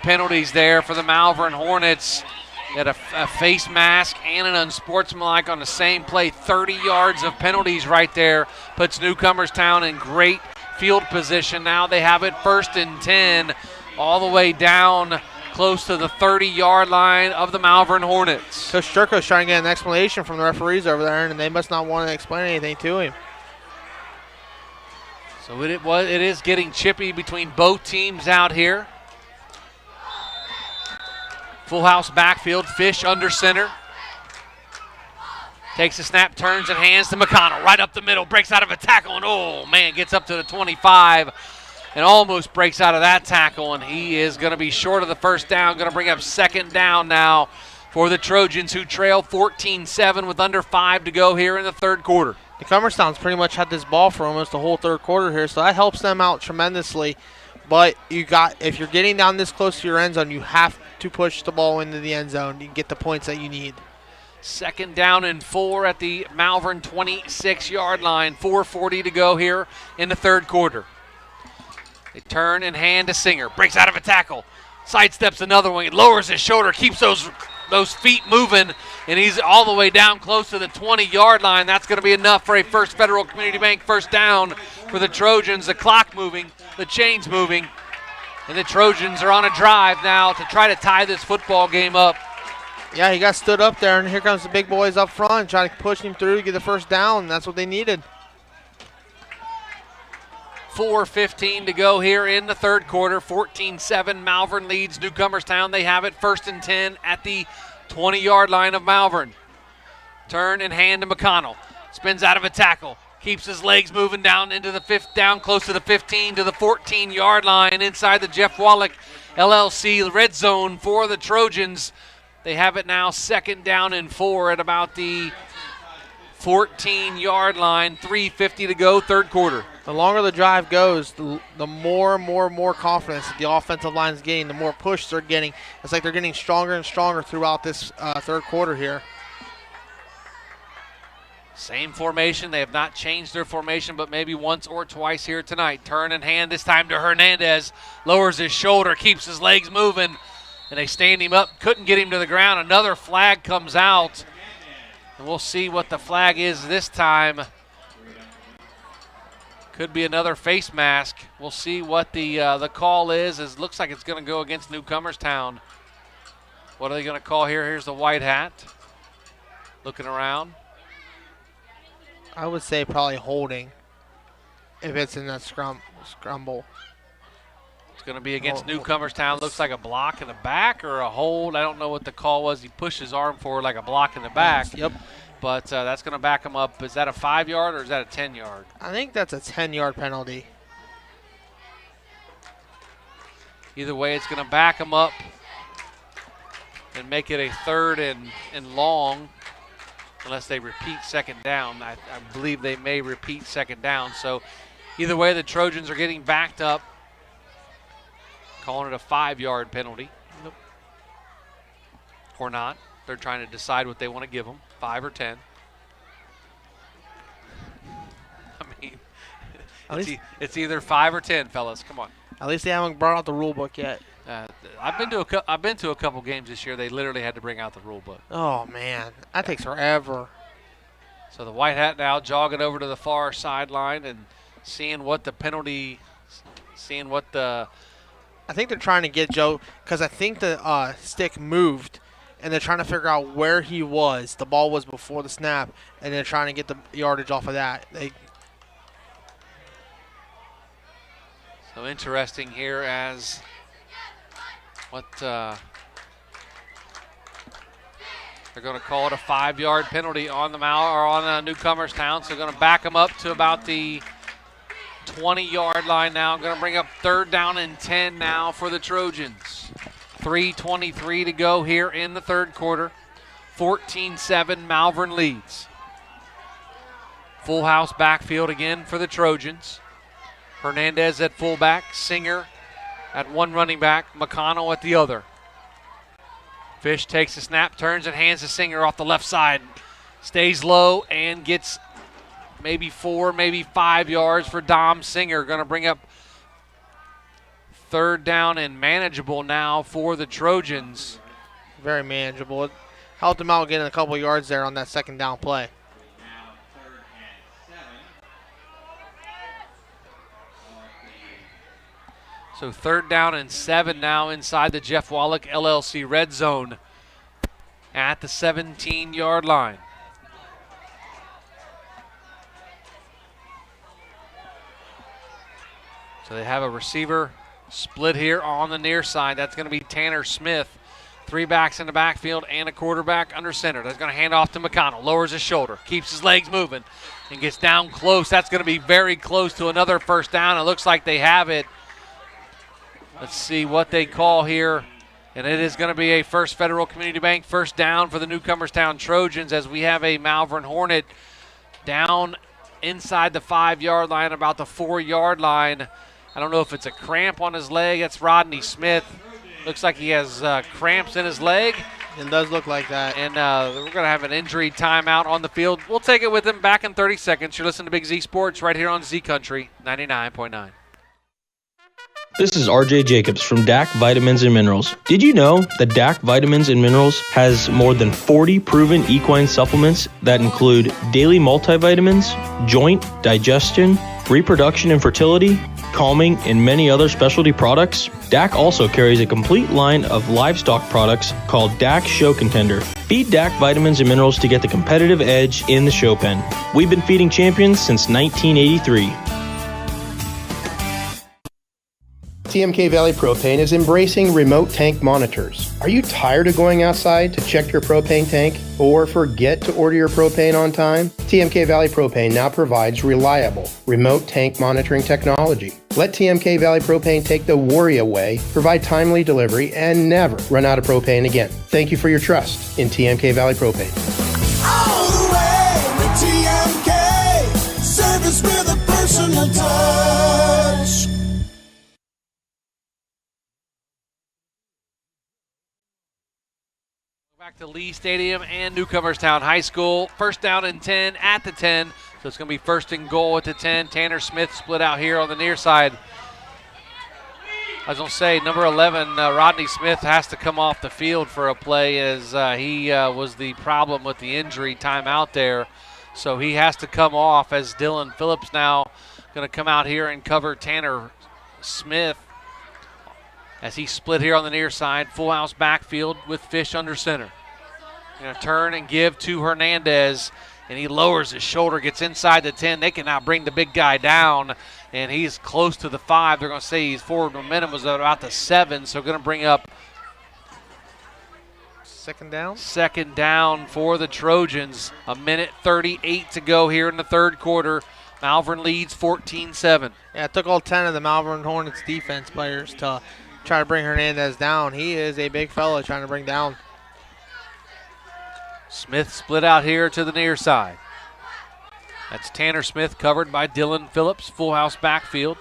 Speaker 8: penalties there for the Malvern Hornets. They had a face mask and an unsportsmanlike on the same play. 30 yards of penalties right there. Puts Newcomerstown in great field position. Now they have it 1st and 10 all the way down close to the 30-yard line of the Malvern Hornets.
Speaker 12: Coach Sturko's trying to get an explanation from the referees over there, and they must not want to explain anything to him.
Speaker 8: So it is getting chippy between both teams out here. Full house backfield, Fish under center. Takes a snap, turns and hands to McConnell. Right up the middle, breaks out of a tackle, and gets up to the 25 and almost breaks out of that tackle, and he is going to be short of the first down. Going to bring up 2nd down now for the Trojans, who trail 14-7 with under 5 to go here in the 3rd quarter.
Speaker 12: Newcomerstown's pretty much had this ball for almost the whole 3rd quarter here, so that helps them out tremendously. But if you're getting down this close to your end zone, you have to push the ball into the end zone and get the points that you need.
Speaker 8: 2nd down and 4 at the Malvern 26-yard line. 4:40 to go here in the 3rd quarter. They turn and hand to Singer. Breaks out of a tackle. Sidesteps another one. He lowers his shoulder. Keeps those feet moving. And he's all the way down close to the 20-yard line. That's going to be enough for a First Federal Community Bank first down for the Trojans. The clock moving. The chain's moving. And the Trojans are on a drive now to try to tie this football game up.
Speaker 12: Yeah, he got stood up there, and here comes the big boys up front trying to push him through to get the first down. And that's what they needed.
Speaker 8: 4:15 to go here in the 3rd quarter. 14-7, Malvern leads Newcomerstown. They have it 1st and 10 at the 20-yard line of Malvern. Turn and hand to McConnell. Spins out of a tackle. Keeps his legs moving down into the 5th down, close to the 15 to the 14-yard line inside the Jeff Wallach LLC red zone for the Trojans. They have it now 2nd down and 4 at about the 14-yard line. 3:50 to go, 3rd quarter.
Speaker 12: The longer the drive goes, the more confidence that the offensive line is getting, the more push they're getting. It's like they're getting stronger and stronger throughout this 3rd quarter here.
Speaker 8: Same formation. They have not changed their formation, but maybe once or twice here tonight. Turn and hand this time to Hernandez. Lowers his shoulder, keeps his legs moving, and they stand him up. Couldn't get him to the ground. Another flag comes out, and we'll see what the flag is this time. Could be another face mask. We'll see what the call is. It looks like it's going to go against Newcomerstown. What are they going to call here? Here's the white hat. Looking around.
Speaker 12: I would say probably holding if it's in that scramble.
Speaker 8: It's going to be against Newcomerstown. Looks like a block in the back or a hold. I don't know what the call was. He pushed his arm forward like a block in the back.
Speaker 12: Yep.
Speaker 8: But that's going to back him up. Is that a 5-yard or is that a 10-yard?
Speaker 12: I think that's a 10-yard penalty.
Speaker 8: Either way, it's going to back him up and make it a 3rd and long unless they repeat second down. I believe they may repeat second down. So either way, the Trojans are getting backed up. Calling it a 5-yard penalty. Nope. Or not. They're trying to decide what they want to give them, 5 or 10. I mean, it's either 5 or 10, fellas. Come on.
Speaker 12: At least they haven't brought out the rule book yet.
Speaker 8: I've been to a couple games this year. They literally had to bring out the rule book.
Speaker 12: Oh man, that takes forever.
Speaker 8: So the white hat now jogging over to the far sideline and seeing what the penalty,
Speaker 12: I think they're trying to get Joe because I think the stick moved, and they're trying to figure out where he was. The ball was before the snap, and they're trying to get the yardage off of that.
Speaker 8: So interesting here as what they're going to call it a 5-yard penalty on the Newcomerstown. So they're going to back them up to about the 20-yard line now. Going to bring up 3rd down and 10 now for the Trojans. 3:23 to go here in the 3rd quarter. 14-7, Malvern leads. Full house backfield again for the Trojans. Hernandez at fullback, Singer at one running back, McConnell at the other. Fish takes a snap, turns and hands to Singer off the left side. Stays low and gets maybe 4, maybe 5 yards for Dom Singer. Going to bring up 3rd down and manageable now for the Trojans.
Speaker 12: Very manageable. It helped them out getting a couple yards there on that 2nd down play.
Speaker 8: So 3rd down and 7 now inside the Jeff Wallach LLC red zone at the 17-yard line. So they have a receiver split here on the near side. That's going to be Tanner Smith. 3 backs in the backfield and a quarterback under center. That's going to hand off to McConnell. Lowers his shoulder, keeps his legs moving, and gets down close. That's going to be very close to another 1st down. It looks like they have it. Let's see what they call here. And it is going to be a First Federal Community Bank 1st down for the Newcomerstown Trojans as we have a Malvern Hornet down inside the 5-yard line, about the 4-yard line. I don't know if it's a cramp on his leg. That's Rodney Smith. Looks like he has cramps in his leg.
Speaker 12: It does look like that.
Speaker 8: And we're going to have an injury timeout on the field. We'll take it with him back in 30 seconds. You're listening to Big Z Sports right here on Z Country 99.9.
Speaker 7: This is RJ Jacobs from DAC Vitamins and Minerals. Did you know that DAC Vitamins and Minerals has more than 40 proven equine supplements that include daily multivitamins, joint, digestion, reproduction and fertility, calming, and many other specialty products? DAC also carries a complete line of livestock products called DAC Show Contender. Feed DAC Vitamins and Minerals to get the competitive edge in the show pen. We've been feeding champions since 1983.
Speaker 2: TMK Valley Propane is embracing remote tank monitors. Are you tired of going outside to check your propane tank or forget to order your propane on time? TMK Valley Propane now provides reliable remote tank monitoring technology. Let TMK Valley Propane take the worry away, provide timely delivery, and never run out of propane again. Thank you for your trust in TMK Valley Propane.
Speaker 9: All the way with TMK, service with a personal touch.
Speaker 8: Back to Lee Stadium and Newcomerstown High School. 1st down and 10 at the 10. So it's going to be 1st and goal at the 10. Tanner Smith split out here on the near side. I was going to say, number 11, Rodney Smith has to come off the field for a play as he was the problem with the injury time out there. So he has to come off as Dylan Phillips now going to come out here and cover Tanner Smith as he split here on the near side. Full house backfield with Fish under center. Going to turn and give to Hernandez, and he lowers his shoulder, gets inside the 10. They can now bring the big guy down, and he's close to the 5. They're going to say his forward momentum was about the 7, so going to bring up
Speaker 12: second down.
Speaker 8: Second down for the Trojans. 1:38 to go here in the third quarter. Malvern leads 14-7.
Speaker 12: Yeah, it took all 10 of the Malvern Hornets defense players to try to bring Hernandez down. He is a big fella trying to bring down.
Speaker 8: Smith split out here to the near side. That's Tanner Smith covered by Dylan Phillips. Full house backfield.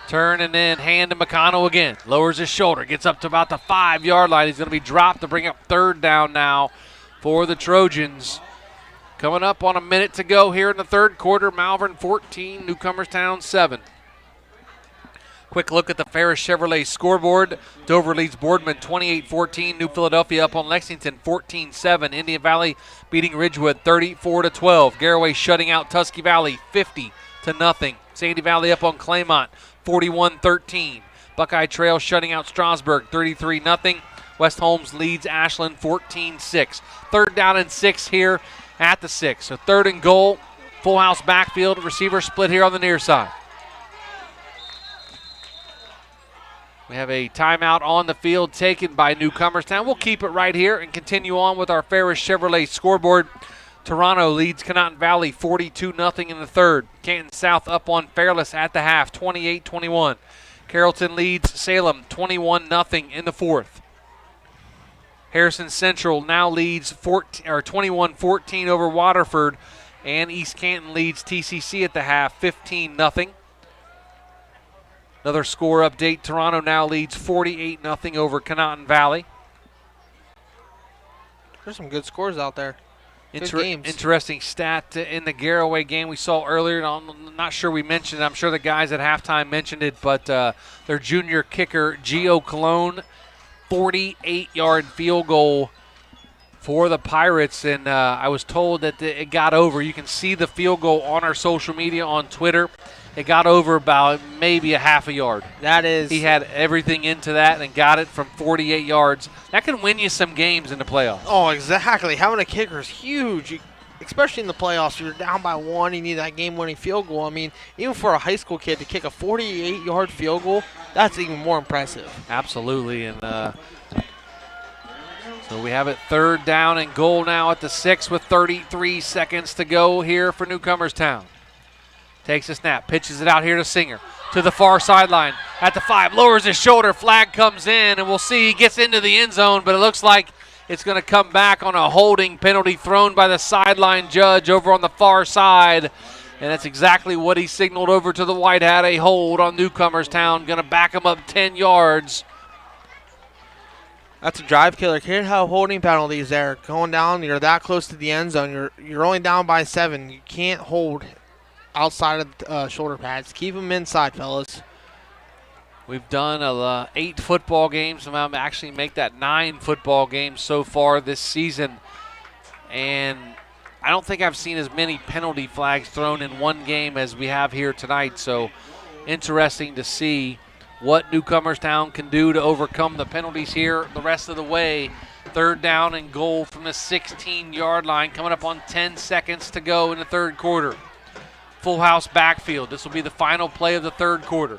Speaker 8: Turn and then hand to McConnell again. Lowers his shoulder. Gets up to about the 5-yard line. He's going to be dropped to bring up third down now for the Trojans. Coming up on a minute to go here in the third quarter. Malvern 14, Newcomerstown 7. Quick look at the Ferris Chevrolet scoreboard. Dover leads Boardman 28-14. New Philadelphia up on Lexington 14-7. Indian Valley beating Ridgewood 34-12. Garraway shutting out Tusky Valley 50-0. Sandy Valley up on Claymont 41-13. Buckeye Trail shutting out Strasburg 33-0. West Holmes leads Ashland 14-6. Third down and 6 here at the 6. So third and goal. Full house backfield. Receiver split here on the near side. We have a timeout on the field taken by Newcomerstown. We'll keep it right here and continue on with our Ferris Chevrolet scoreboard. Toronto leads Conotton Valley 42-0 in the third. Canton South up on Fairless at the half, 28-21. Carrollton leads Salem 21-0 in the fourth. Harrison Central now leads 21-14 over Waterford, and East Canton leads TCC at the half, 15-0. Another score update, Toronto now leads 48-0 over Conotton Valley.
Speaker 12: There's some good scores out there. Good games.
Speaker 8: Interesting stat in the Garraway game we saw earlier. I'm not sure we mentioned it. I'm sure the guys at halftime mentioned it, but their junior kicker, Gio Colon, 48-yard field goal for the Pirates, and I was told that it got over. You can see the field goal on our social media on Twitter. It got over about maybe a half a yard.
Speaker 12: That is.
Speaker 8: He had everything into that and got it from 48 yards. That can win you some games in the playoffs.
Speaker 12: Oh, exactly. Having a kicker is huge, especially in the playoffs. You're down by 1. You need that game-winning field goal. I mean, even for a high school kid to kick a 48-yard field goal, that's even more impressive.
Speaker 8: Absolutely. And so we have it third down and goal now at the 6 with 33 seconds to go here for Newcomerstown. Takes a snap, pitches it out here to Singer. To the far sideline at the 5, lowers his shoulder, flag comes in, and we'll see he gets into the end zone, but it looks like it's going to come back on a holding penalty thrown by the sideline judge over on the far side, and that's exactly what he signaled over to the White Hat, a hold on Newcomerstown, going to back him up 10 yards.
Speaker 12: That's a drive killer. Can't have holding penalties there. Going down, you're that close to the end zone. You're only down by 7. You can't hold outside of the shoulder pads. Keep them inside, fellas.
Speaker 8: We've done 8 football games. I'm actually make that 9 football games so far this season. And I don't think I've seen as many penalty flags thrown in one game as we have here tonight. So interesting to see what Newcomerstown can do to overcome the penalties here the rest of the way. Third down and goal from the 16-yard line, coming up on 10 seconds to go in the third quarter. Full house backfield. This will be the final play of the third quarter.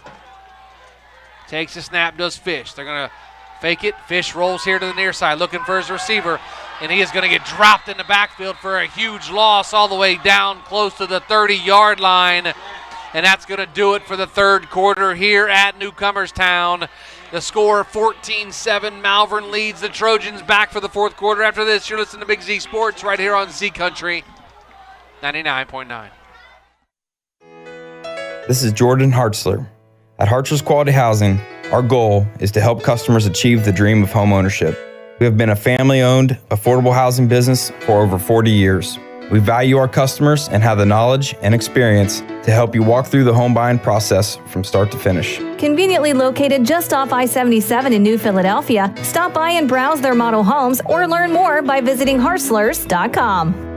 Speaker 8: Takes a snap, does Fish. They're going to fake it. Fish rolls here to the near side, looking for his receiver, and he is going to get dropped in the backfield for a huge loss all the way down close to the 30-yard line. And that's going to do it for the third quarter here at Newcomerstown. The score 14-7. Malvern leads the Trojans. Back for the fourth quarter. After this, you're listening to Big Z Sports right here on Z Country 99.9.
Speaker 19: This is Jordan Hartzler. At Hartzler's Quality Housing, our goal is to help customers achieve the dream of home ownership. We have been a family-owned, affordable housing business for over 40 years. We value our customers and have the knowledge and experience to help you walk through the home buying process from start to finish.
Speaker 20: Conveniently located just off I-77 in New Philadelphia, stop by and browse their model homes or learn more by visiting Hartzlers.com.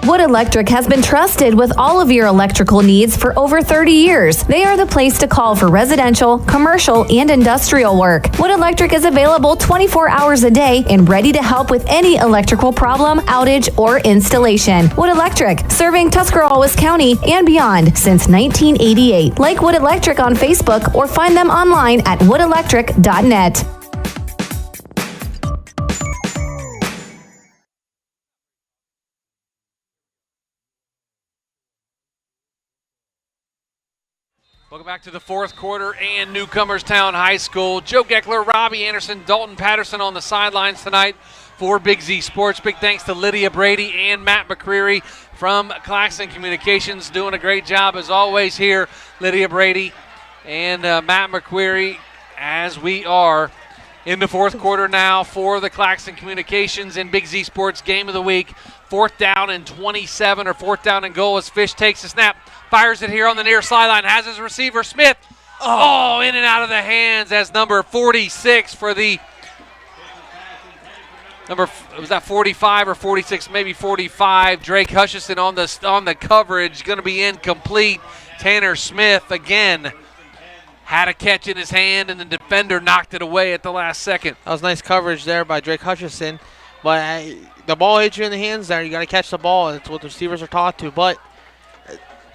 Speaker 20: Wood Electric has been trusted with all of your electrical needs for over 30 years. They are the place to call for residential, commercial, and industrial work. Wood Electric is available 24 hours a day and ready to help with any electrical problem, outage, or installation. Wood Electric, serving Tuscarawas County and beyond since 1988. Like Wood Electric on Facebook or find them online at woodelectric.net.
Speaker 8: Welcome back to the fourth quarter and Newcomerstown High School. Joe Geckler, Robbie Anderson, Dalton Patterson on the sidelines tonight for Big Z Sports. Big thanks to Lydia Brady and Matt McCreery from Claxon Communications, doing a great job as always here. Lydia Brady and Matt McCreery, as we are in the fourth quarter now for the Claxon Communications and Big Z Sports Game of the Week. 4th down and 27, or 4th down and goal as Fish takes the snap. Fires it here on the near sideline. Has his receiver, Smith. Oh, in and out of the hands as number 46 for the was that 45 or 46? Maybe 45. Drake Hutchison on the coverage, going to be incomplete. Tanner Smith again had a catch in his hand, and the defender knocked it away at the last second.
Speaker 12: That was nice coverage there by Drake Hutchison, but the ball hits you in the hands there. You got to catch the ball. That's what the receivers are taught to, but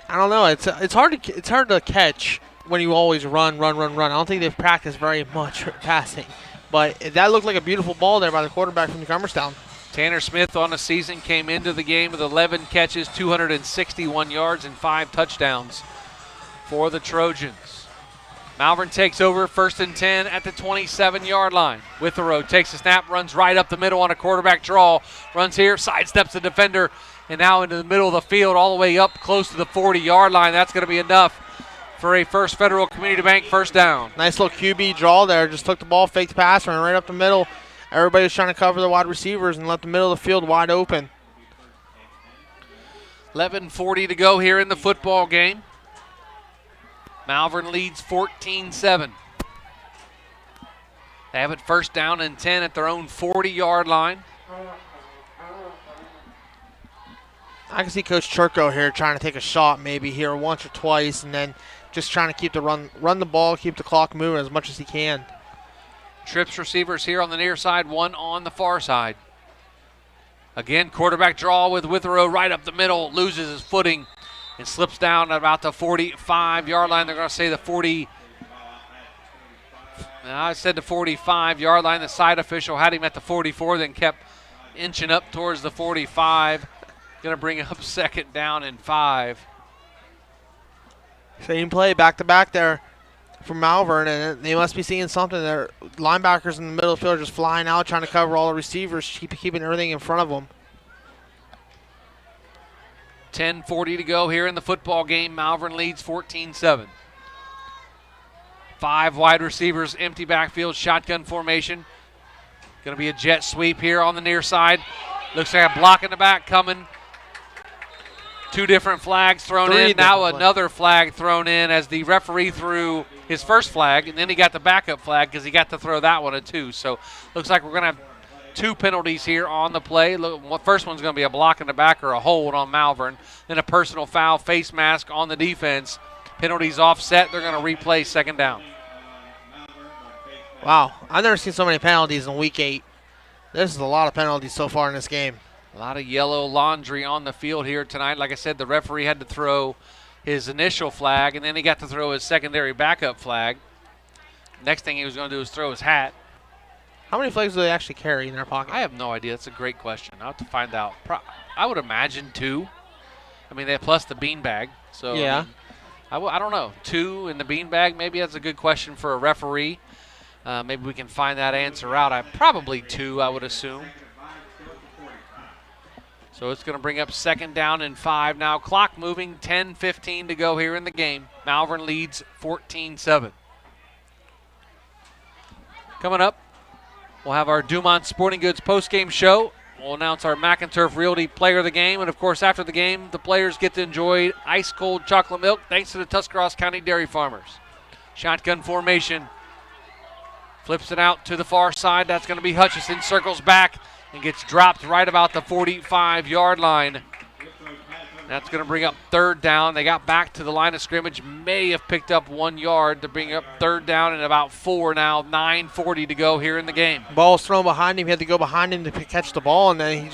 Speaker 12: I don't know. It's hard to catch when you always run. I don't think they've practiced very much passing, but that looked like a beautiful ball there by the quarterback from Newcomerstown.
Speaker 8: Tanner Smith on the season came into the game with 11 catches, 261 yards, and 5 touchdowns for the Trojans. Malvern takes over 1st and 10 at the 27-yard line. Withrow takes the snap, runs right up the middle on a quarterback draw, runs here, sidesteps the defender, and now into the middle of the field, all the way up close to the 40-yard line. That's going to be enough for a First Federal Community Bank first down.
Speaker 12: Nice little QB draw there. Just took the ball, faked the pass, ran right up the middle. Everybody was trying to cover the wide receivers and left the middle of the field wide open.
Speaker 8: 11:40 to go here in the football game. Malvern leads 14-7. They have it 1st down and 10 at their own 40-yard line.
Speaker 12: I can see Coach Churko here trying to take a shot maybe here once or twice, and then just trying to keep the run the ball, keep the clock moving as much as he can.
Speaker 8: Trips receivers here on the near side, one on the far side. Again, quarterback draw with Withrow right up the middle, loses his footing and slips down at about the 45-yard line. They're going to say the 40. I said the 45-yard line. The side official had him at the 44, then kept inching up towards the 45. Going to bring up 2nd down and 5.
Speaker 12: Same play, back-to-back there from Malvern, and they must be seeing something. Their linebackers in the middle of the field are just flying out, trying to cover all the receivers, keeping everything in front of them.
Speaker 8: 10:40 to go here in the football game. Malvern leads 14-7. 5 wide receivers, empty backfield, shotgun formation. Going to be a jet sweep here on the near side. Looks like a block in the back coming. 2 different flags thrown in. Now another flag thrown in as the referee threw his first flag, and then he got the backup flag because he got to throw that one too. So looks like we're going to have 2 penalties here on the play. Look, first one's going to be a block in the back or a hold on Malvern. Then a personal foul, face mask on the defense. Penalties offset. They're going to replay 2nd down.
Speaker 12: Wow, I've never seen so many penalties in Week 8. This is a lot of penalties so far in this game.
Speaker 8: A lot of yellow laundry on the field here tonight. Like I said, the referee had to throw his initial flag, and then he got to throw his secondary backup flag. Next thing he was going to do was throw his hat.
Speaker 12: How many flags do they actually carry in their pocket?
Speaker 8: I have no idea. That's a great question. I'll have to find out. I would imagine 2. I mean, they plus the beanbag. So
Speaker 12: yeah.
Speaker 8: I don't know. 2 in the beanbag, maybe that's a good question for a referee. Maybe we can find that answer out. Probably 2, I would assume. So it's going to bring up 2nd down and 5 now. Clock moving, 10:15 to go here in the game. Malvern leads 14-7. Coming up, we'll have our Dumont Sporting Goods postgame show. We'll announce our McInturf Realty player of the game. And, of course, after the game, the players get to enjoy ice-cold chocolate milk thanks to the Tuscarawas County Dairy Farmers. Shotgun formation. Flips it out to the far side. That's going to be Hutchison. Circles back and gets dropped right about the 45-yard line That's going to bring up third down. They got back to the line of scrimmage, may have picked up 1 yard to bring up third down and about 4 now. 9:40 to go here in the game.
Speaker 12: Ball's thrown behind him. He had to go behind him to catch the ball, and then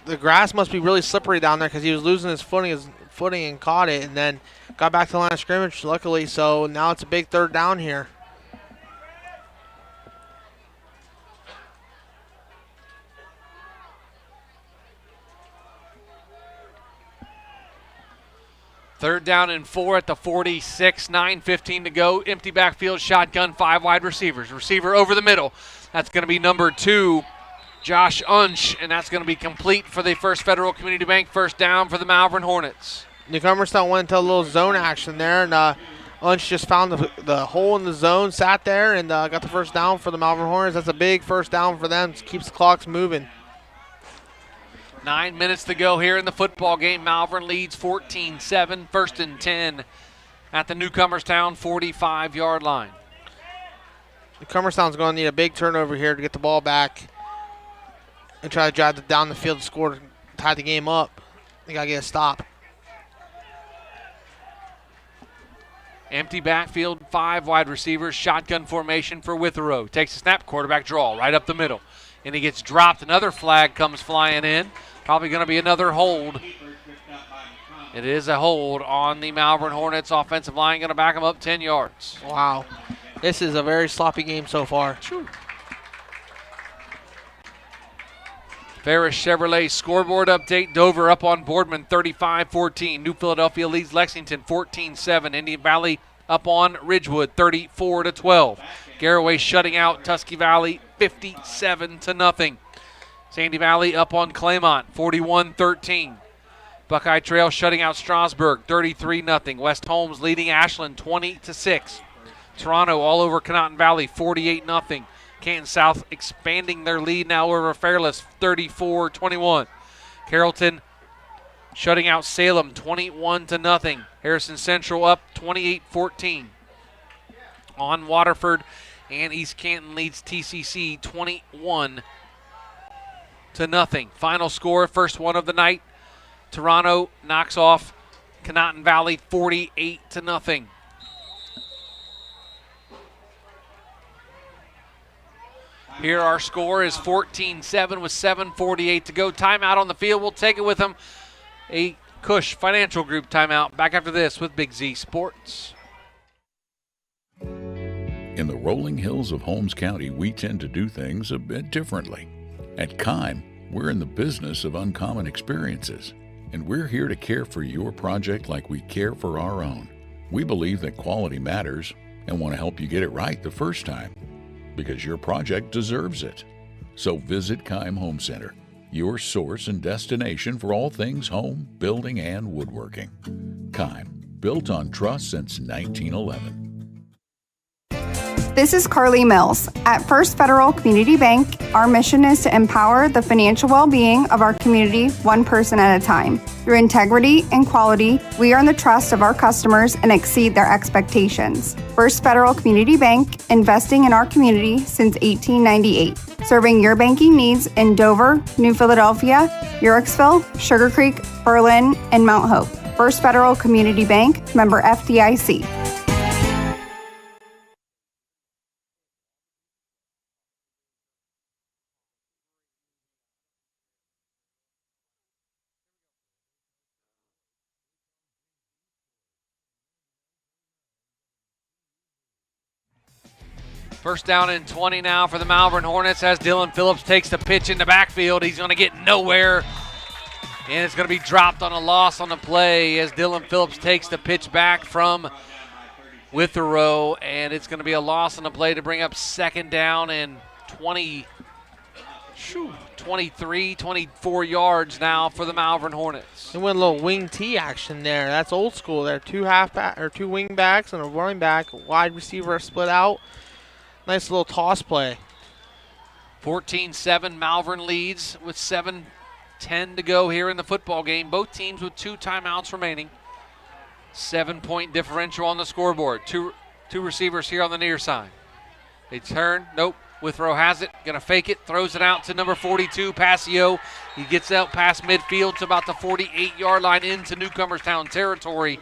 Speaker 12: the grass must be really slippery down there because he was losing his footing and caught it, and then got back to the line of scrimmage, luckily. So now it's a big third down here.
Speaker 8: Third down and 4 at the 46, 9:15 to go. Empty backfield, shotgun, 5 wide receivers. Receiver over the middle. That's going to be number 2, Josh Unsch, and that's going to be complete for the First Federal Community Bank first down for the Malvern Hornets.
Speaker 12: Newcomerstown went into a little zone action there, and Unsch just found the hole in the zone, sat there, and got the first down for the Malvern Hornets. That's a big first down for them. It keeps the clocks moving.
Speaker 8: 9 minutes to go here in the football game. Malvern leads 14-7, first and 10 at the Newcomerstown 45-yard line.
Speaker 12: Newcomerstown's going to need a big turnover here to get the ball back and try to drive down the field to score to tie the game up. They got to get a stop.
Speaker 8: Empty backfield, 5 wide receivers, shotgun formation for Withrow. Takes a snap, quarterback draw right up the middle. And he gets dropped. Another flag comes flying in. Probably going to be another hold. It is a hold on the Malvern Hornets offensive line. Going to back them up 10 yards.
Speaker 12: Wow. This is a very sloppy game so far.
Speaker 8: Ferris Chevrolet scoreboard update. Dover up on Boardman 35-14. New Philadelphia leads Lexington 14-7. Indian Valley up on Ridgewood 34-12. Garraway shutting out Tusky Valley 57-0. Sandy Valley up on Claymont 41-13. Buckeye Trail shutting out Strasburg 33-0. West Holmes leading Ashland 20-6. Toronto all over Conotton Valley 48-0. Canton South expanding their lead now over Fairless 34-21. Carrollton shutting out Salem 21-0. Harrison Central up 28-14 on Waterford, and East Canton leads TCC 21-0. Final score, first one of the night. Toronto knocks off Conotton Valley 48-0. Here our score is 14-7 with 7:48 to go. Timeout on the field. We'll take it with them. A Cush Financial Group timeout. Back after this with Big Z Sports.
Speaker 1: In the rolling hills of Holmes County, we tend to do things a bit differently. At Kime, we're in the business of uncommon experiences, and we're here to care for your project like we care for our own. We believe that quality matters and want to help you get it right the first time, because your project deserves it. So visit Kime Home Center, your source and destination for all things home, building, and woodworking. Kime, built on trust since 1911.
Speaker 11: This is Carly Mills. At First Federal Community Bank, our mission is to empower the financial well-being of our community one person at a time. Through integrity and quality, we earn the trust of our customers and exceed their expectations. First Federal Community Bank, investing in our community since 1898. Serving your banking needs in Dover, New Philadelphia, Yorksville, Sugar Creek, Berlin, and Mount Hope. First Federal Community Bank, member FDIC.
Speaker 8: First down and 20 now for the Malvern Hornets as Dylan Phillips takes the pitch in the backfield. He's going to get nowhere, and it's going to be dropped on a loss on the play as Dylan Phillips takes the pitch back from Withrow, and it's going to be a loss on the play to bring up second down and 23, 24 yards now for the Malvern Hornets.
Speaker 12: They went a little wing T action there. That's old school there. Two wing backs and a running back, wide receiver split out. Nice little toss play.
Speaker 8: 14-7, Malvern leads with 7:10 to go here in the football game. Both teams with 2 timeouts remaining. 7-point differential on the scoreboard. Two receivers here on the near side. They turn, nope, Withrow has it, going to fake it, throws it out to number 42, Passio. He gets out past midfield to about the 48-yard line into Newcomerstown territory.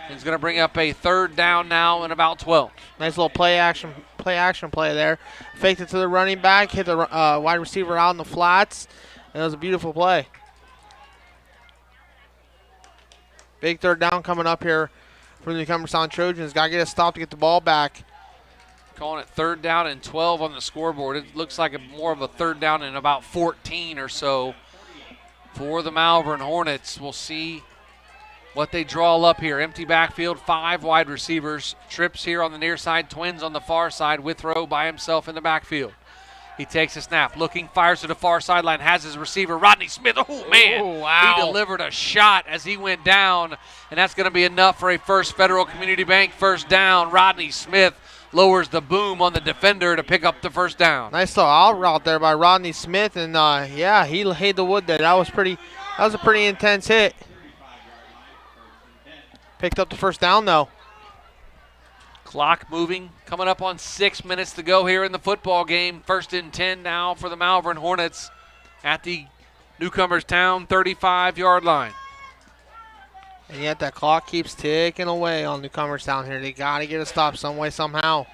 Speaker 8: He's going to bring up a third down now and about 12.
Speaker 12: Nice little play action play there. Faked it to the running back, hit the wide receiver out in the flats. And it was a beautiful play. Big third down coming up here for the Newcomerstown Trojans. Got to get a stop to get the ball back.
Speaker 8: Calling it third down and 12 on the scoreboard. It looks like more of a third down and about 14 or so for the Malvern Hornets. We'll see what they draw up here. Empty backfield, 5 wide receivers. Trips here on the near side, Twins on the far side. Withrow by himself in the backfield. He takes a snap, looking, fires to the far sideline, has his receiver, Rodney Smith. Oh, man.
Speaker 12: Oh, wow.
Speaker 8: He delivered a shot as he went down, and that's going to be enough for a First Federal Community Bank first down. Rodney Smith lowers the boom on the defender to pick up the first down.
Speaker 12: Nice little out route there by Rodney Smith, and yeah, he laid the wood there. That was a pretty intense hit. Picked up the first down, though.
Speaker 8: Clock moving, coming up on 6 minutes to go here in the football game. 1st and 10 now for the Malvern Hornets at the Newcomerstown 35-yard line.
Speaker 12: And yet that clock keeps ticking away on Newcomerstown here. They got to get a stop some way, somehow.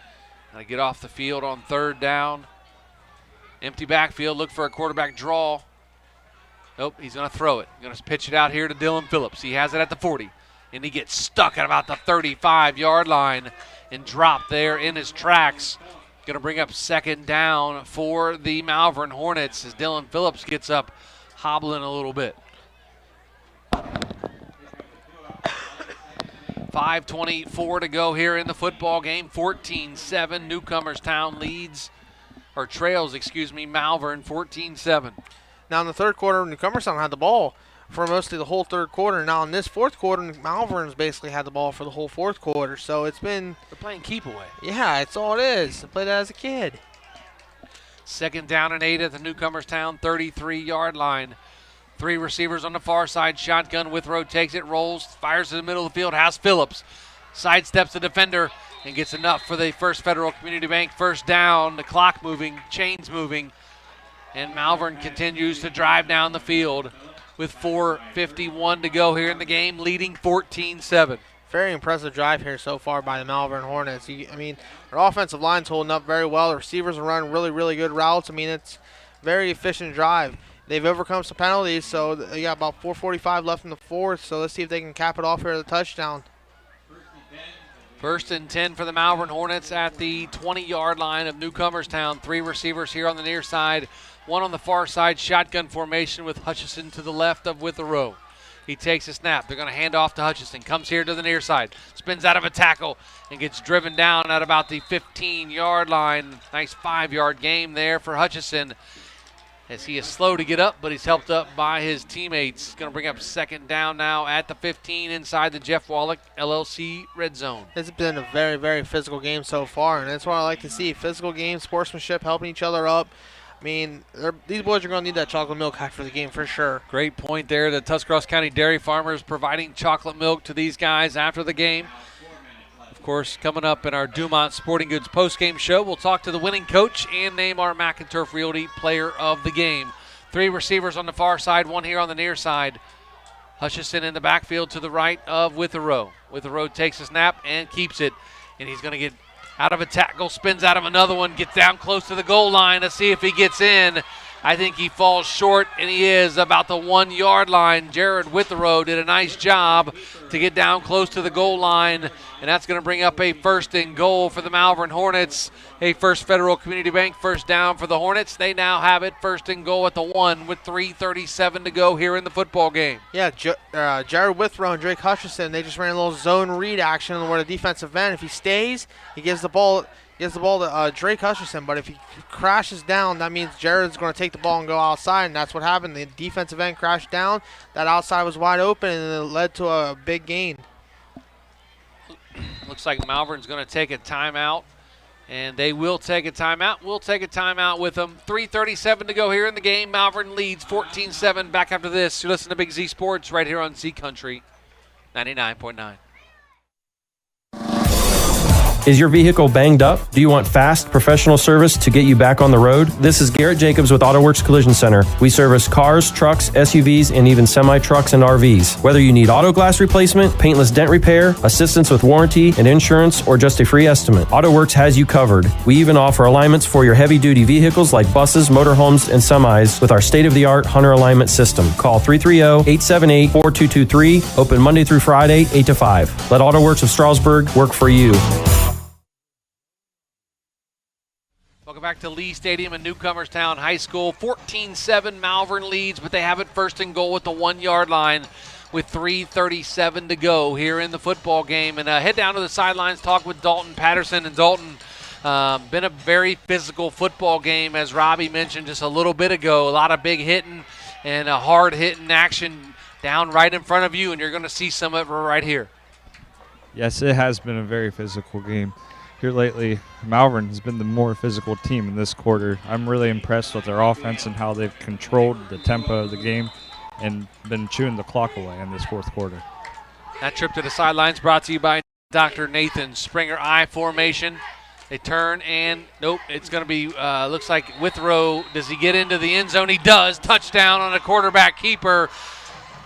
Speaker 8: Got to get off the field on third down. Empty backfield, look for a quarterback draw. Nope, he's going to throw it. Going to pitch it out here to Dylan Phillips. He has it at the 40. And he gets stuck at about the 35-yard line and dropped there in his tracks. Going to bring up second down for the Malvern Hornets as Dylan Phillips gets up hobbling a little bit. 5:24 to go here in the football game. 14-7. Newcomerstown trails Malvern 14-7.
Speaker 12: Now in the third quarter, Newcomerstown had the ball for mostly the whole third quarter. Now in this fourth quarter, Malvern's basically had the ball for the whole fourth quarter. So it's been...
Speaker 8: They're playing keep away.
Speaker 12: Yeah, it's all it is. I played that as a kid.
Speaker 8: Second down and 8 at the Newcomerstown 33-yard line. 3 receivers on the far side. Shotgun. Withrow takes it, rolls, fires to the middle of the field. Has Phillips. Sidesteps the defender and gets enough for the First Federal Community Bank first down. The clock moving, chains moving. And Malvern continues to drive down the field with 4:51 to go here in the game, leading 14-7.
Speaker 12: Very impressive drive here so far by the Malvern Hornets. Their offensive line's holding up very well. The receivers are running really, really good routes. It's a very efficient drive. They've overcome some penalties, so they got about 4:45 left in the fourth, so let's see if they can cap it off here at the touchdown.
Speaker 8: 1st and 10 for the Malvern Hornets at the 20-yard line of Newcomerstown. 3 receivers here on the near side. 1 on the far side, shotgun formation with Hutchison to the left of Withrow. He takes a snap. They're going to hand off to Hutchison. Comes here to the near side. Spins out of a tackle and gets driven down at about the 15-yard line. Nice 5-yard gain there for Hutchison as he is slow to get up, but he's helped up by his teammates. Going to bring up second down now at the 15 inside the Jeff Wallach LLC red zone.
Speaker 12: It's been a very, very physical game so far, and that's what I like to see. Physical game, sportsmanship, helping each other up. These boys are going to need that chocolate milk after the game for sure.
Speaker 8: Great point there. The Tuscarawas County Dairy Farmers providing chocolate milk to these guys after the game. Of course, coming up in our Dumont Sporting Goods postgame show, we'll talk to the winning coach and name our McInturf Realty player of the game. 3 receivers on the far side, 1 here on the near side. Hutchison in the backfield to the right of Withrow. Withrow takes a snap and keeps it, and he's going to get out of a tackle, spins out of another one, gets down close to the goal line to see if he gets in. I think he falls short, and he is about the 1-yard line. Jared Withrow did a nice job to get down close to the goal line, and that's going to bring up a 1st and goal for the Malvern Hornets. A First Federal Community Bank first down for the Hornets. They now have it 1st and goal at the 1 with 3:37 to go here in the football game.
Speaker 12: Yeah, Jared Withrow and Drake Hutchison, they just ran a little zone read action where the defensive end, if he stays, he gives the ball to Drake Hutchison, but if he crashes down, that means Jared's going to take the ball and go outside, and that's what happened. The defensive end crashed down. That outside was wide open, and it led to a big gain.
Speaker 8: Looks like Malvern's going to take a timeout, and they will take a timeout. We'll take a timeout with them. 3:37 to go here in the game. Malvern leads 14-7. Back after this, you listen to Big Z Sports right here on Z Country 99.9.
Speaker 13: Is your vehicle banged up? Do you want fast, professional service to get you back on the road? This is Garrett Jacobs with AutoWorks Collision Center. We service cars, trucks, SUVs, and even semi-trucks and RVs. Whether you need auto glass replacement, paintless dent repair, assistance with warranty and insurance, or just a free estimate, AutoWorks has you covered. We even offer alignments for your heavy-duty vehicles like buses, motorhomes, and semis with our state-of-the-art Hunter alignment system. Call 330-878-4223. Open Monday through Friday, 8 to 5. Let AutoWorks of Strasburg work for you.
Speaker 8: Welcome back to Lee Stadium in Newcomerstown High School. 14-7 Malvern leads, but they have it first and goal at the 1-yard line with 3:37 to go here in the football game. And head down to the sidelines, talk with Dalton Patterson. And Dalton, been a very physical football game, as Robbie mentioned just a little bit ago. A lot of big hitting and a hard hitting action down right in front of you, and you're going to see some of it right here.
Speaker 18: Yes, it has been a very physical game. Here lately, Malvern has been the more physical team in this quarter. I'm really impressed with their offense and how they've controlled the tempo of the game and been chewing the clock away in this fourth quarter.
Speaker 8: That trip to the sidelines brought to you by Dr. Nathan Springer I formation. They turn and nope, it's going to be, looks like Withrow. Does he get into the end zone? He does. Touchdown on a quarterback keeper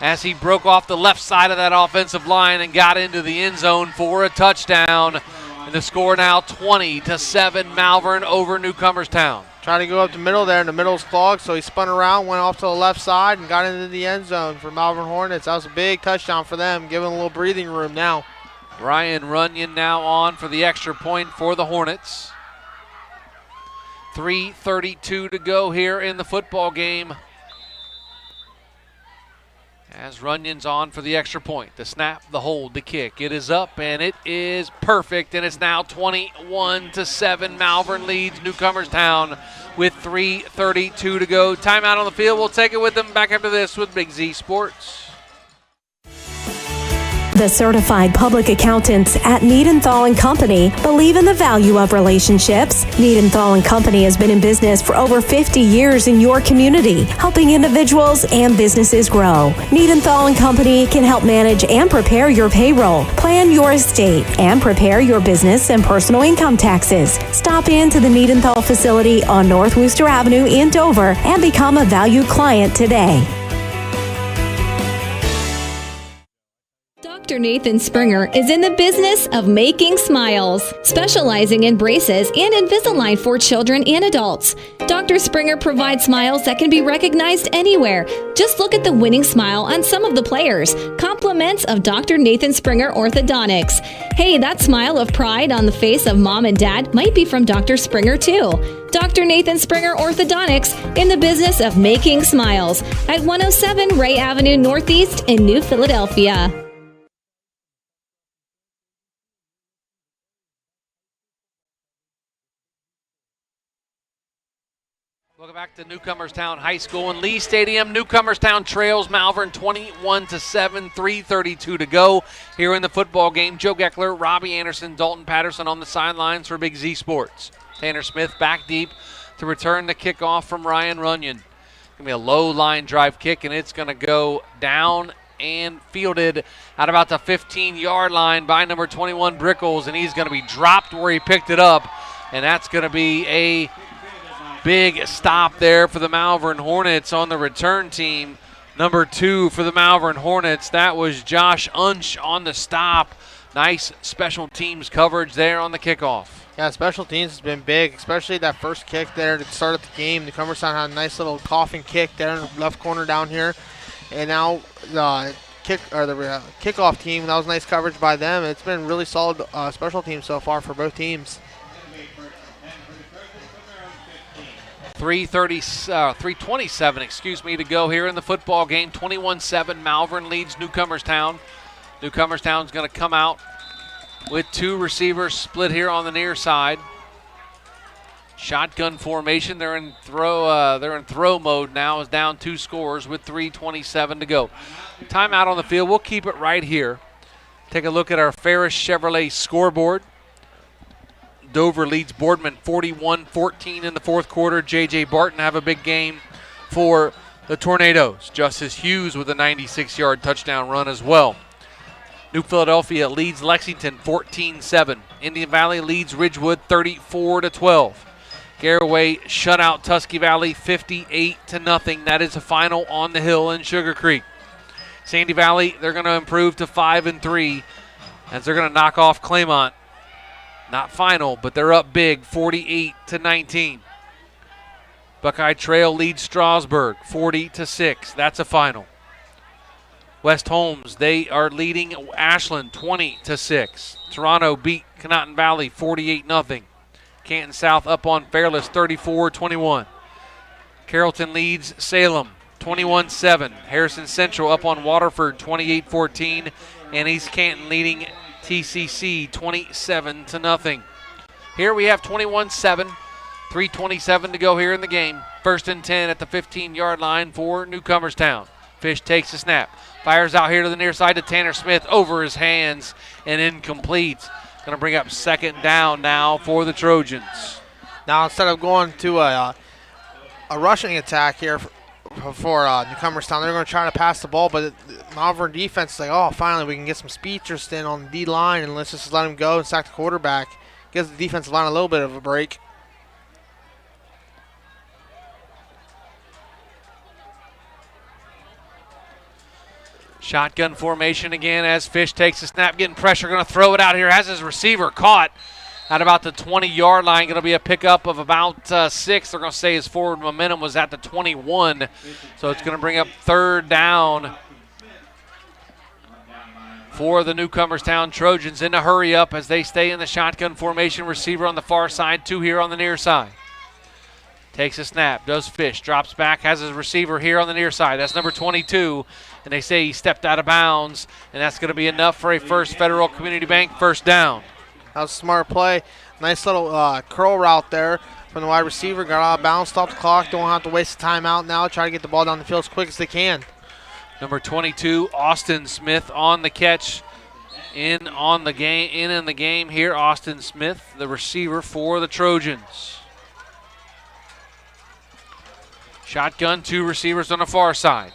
Speaker 8: as he broke off the left side of that offensive line and got into the end zone for a touchdown. And the score now 20-7 Malvern over Newcomerstown.
Speaker 12: Trying to go up the middle there, and the middle's clogged, so he spun around, went off to the left side, and got into the end zone for Malvern Hornets. That was a big touchdown for them, giving a little breathing room now.
Speaker 8: Ryan Runyon now on for the extra point for the Hornets. 3:32 to go here in the football game. As Runyon's on for the extra point. The snap, the hold, the kick. It is up, and it is perfect, and it's now 21-7. Malvern leads Newcomerstown with 3:32 to go. Timeout on the field. We'll take it with them back after this with Big Z Sports.
Speaker 14: The certified public accountants at Niedenthal & Company believe in the value of relationships. Niedenthal & Company has been in business for over 50 years in your community, helping individuals and businesses grow. Niedenthal & Company can help manage and prepare your payroll, plan your estate, and prepare your business and personal income taxes. Stop into the Niedenthal facility on North Wooster Avenue in Dover and become a valued client today.
Speaker 20: Dr. Nathan Springer is in the business of making smiles, specializing in braces and Invisalign for children and adults. Dr. Springer provides smiles that can be recognized anywhere. Just look at the winning smile on some of the players. Compliments of Dr. Nathan Springer Orthodontics. Hey, that smile of pride on the face of mom and dad might be from Dr. Springer too. Dr. Nathan Springer Orthodontics in the business of making smiles at 107 Ray Avenue Northeast in New Philadelphia.
Speaker 8: Welcome back to Newcomerstown High School in Lee Stadium. Newcomerstown trails Malvern 21-7, 3:32 to go here in the football game. Joe Geckler, Robbie Anderson, Dalton Patterson on the sidelines for Big Z Sports. Tanner Smith back deep to return the kickoff from Ryan Runyon. Going to be a low line drive kick, and it's going to go down and fielded at about the 15-yard line by number 21 Brickles, and he's going to be dropped where he picked it up, and that's going to be a big stop there for the Malvern Hornets on the return team. Number 2 for the Malvern Hornets. That was Josh Unsch on the stop. Nice special teams coverage there on the kickoff.
Speaker 12: Yeah, special teams has been big, especially that first kick there to start the game. Newcomerstown had a nice little coughing kick there in the left corner down here. And now the kickoff team, that was nice coverage by them. It's been really solid special teams so far for both teams.
Speaker 8: 3:27 to go here in the football game. 21-7 Malvern leads Newcomerstown. Newcomerstown's going to come out with 2 receivers split here on the near side. Shotgun formation. They're in throw mode now. Is down 2 scores with 3:27 to go. Timeout on the field. We'll keep it right here. Take a look at our Ferris Chevrolet scoreboard. Dover leads Boardman 41-14 in the fourth quarter. J.J. Barton have a big game for the Tornadoes. Justice Hughes with a 96-yard touchdown run as well. New Philadelphia leads Lexington 14-7. Indian Valley leads Ridgewood 34-12. Garraway shut out Tusky Valley 58-0. That is the final on the hill in Sugar Creek. Sandy Valley, they're going to improve to 5-3 as they're going to knock off Claymont. Not final, but they're up big, 48-19. Buckeye Trail leads Strasburg 40-6. That's a final. West Holmes, they are leading Ashland 20-6. Toronto beat Conotton Valley 48-0. Canton South up on Fairless 34-21. Carrollton leads Salem 21-7. Harrison Central up on Waterford 28-14. And East Canton leading TCC 27-0. Here we have 21-7. 3:27 to go here in the game. 1st and 10 at the 15-yard line for Newcomerstown. Fish takes a snap. Fires out here to the near side to Tanner Smith over his hands and incomplete. Going to bring up 2nd down now for the Trojans.
Speaker 12: Now instead of going to a rushing attack here for Newcomerstown, they're going to try to pass the ball, but the Malvern defense is like, oh, finally we can get some speedsters in on the D-line and let's just let him go and sack the quarterback. Gives the defensive line a little bit of a break.
Speaker 8: Shotgun formation again as Fish takes a snap, getting pressure, going to throw it out here. Has his receiver caught at about the 20-yard line. Going to be a pickup of about 6. They're going to say his forward momentum was at the 21. So it's going to bring up 3rd down for the Newcomerstown Trojans in a hurry up as they stay in the shotgun formation. Receiver on the far side, 2 here on the near side. Takes a snap, does Fish, drops back, has his receiver here on the near side. That's number 22, and they say he stepped out of bounds, and that's going to be enough for a First Federal Community Bank 1st down.
Speaker 12: That was a smart play. Nice little curl route there from the wide receiver. Got out of bounds, stopped the clock. Don't have to waste the timeout now. Try to get the ball down the field as quick as they can.
Speaker 8: Number 22, Austin Smith on the catch. In the game here, Austin Smith, the receiver for the Trojans. Shotgun, 2 receivers on the far side.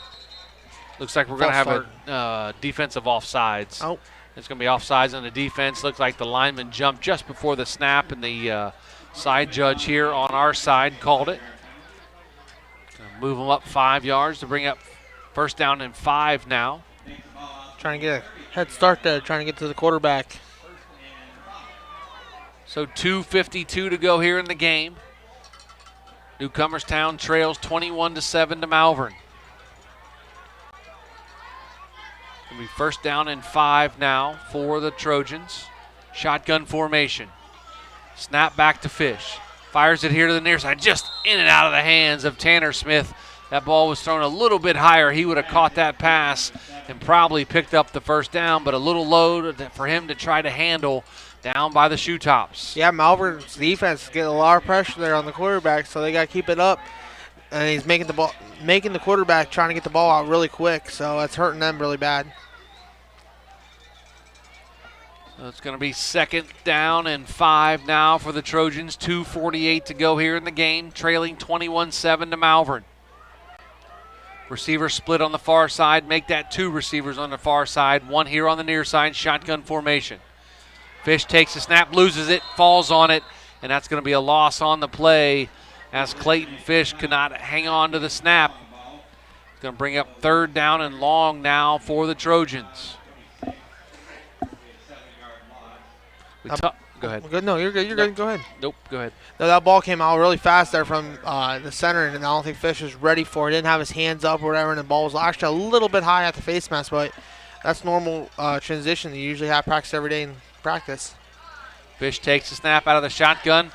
Speaker 8: Looks like we're going to have a defensive offsides.
Speaker 12: Oh.
Speaker 8: It's going to be offsides on the defense. Looks like the lineman jumped just before the snap, and the side judge here on our side called it. Gonna move them up 5 yards to bring up 1st down and 5 now.
Speaker 12: Trying to get a head start there, trying to get to the quarterback.
Speaker 8: So 2:52 to go here in the game. Newcomerstown trails 21-7 to Malvern. It'll be 1st down and 5 now for the Trojans. Shotgun formation. Snap back to Fish. Fires it here to the near side, just in and out of the hands of Tanner Smith. That ball was thrown a little bit higher. He would have caught that pass and probably picked up the 1st down, but a little low for him to try to handle down by the shoe tops.
Speaker 12: Yeah, Malvern's defense is getting a lot of pressure there on the quarterback, so they got to keep it up. And he's making the quarterback trying to get the ball out really quick, so that's hurting them really bad.
Speaker 8: So it's going to be 2nd down and 5 now for the Trojans. 2:48 to go here in the game, trailing 21-7 to Malvern. Receiver split on the far side. Make that 2 receivers on the far side. 1 here on the near side, shotgun formation. Fish takes a snap, loses it, falls on it, and that's going to be a loss on the play as Clayton Fish could not hang on to the snap. It's going to bring up 3rd down and long now for the Trojans. Go ahead.
Speaker 12: Good. No, you're good. You're good. Go ahead.
Speaker 8: Nope, go ahead.
Speaker 12: No, that ball came out really fast there from the center, and I don't think Fish was ready for it. Didn't have his hands up or whatever, and the ball was actually a little bit high at the face mask, but that's normal transition. You usually have practice every day in practice.
Speaker 8: Fish takes a snap out of the shotgun.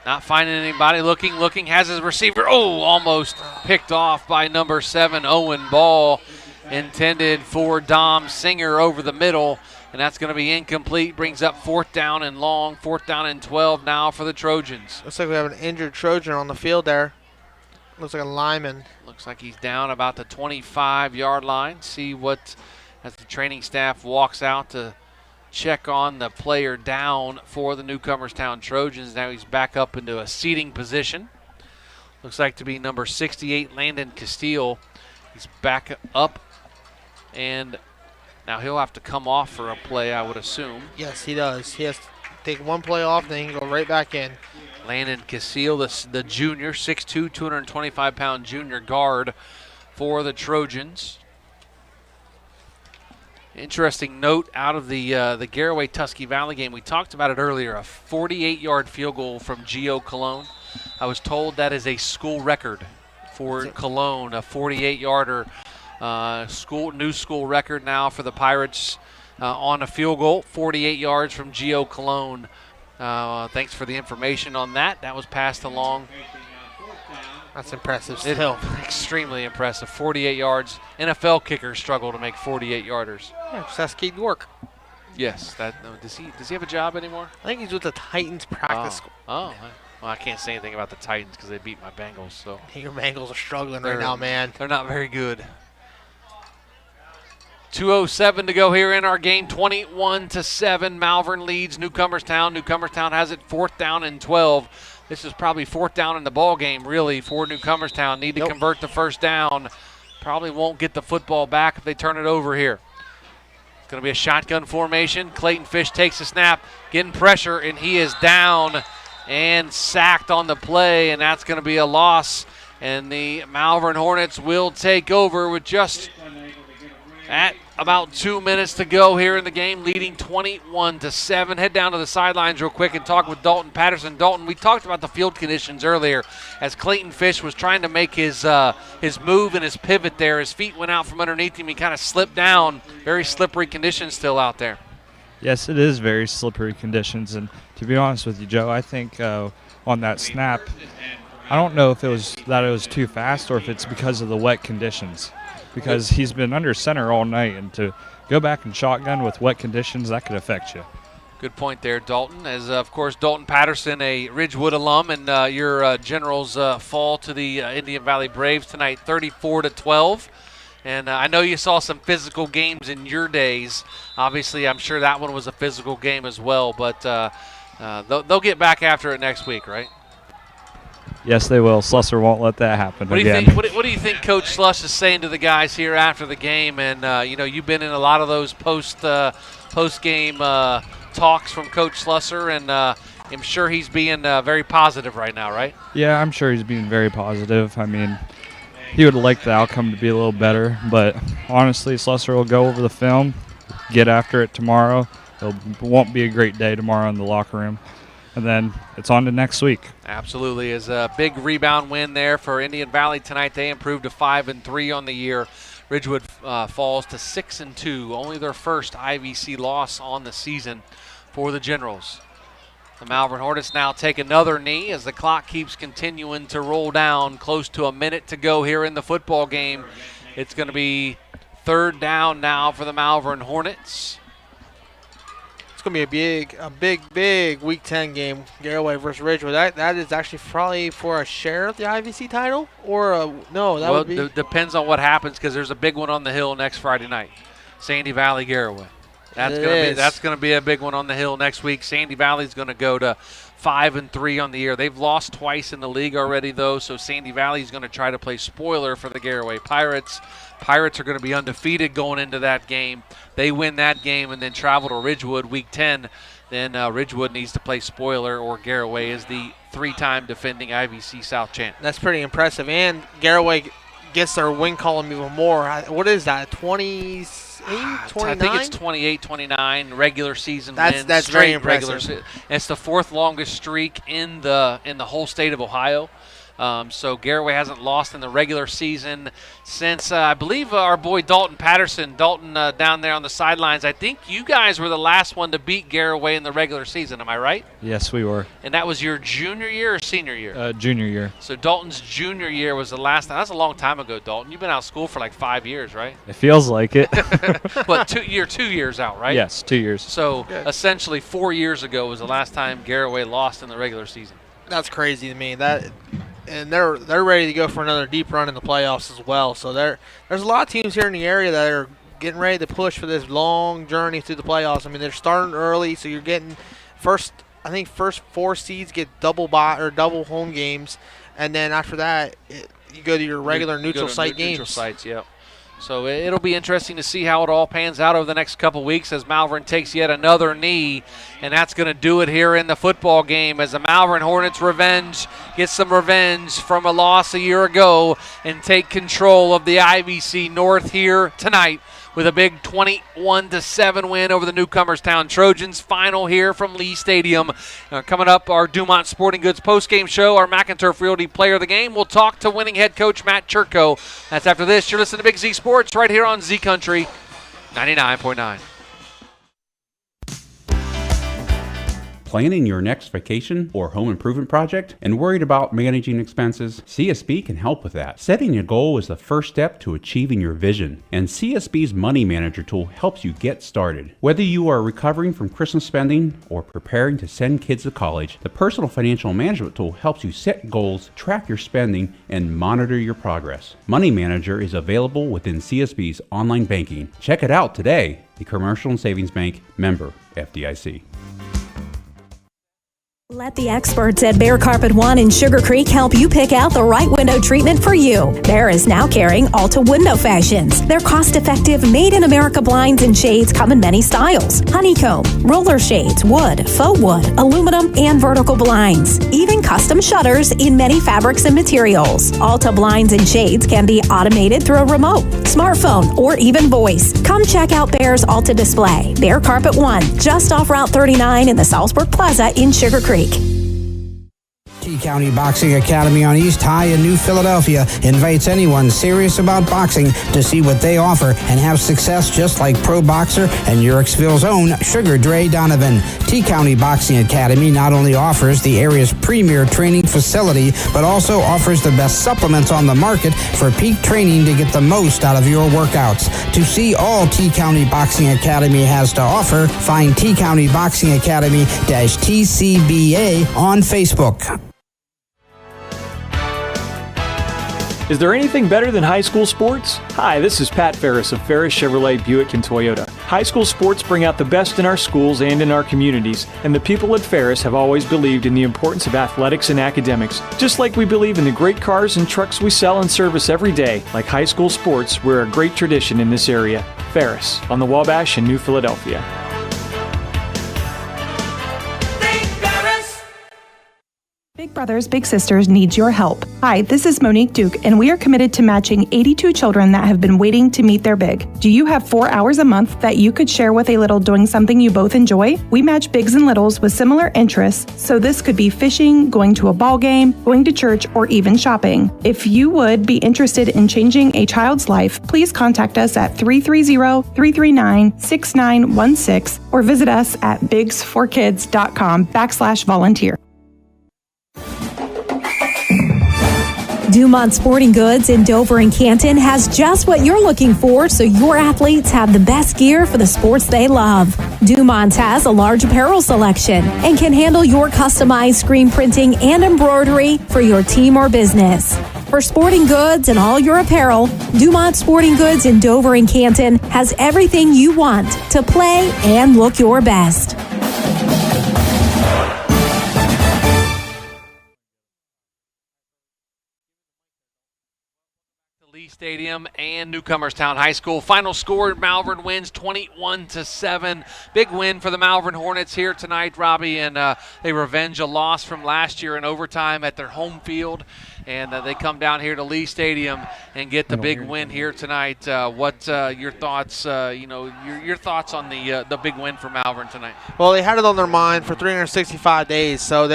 Speaker 8: Not finding anybody. Looking, has his receiver. Oh, almost picked off by number 7, Owen Ball. Intended for Dom Singer over the middle, and that's going to be incomplete. Brings up 4th down and long. 4th down and 12 now for the Trojans.
Speaker 12: Looks like we have an injured Trojan on the field there. Looks like a lineman.
Speaker 8: Looks like he's down about the 25-yard line. See what, as the training staff walks out to check on the player down for the Newcomerstown Trojans. Now he's back up into a seating position. Looks like to be number 68, Landon Castile. He's back up, and Now he'll have to come off for a play, I would assume.
Speaker 12: Yes, he does. He has to take one play off, then he can go right back in.
Speaker 8: Landon Casil, the junior, 6'2", 225-pound junior guard for the Trojans. Interesting note out of the Garaway-Tusky Valley game. We talked about it earlier, a 48-yard field goal from Gio Cologne. I was told that is a school record for Cologne, a 48-yarder. New school record now for the Pirates on a field goal, 48 yards from Gio Cologne. Thanks for the information on that. That was passed along.
Speaker 12: That's impressive still.
Speaker 8: Extremely impressive. 48 yards. NFL kickers struggle to make 48-yarders.
Speaker 12: Yeah, just ask Keith York.
Speaker 8: Yes. Does he have a job anymore?
Speaker 12: I think he's with the Titans practice school.
Speaker 8: Oh. Well, I can't say anything about the Titans because they beat my Bengals. So
Speaker 12: your Bengals are struggling right now, man.
Speaker 8: They're not very good. 2:07 to go here in our game. 21-7. Malvern leads Newcomerstown. Newcomerstown has it 4th down and 12. This is probably 4th down in the ball game, really, for Newcomerstown. Need to convert the first down. Probably won't get the football back if they turn it over here. It's going to be a shotgun formation. Clayton Fish takes a snap, getting pressure, and he is down and sacked on the play, and that's going to be a loss. And the Malvern Hornets will take over with just at about 2 minutes to go here in the game, leading 21-7. Head down to the sidelines real quick and talk with Dalton Patterson. Dalton, we talked about the field conditions earlier as Clayton Fish was trying to make his move and his pivot there. His feet went out from underneath him. He kind of slipped down. Very slippery conditions still out there.
Speaker 18: Yes, it is very slippery conditions. And to be honest with you, Joe, I think on that snap, I don't know if it was too fast or if it's because of the wet conditions. Because he's been under center all night, and to go back and shotgun with wet conditions, that could affect you.
Speaker 8: Good point there, Dalton. As, of course, Dalton Patterson, a Ridgewood alum, and your Generals fall to the Indian Valley Braves tonight, 34-12. And I know you saw some physical games in your days. Obviously, I'm sure that one was a physical game as well, but they'll get back after it next week, right?
Speaker 18: Yes, they will. Slusser won't let that happen again.
Speaker 8: What do you think Coach Slush is saying to the guys here after the game? And, you've been in a lot of those post-game talks from Coach Slusser, and I'm sure he's being very positive right now, right?
Speaker 18: Yeah, I'm sure he's being very positive. I mean, he would like the outcome to be a little better, but honestly, Slusser will go over the film, get after it tomorrow. It won't be a great day tomorrow in the locker room. And then it's on to next week.
Speaker 8: Absolutely. Is a big rebound win there for Indian Valley tonight. They improved to 5-3 on the year. Ridgewood falls to 6-2, only their first IVC loss on the season for the Generals. The Malvern Hornets now take another knee as the clock keeps continuing to roll down. Close to a minute to go here in the football game. It's going to be 3rd down now for the Malvern Hornets.
Speaker 12: It's going to be a big Week 10 game, Garaway versus Ridgewood. That is actually probably for a share of the IVC title, or would be.
Speaker 8: Depends on what happens because there's a big one on the hill next Friday night, Sandy Valley Garaway. That's going to be a big one on the hill next week. Sandy Valley's going to go to 5-3 on the year. They've lost twice in the league already, though, so Sandy Valley's going to try to play spoiler for the Garaway Pirates. Pirates are going to be undefeated going into that game. They win that game and then travel to Ridgewood Week 10. Then Ridgewood needs to play spoiler, or Garaway is the 3-time defending IVC South champ.
Speaker 12: That's pretty impressive. And Garaway gets their win column even more. What is that, 28, 29?
Speaker 8: I think it's 28, 29 regular season wins.
Speaker 12: That's very impressive.
Speaker 8: It's the 4th longest streak in the whole state of Ohio. So Garaway hasn't lost in the regular season since, I believe, our boy Dalton Patterson. Dalton down there on the sidelines. I think you guys were the last one to beat Garaway in the regular season. Am I right?
Speaker 18: Yes, we were.
Speaker 8: And that was your junior year or senior year?
Speaker 18: Junior year.
Speaker 8: So Dalton's junior year was the last time. That's a long time ago, Dalton. You've been out of school for like 5 years, right?
Speaker 18: It feels like it.
Speaker 8: But you're 2 years out, right?
Speaker 18: Yes, 2 years.
Speaker 8: So essentially 4 years ago was the last time Garaway lost in the regular season.
Speaker 12: That's crazy to me. And they're ready to go for another deep run in the playoffs as well. So there's a lot of teams here in the area that are getting ready to push for this long journey through the playoffs. I mean, they're starting early, so you're getting first 4 seeds get double home games, and then after that you go to your regular neutral site games.
Speaker 8: Neutral sites, yep. So it'll be interesting to see how it all pans out over the next couple weeks as Malvern takes yet another knee, and that's going to do it here in the football game as the Malvern Hornets get some revenge from a loss a year ago and take control of the IVC North here tonight with a big 21-7 win over the Newcomerstown Trojans. Final here from Lee Stadium. Coming up, our Dumont Sporting Goods postgame show, our McInturf Realty Player of the Game. We'll talk to winning head coach Matt Churko. That's after this. You're listening to Big Z Sports right here on Z Country 99.9.
Speaker 15: Planning your next vacation or home improvement project and worried about managing expenses? CSB can help with that. Setting a goal is the first step to achieving your vision, and CSB's Money Manager tool helps you get started. Whether you are recovering from Christmas spending or preparing to send kids to college, the Personal Financial Management tool helps you set goals, track your spending, and monitor your progress. Money Manager is available within CSB's online banking. Check it out today. The Commercial and Savings Bank, member FDIC.
Speaker 14: Let the experts at Bear Carpet One in Sugar Creek help you pick out the right window treatment for you. Bear is now carrying Alta Window Fashions. Their cost-effective, made-in-America blinds and shades come in many styles. Honeycomb, roller shades, wood, faux wood, aluminum, and vertical blinds. Even custom shutters in many fabrics and materials. Alta blinds and shades can be automated through a remote, smartphone, or even voice. Come check out Bear's Alta display. Bear Carpet One, just off Route 39 in the Salzburg Plaza in Sugar Creek.
Speaker 6: T-County Boxing Academy on East High in New Philadelphia invites anyone serious about boxing to see what they offer and have success just like pro boxer and Uricksville's own Sugar Dre Donovan. T-County Boxing Academy not only offers the area's premier training facility, but also offers the best supplements on the market for peak training to get the most out of your workouts. To see all T-County Boxing Academy has to offer, find T-County Boxing Academy-TCBA on Facebook.
Speaker 16: Is there anything better than high school sports? Hi, this is Pat Ferris of Ferris Chevrolet Buick and Toyota. High school sports bring out the best in our schools and in our communities, and the people at Ferris have always believed in the importance of athletics and academics. Just like we believe in the great cars and trucks we sell and service every day, like high school sports, we're a great tradition in this area. Ferris, on the Wabash in New Philadelphia.
Speaker 21: Big Brothers Big Sisters needs your help. Hi, this is Monique Duke, and we are committed to matching 82 children that have been waiting to meet their big. Do you have 4 hours a month that you could share with a little doing something you both enjoy? We match bigs and littles with similar interests, so this could be fishing, going to a ball game, going to church, or even shopping. If you would be interested in changing a child's life, please contact us at 330-339-6916 or visit us at bigsforkids.com/volunteer.
Speaker 14: Dumont Sporting Goods in Dover and Canton has just what you're looking for so your athletes have the best gear for the sports they love. Dumont has a large apparel selection and can handle your customized screen printing and embroidery for your team or business. For sporting goods and all your apparel, Dumont Sporting Goods in Dover and Canton has everything you want to play and look your best.
Speaker 8: Stadium and Newcomerstown High School. Final score, Malvern wins 21-7. Big win for the Malvern Hornets here tonight, Robbie, and they revenge a loss from last year in overtime at their home field, and they come down here to Lee Stadium and get the big win here tonight. What your thoughts? Your thoughts on the big win for Malvern tonight?
Speaker 12: Well, they had it on their mind for 365 days, so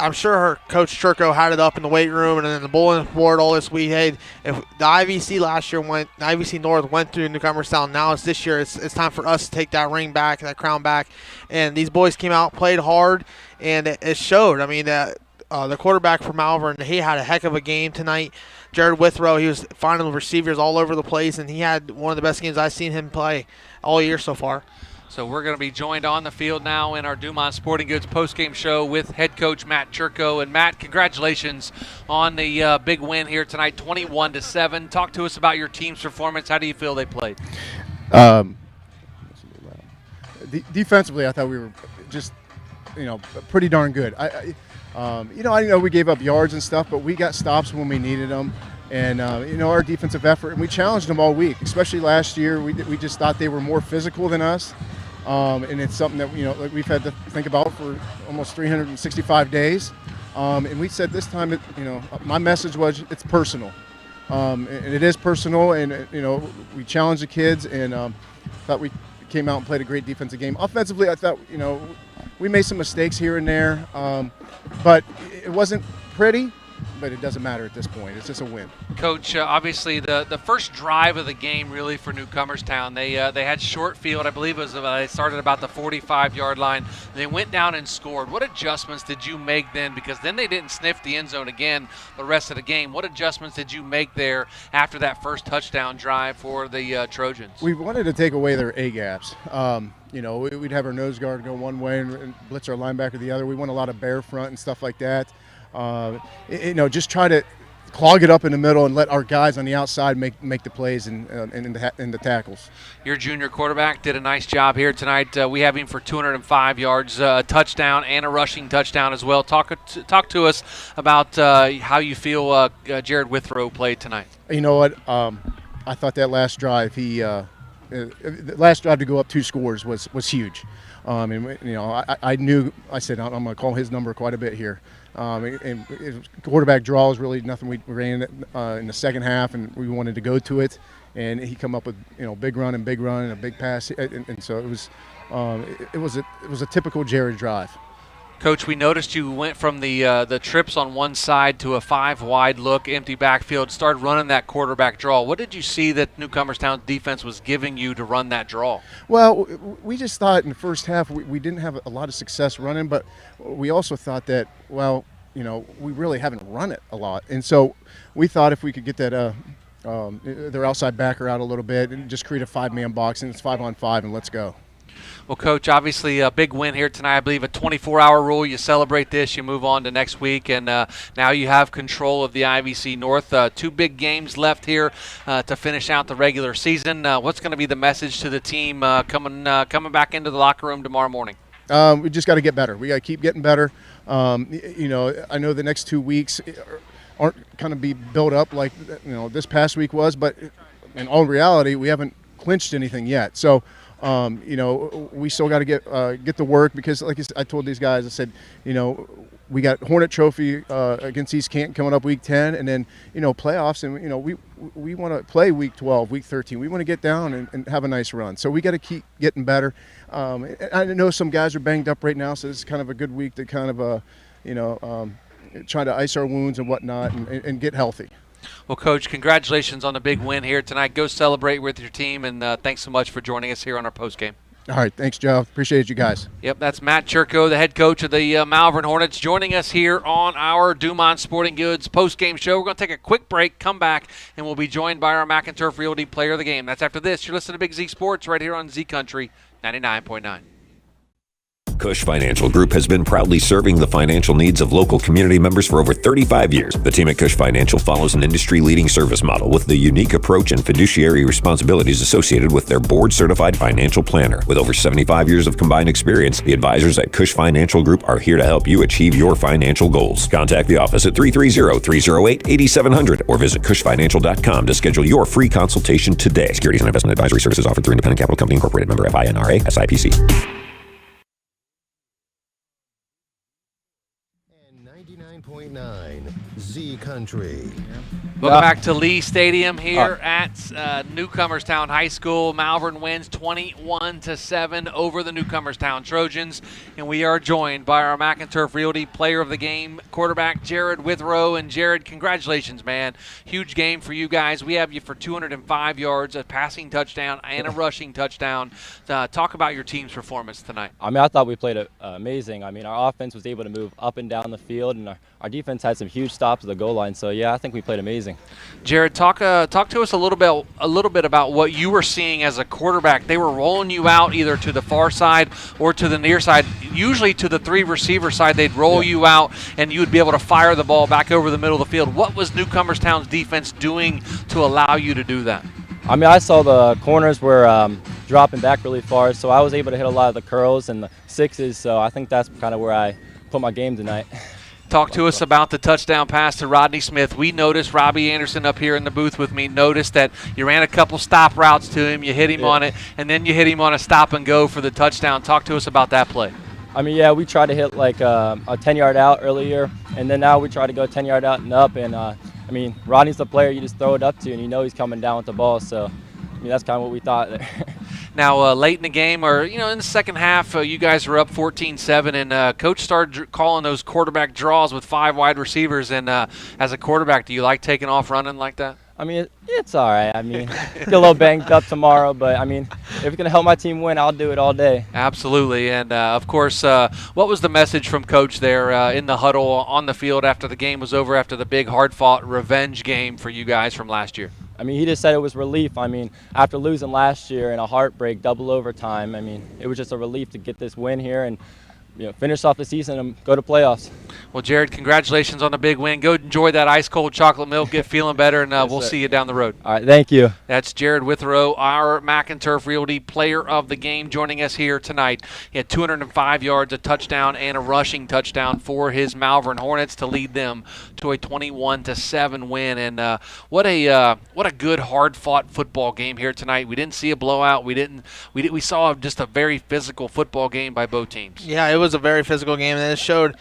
Speaker 12: I'm sure Coach Churko had it up in the weight room and in the bulletin board all this week. Hey, if the IVC last year the IVC North went through Newcomerstown. Now it's this year. It's time for us to take that ring back, that crown back. And these boys came out, played hard, and it showed. I mean, the quarterback for Malvern, he had a heck of a game tonight. Jared Withrow, he was finding receivers all over the place, and he had one of the best games I've seen him play all year so far.
Speaker 8: So we're going to be joined on the field now in our Dumont Sporting Goods postgame show with head coach Matt Churko. And Matt, congratulations on the big win here tonight, 21-7. Talk to us about your team's performance. How do you feel they played?
Speaker 22: Defensively, I thought we were just, pretty darn good. I know we gave up yards and stuff, but we got stops when we needed them. And our defensive effort, and we challenged them all week, especially last year. We just thought they were more physical than us, and it's something that like we've had to think about for almost 365 days. And we said this time, my message was it's personal, and it is personal. And we challenged the kids, and thought we came out and played a great defensive game. Offensively, I thought we made some mistakes here and there, but it wasn't pretty. But it doesn't matter at this point. It's just a win.
Speaker 8: Coach, obviously the first drive of the game really for Newcomerstown, they had short field. I believe it was they started about the 45-yard line. They went down and scored. What adjustments did you make then? Because then they didn't sniff the end zone again the rest of the game. What adjustments did you make there after that first touchdown drive for the Trojans?
Speaker 22: We wanted to take away their A-gaps. We'd have our nose guard go one way and blitz our linebacker the other. We want a lot of bear front and stuff like that. Just try to clog it up in the middle and let our guys on the outside make the plays and the tackles.
Speaker 8: Your junior quarterback did a nice job here tonight. We have him for 205 yards, a touchdown and a rushing touchdown as well. Talk to us about how you feel Jared Withrow played tonight.
Speaker 22: You know what? I thought that last drive, the last drive to go up 2 scores was huge. I said I'm going to call his number quite a bit here. And quarterback draw was really nothing. We ran in the second half, and we wanted to go to it. And he come up with big run and a big pass, and so it was a typical Jared drive.
Speaker 8: Coach, we noticed you went from the trips on one side to a 5-wide look, empty backfield, started running that quarterback draw. What did you see that Newcomerstown's defense was giving you to run that draw?
Speaker 22: Well, we just thought in the first half we didn't have a lot of success running, but we also thought that, we really haven't run it a lot. And so we thought if we could get that their outside backer out a little bit and just create a 5-man box, and it's 5-on-5, and let's go.
Speaker 8: Well, Coach, obviously a big win here tonight. I believe a 24-hour rule. You celebrate this, you move on to next week, and now you have control of the IVC North. 2 big games left here to finish out the regular season. What's going to be the message to the team coming back into the locker room tomorrow morning?
Speaker 22: We just got to get better. We got to keep getting better. I know the next 2 weeks aren't going to be built up like this past week was, but in all reality, we haven't clinched anything yet. So. We still got to get to work because, like I told these guys, I said, we got Hornet Trophy against East Canton coming up week 10, and then playoffs, and we want to play week 12, week 13. We want to get down and have a nice run. So we got to keep getting better. I know some guys are banged up right now, so this is kind of a good week to kind of try to ice our wounds and whatnot and get healthy.
Speaker 8: Well, Coach, congratulations on the big win here tonight. Go celebrate with your team, and thanks so much for joining us here on our postgame.
Speaker 22: All right, thanks, Joe. Appreciate you guys.
Speaker 8: Yep, that's Matt Churko, the head coach of the Malvern Hornets, joining us here on our Dumont Sporting Goods postgame show. We're going to take a quick break, come back, and we'll be joined by our McInturf Realty Player of the Game. That's after this. You're listening to Big Z Sports right here on Z Country 99.9.
Speaker 5: Cush Financial Group has been proudly serving the financial needs of local community members for over 35 years. The team at Cush Financial follows an industry-leading service model with the unique approach and fiduciary responsibilities associated with their board-certified financial planner. With over 75 years of combined experience, the advisors at Cush Financial Group are here to help you achieve your financial goals. Contact the office at 330-308-8700 or visit cushfinancial.com to schedule your free consultation today. Securities and investment advisory services offered through Independent Capital Company Incorporated, member FINRA, SIPC.
Speaker 4: 99.9 Z Country.
Speaker 8: Welcome back to Lee Stadium here at Newcomerstown High School. Malvern wins 21-7 over the Newcomerstown Trojans, and we are joined by our McInturf Realty Player of the Game, quarterback Jared Withrow. And Jared, congratulations, man! Huge game for you guys. We have you for 205 yards, a passing touchdown, and a rushing touchdown. Talk about your team's performance tonight.
Speaker 10: I thought we played amazing. Our offense was able to move up and down the field, and our defense had some huge stops at the goal line. So yeah, I think we played amazing.
Speaker 8: Jared, talk to us a little bit about what you were seeing as a quarterback. They were rolling you out either to the far side or to the near side. Usually to the 3 receiver side, they'd roll you out, and you would be able to fire the ball back over the middle of the field. What was Newcomerstown's defense doing to allow you to do that?
Speaker 10: I saw the corners were dropping back really far, so I was able to hit a lot of the curls and the sixes. So I think that's kind of where I put my game tonight.
Speaker 8: Talk to us about the touchdown pass to Rodney Smith. We noticed, Robbie Anderson up here in the booth with me, noticed that you ran a couple stop routes to him, you hit him on it, and then you hit him on a stop and go for the touchdown. Talk to us about that play.
Speaker 10: I mean, yeah, we tried to hit like a 10-yard out earlier, and then now we try to go 10-yard out and up. And, I mean, Rodney's the player you just throw it up to, and you know he's coming down with the ball. So, I mean, that's kind of what we thought there.
Speaker 8: Now, late in the game, or in the second half, you guys were up 14-7, and Coach started calling those quarterback draws with 5 wide receivers. And as a quarterback, do you like taking off running like that?
Speaker 10: I mean, it's all right. I mean, get a little banged up tomorrow, but, I mean, if it's going to help my team win, I'll do it all day.
Speaker 8: Absolutely. And, of course, what was the message from Coach there in the huddle on the field after the game was over, after the big hard-fought revenge game for you guys from last year?
Speaker 10: I mean, he just said it was relief. I mean, after losing last year in a heartbreak, double overtime, I mean, it was just a relief to get this win here and finish off the season and go to playoffs.
Speaker 8: Well, Jared, congratulations on the big win. Go enjoy that ice-cold chocolate milk, get feeling better, and we'll see you down the road.
Speaker 10: All right, thank you.
Speaker 8: That's Jared Withrow, our Mac and Turf Realty player of the game, joining us here tonight. He had 205 yards, a touchdown, and a rushing touchdown for his Malvern Hornets to lead them to a 21-7 win. And what a good, hard-fought football game here tonight. We didn't see a blowout. We saw just a very physical football game by both teams.
Speaker 12: Yeah, it was a very physical game, and it showed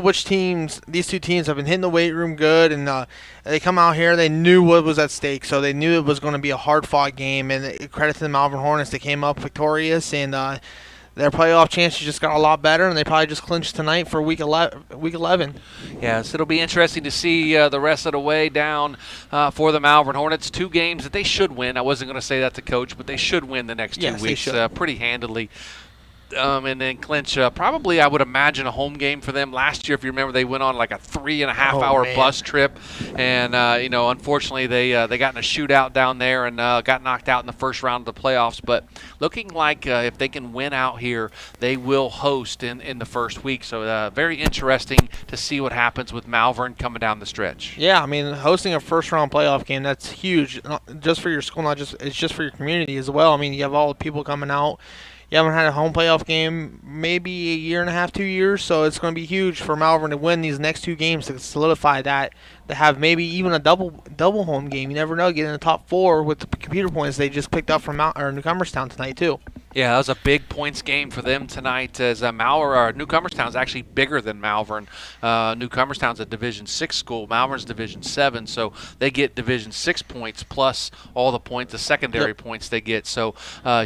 Speaker 12: which teams, these two teams have been hitting the weight room good, and they come out here, they knew what was at stake, so they knew it was going to be a hard-fought game, and credit to the Malvern Hornets, they came up victorious, and their playoff chances just got a lot better, and they probably just clinched tonight for week 11.
Speaker 8: Yes, it'll be interesting to see the rest of the way down for the Malvern Hornets. 2 games that they should win. I wasn't going to say that to Coach, but they should win the next 2 weeks pretty handily. And then clinch probably, I would imagine, a home game for them. Last year, if you remember, they went on like a 3.5-hour bus trip, and unfortunately they got in a shootout down there and got knocked out in the first round of the playoffs. But looking like if they can win out here, they will host in the first week. So very interesting to see what happens with Malvern coming down the stretch.
Speaker 12: Yeah, I mean, hosting a first-round playoff game, that's huge, not just for your school, it's just for your community as well. I mean, you have all the people coming out. You haven't had a home playoff game maybe a year and a half, 2 years, so it's going to be huge for Malvern to win these next 2 games to solidify that, to have maybe even a double home game. You never know, get in the top 4 with the computer points they just picked up from Newcomerstown tonight too.
Speaker 8: Yeah, that was a big points game for them tonight, as Newcomerstown is actually bigger than Malvern. Newcomerstown's a Division 6 school. Malvern's Division 7, so they get Division 6 points plus all the points, the secondary points they get. So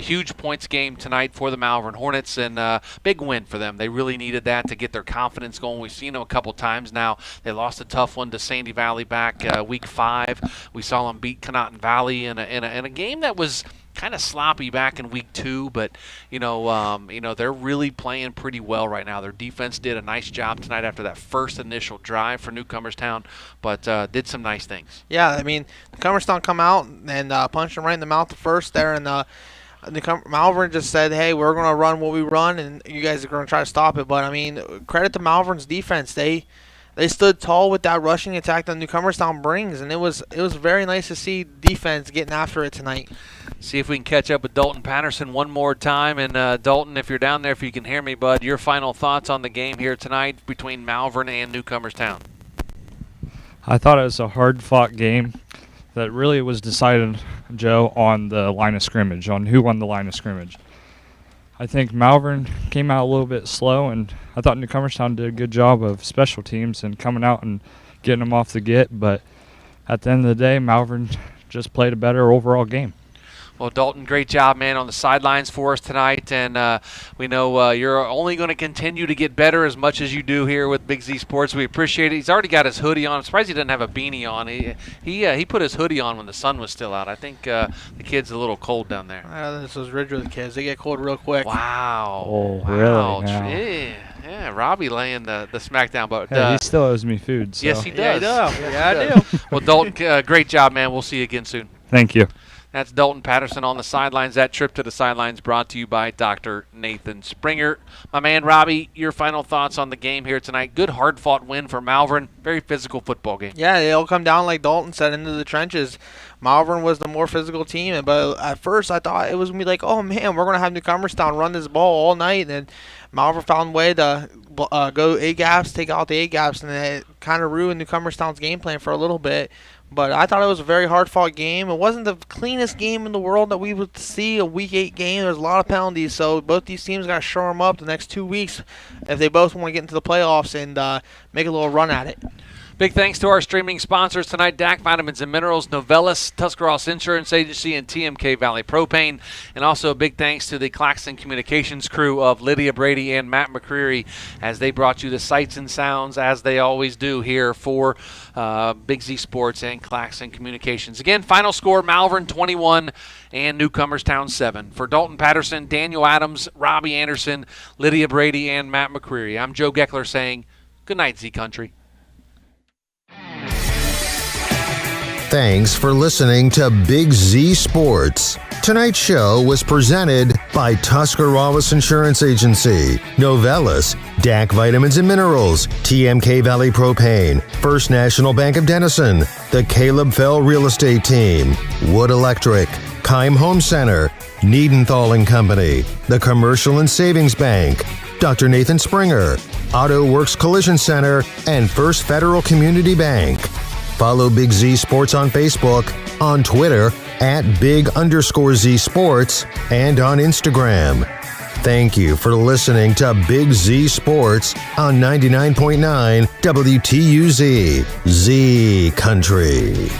Speaker 8: huge points game tonight for the Malvern Hornets, and big win for them. They really needed that to get their confidence going. We've seen them a couple times now. They lost a tough one to Sandy Valley back week 5. We saw them beat Conotton Valley in a game that was kind of sloppy back in week 2, but they're really playing pretty well right now. Their defense did a nice job tonight after that first initial drive for Newcomerstown, but did some nice things.
Speaker 12: Yeah, I mean, Newcomerstown come out and punched them right in the mouth the first there, and Malvern just said, hey, we're going to run what we run, and you guys are going to try to stop it. But, I mean, credit to Malvern's defense. They stood tall with that rushing attack that Newcomerstown brings, and it was very nice to see defense getting after it tonight.
Speaker 8: See if we can catch up with Dalton Patterson one more time. And, Dalton, if you're down there, if you can hear me, bud, your final thoughts on the game here tonight between Malvern and Newcomerstown.
Speaker 18: I thought it was a hard-fought game that really was decided, Joe, on the line of scrimmage, on who won the line of scrimmage. I think Malvern came out a little bit slow, and I thought Newcomerstown did a good job of special teams and coming out and getting them off the get. But at the end of the day, Malvern just played a better overall game.
Speaker 8: Well, Dalton, great job, man, on the sidelines for us tonight. And we know you're only going to continue to get better as much as you do here with Big Z Sports. We appreciate it. He's already got his hoodie on. I'm surprised he doesn't have a beanie on. He put his hoodie on when the sun was still out. I think the kid's a little cold down there.
Speaker 12: This was Ridgewood kids. They get cold real quick.
Speaker 8: Wow.
Speaker 18: Oh,
Speaker 8: wow.
Speaker 18: really?
Speaker 8: Yeah, Robbie laying the smackdown. But
Speaker 18: hey, he still owes me food. So.
Speaker 8: Yes, he does.
Speaker 12: Yeah, I do.
Speaker 8: Well, Dalton, great job, man. We'll see you again soon.
Speaker 18: Thank you.
Speaker 8: That's Dalton Patterson on the sidelines. That trip to the sidelines brought to you by Dr. Nathan Springer. My man, Robbie, your final thoughts on the game here tonight. Good, hard-fought win for Malvern. Very physical football game.
Speaker 12: Yeah, they all come down, like Dalton said, into the trenches. Malvern was the more physical team. But at first I thought it was going to be like, oh, man, we're going to have Newcomerstown run this ball all night. And then Malvern found a way to go A-gaps, take out the A-gaps, and it kind of ruined Newcomerstown's game plan for a little bit. But I thought it was a very hard-fought game. It wasn't the cleanest game in the world that we would see, a Week 8 game. There's a lot of penalties, so both these teams got to shore them up the next 2 weeks if they both want to get into the playoffs and make a little run at it.
Speaker 8: Big thanks to our streaming sponsors tonight, DAC Vitamins and Minerals, Novellus, Tuscarawas Insurance Agency, and TMK Valley Propane. And also a big thanks to the Claxon Communications crew of Lydia, Brady, and Matt McCreery as they brought you the sights and sounds, as they always do here for Big Z Sports and Claxon Communications. Again, final score, Malvern 21 and Newcomerstown 7. For Dalton Patterson, Daniel Adams, Robbie Anderson, Lydia Brady, and Matt McCreery, I'm Joe Geckler saying good night, Z Country.
Speaker 4: Thanks for listening to Big Z Sports. Tonight's show was presented by Tuscarawas Insurance Agency, Novellus, DAC Vitamins and Minerals, TMK Valley Propane, First National Bank of Denison, the Caleb Fell Real Estate Team, Wood Electric, Keim Home Center, Niedenthal and Company, the Commercial and Savings Bank, Dr. Nathan Springer, Auto Works Collision Center, and First Federal Community Bank. Follow Big Z Sports on Facebook, on Twitter @Big_Z Sports, and on Instagram. Thank you for listening to Big Z Sports on 99.9 WTUZ, Z Country.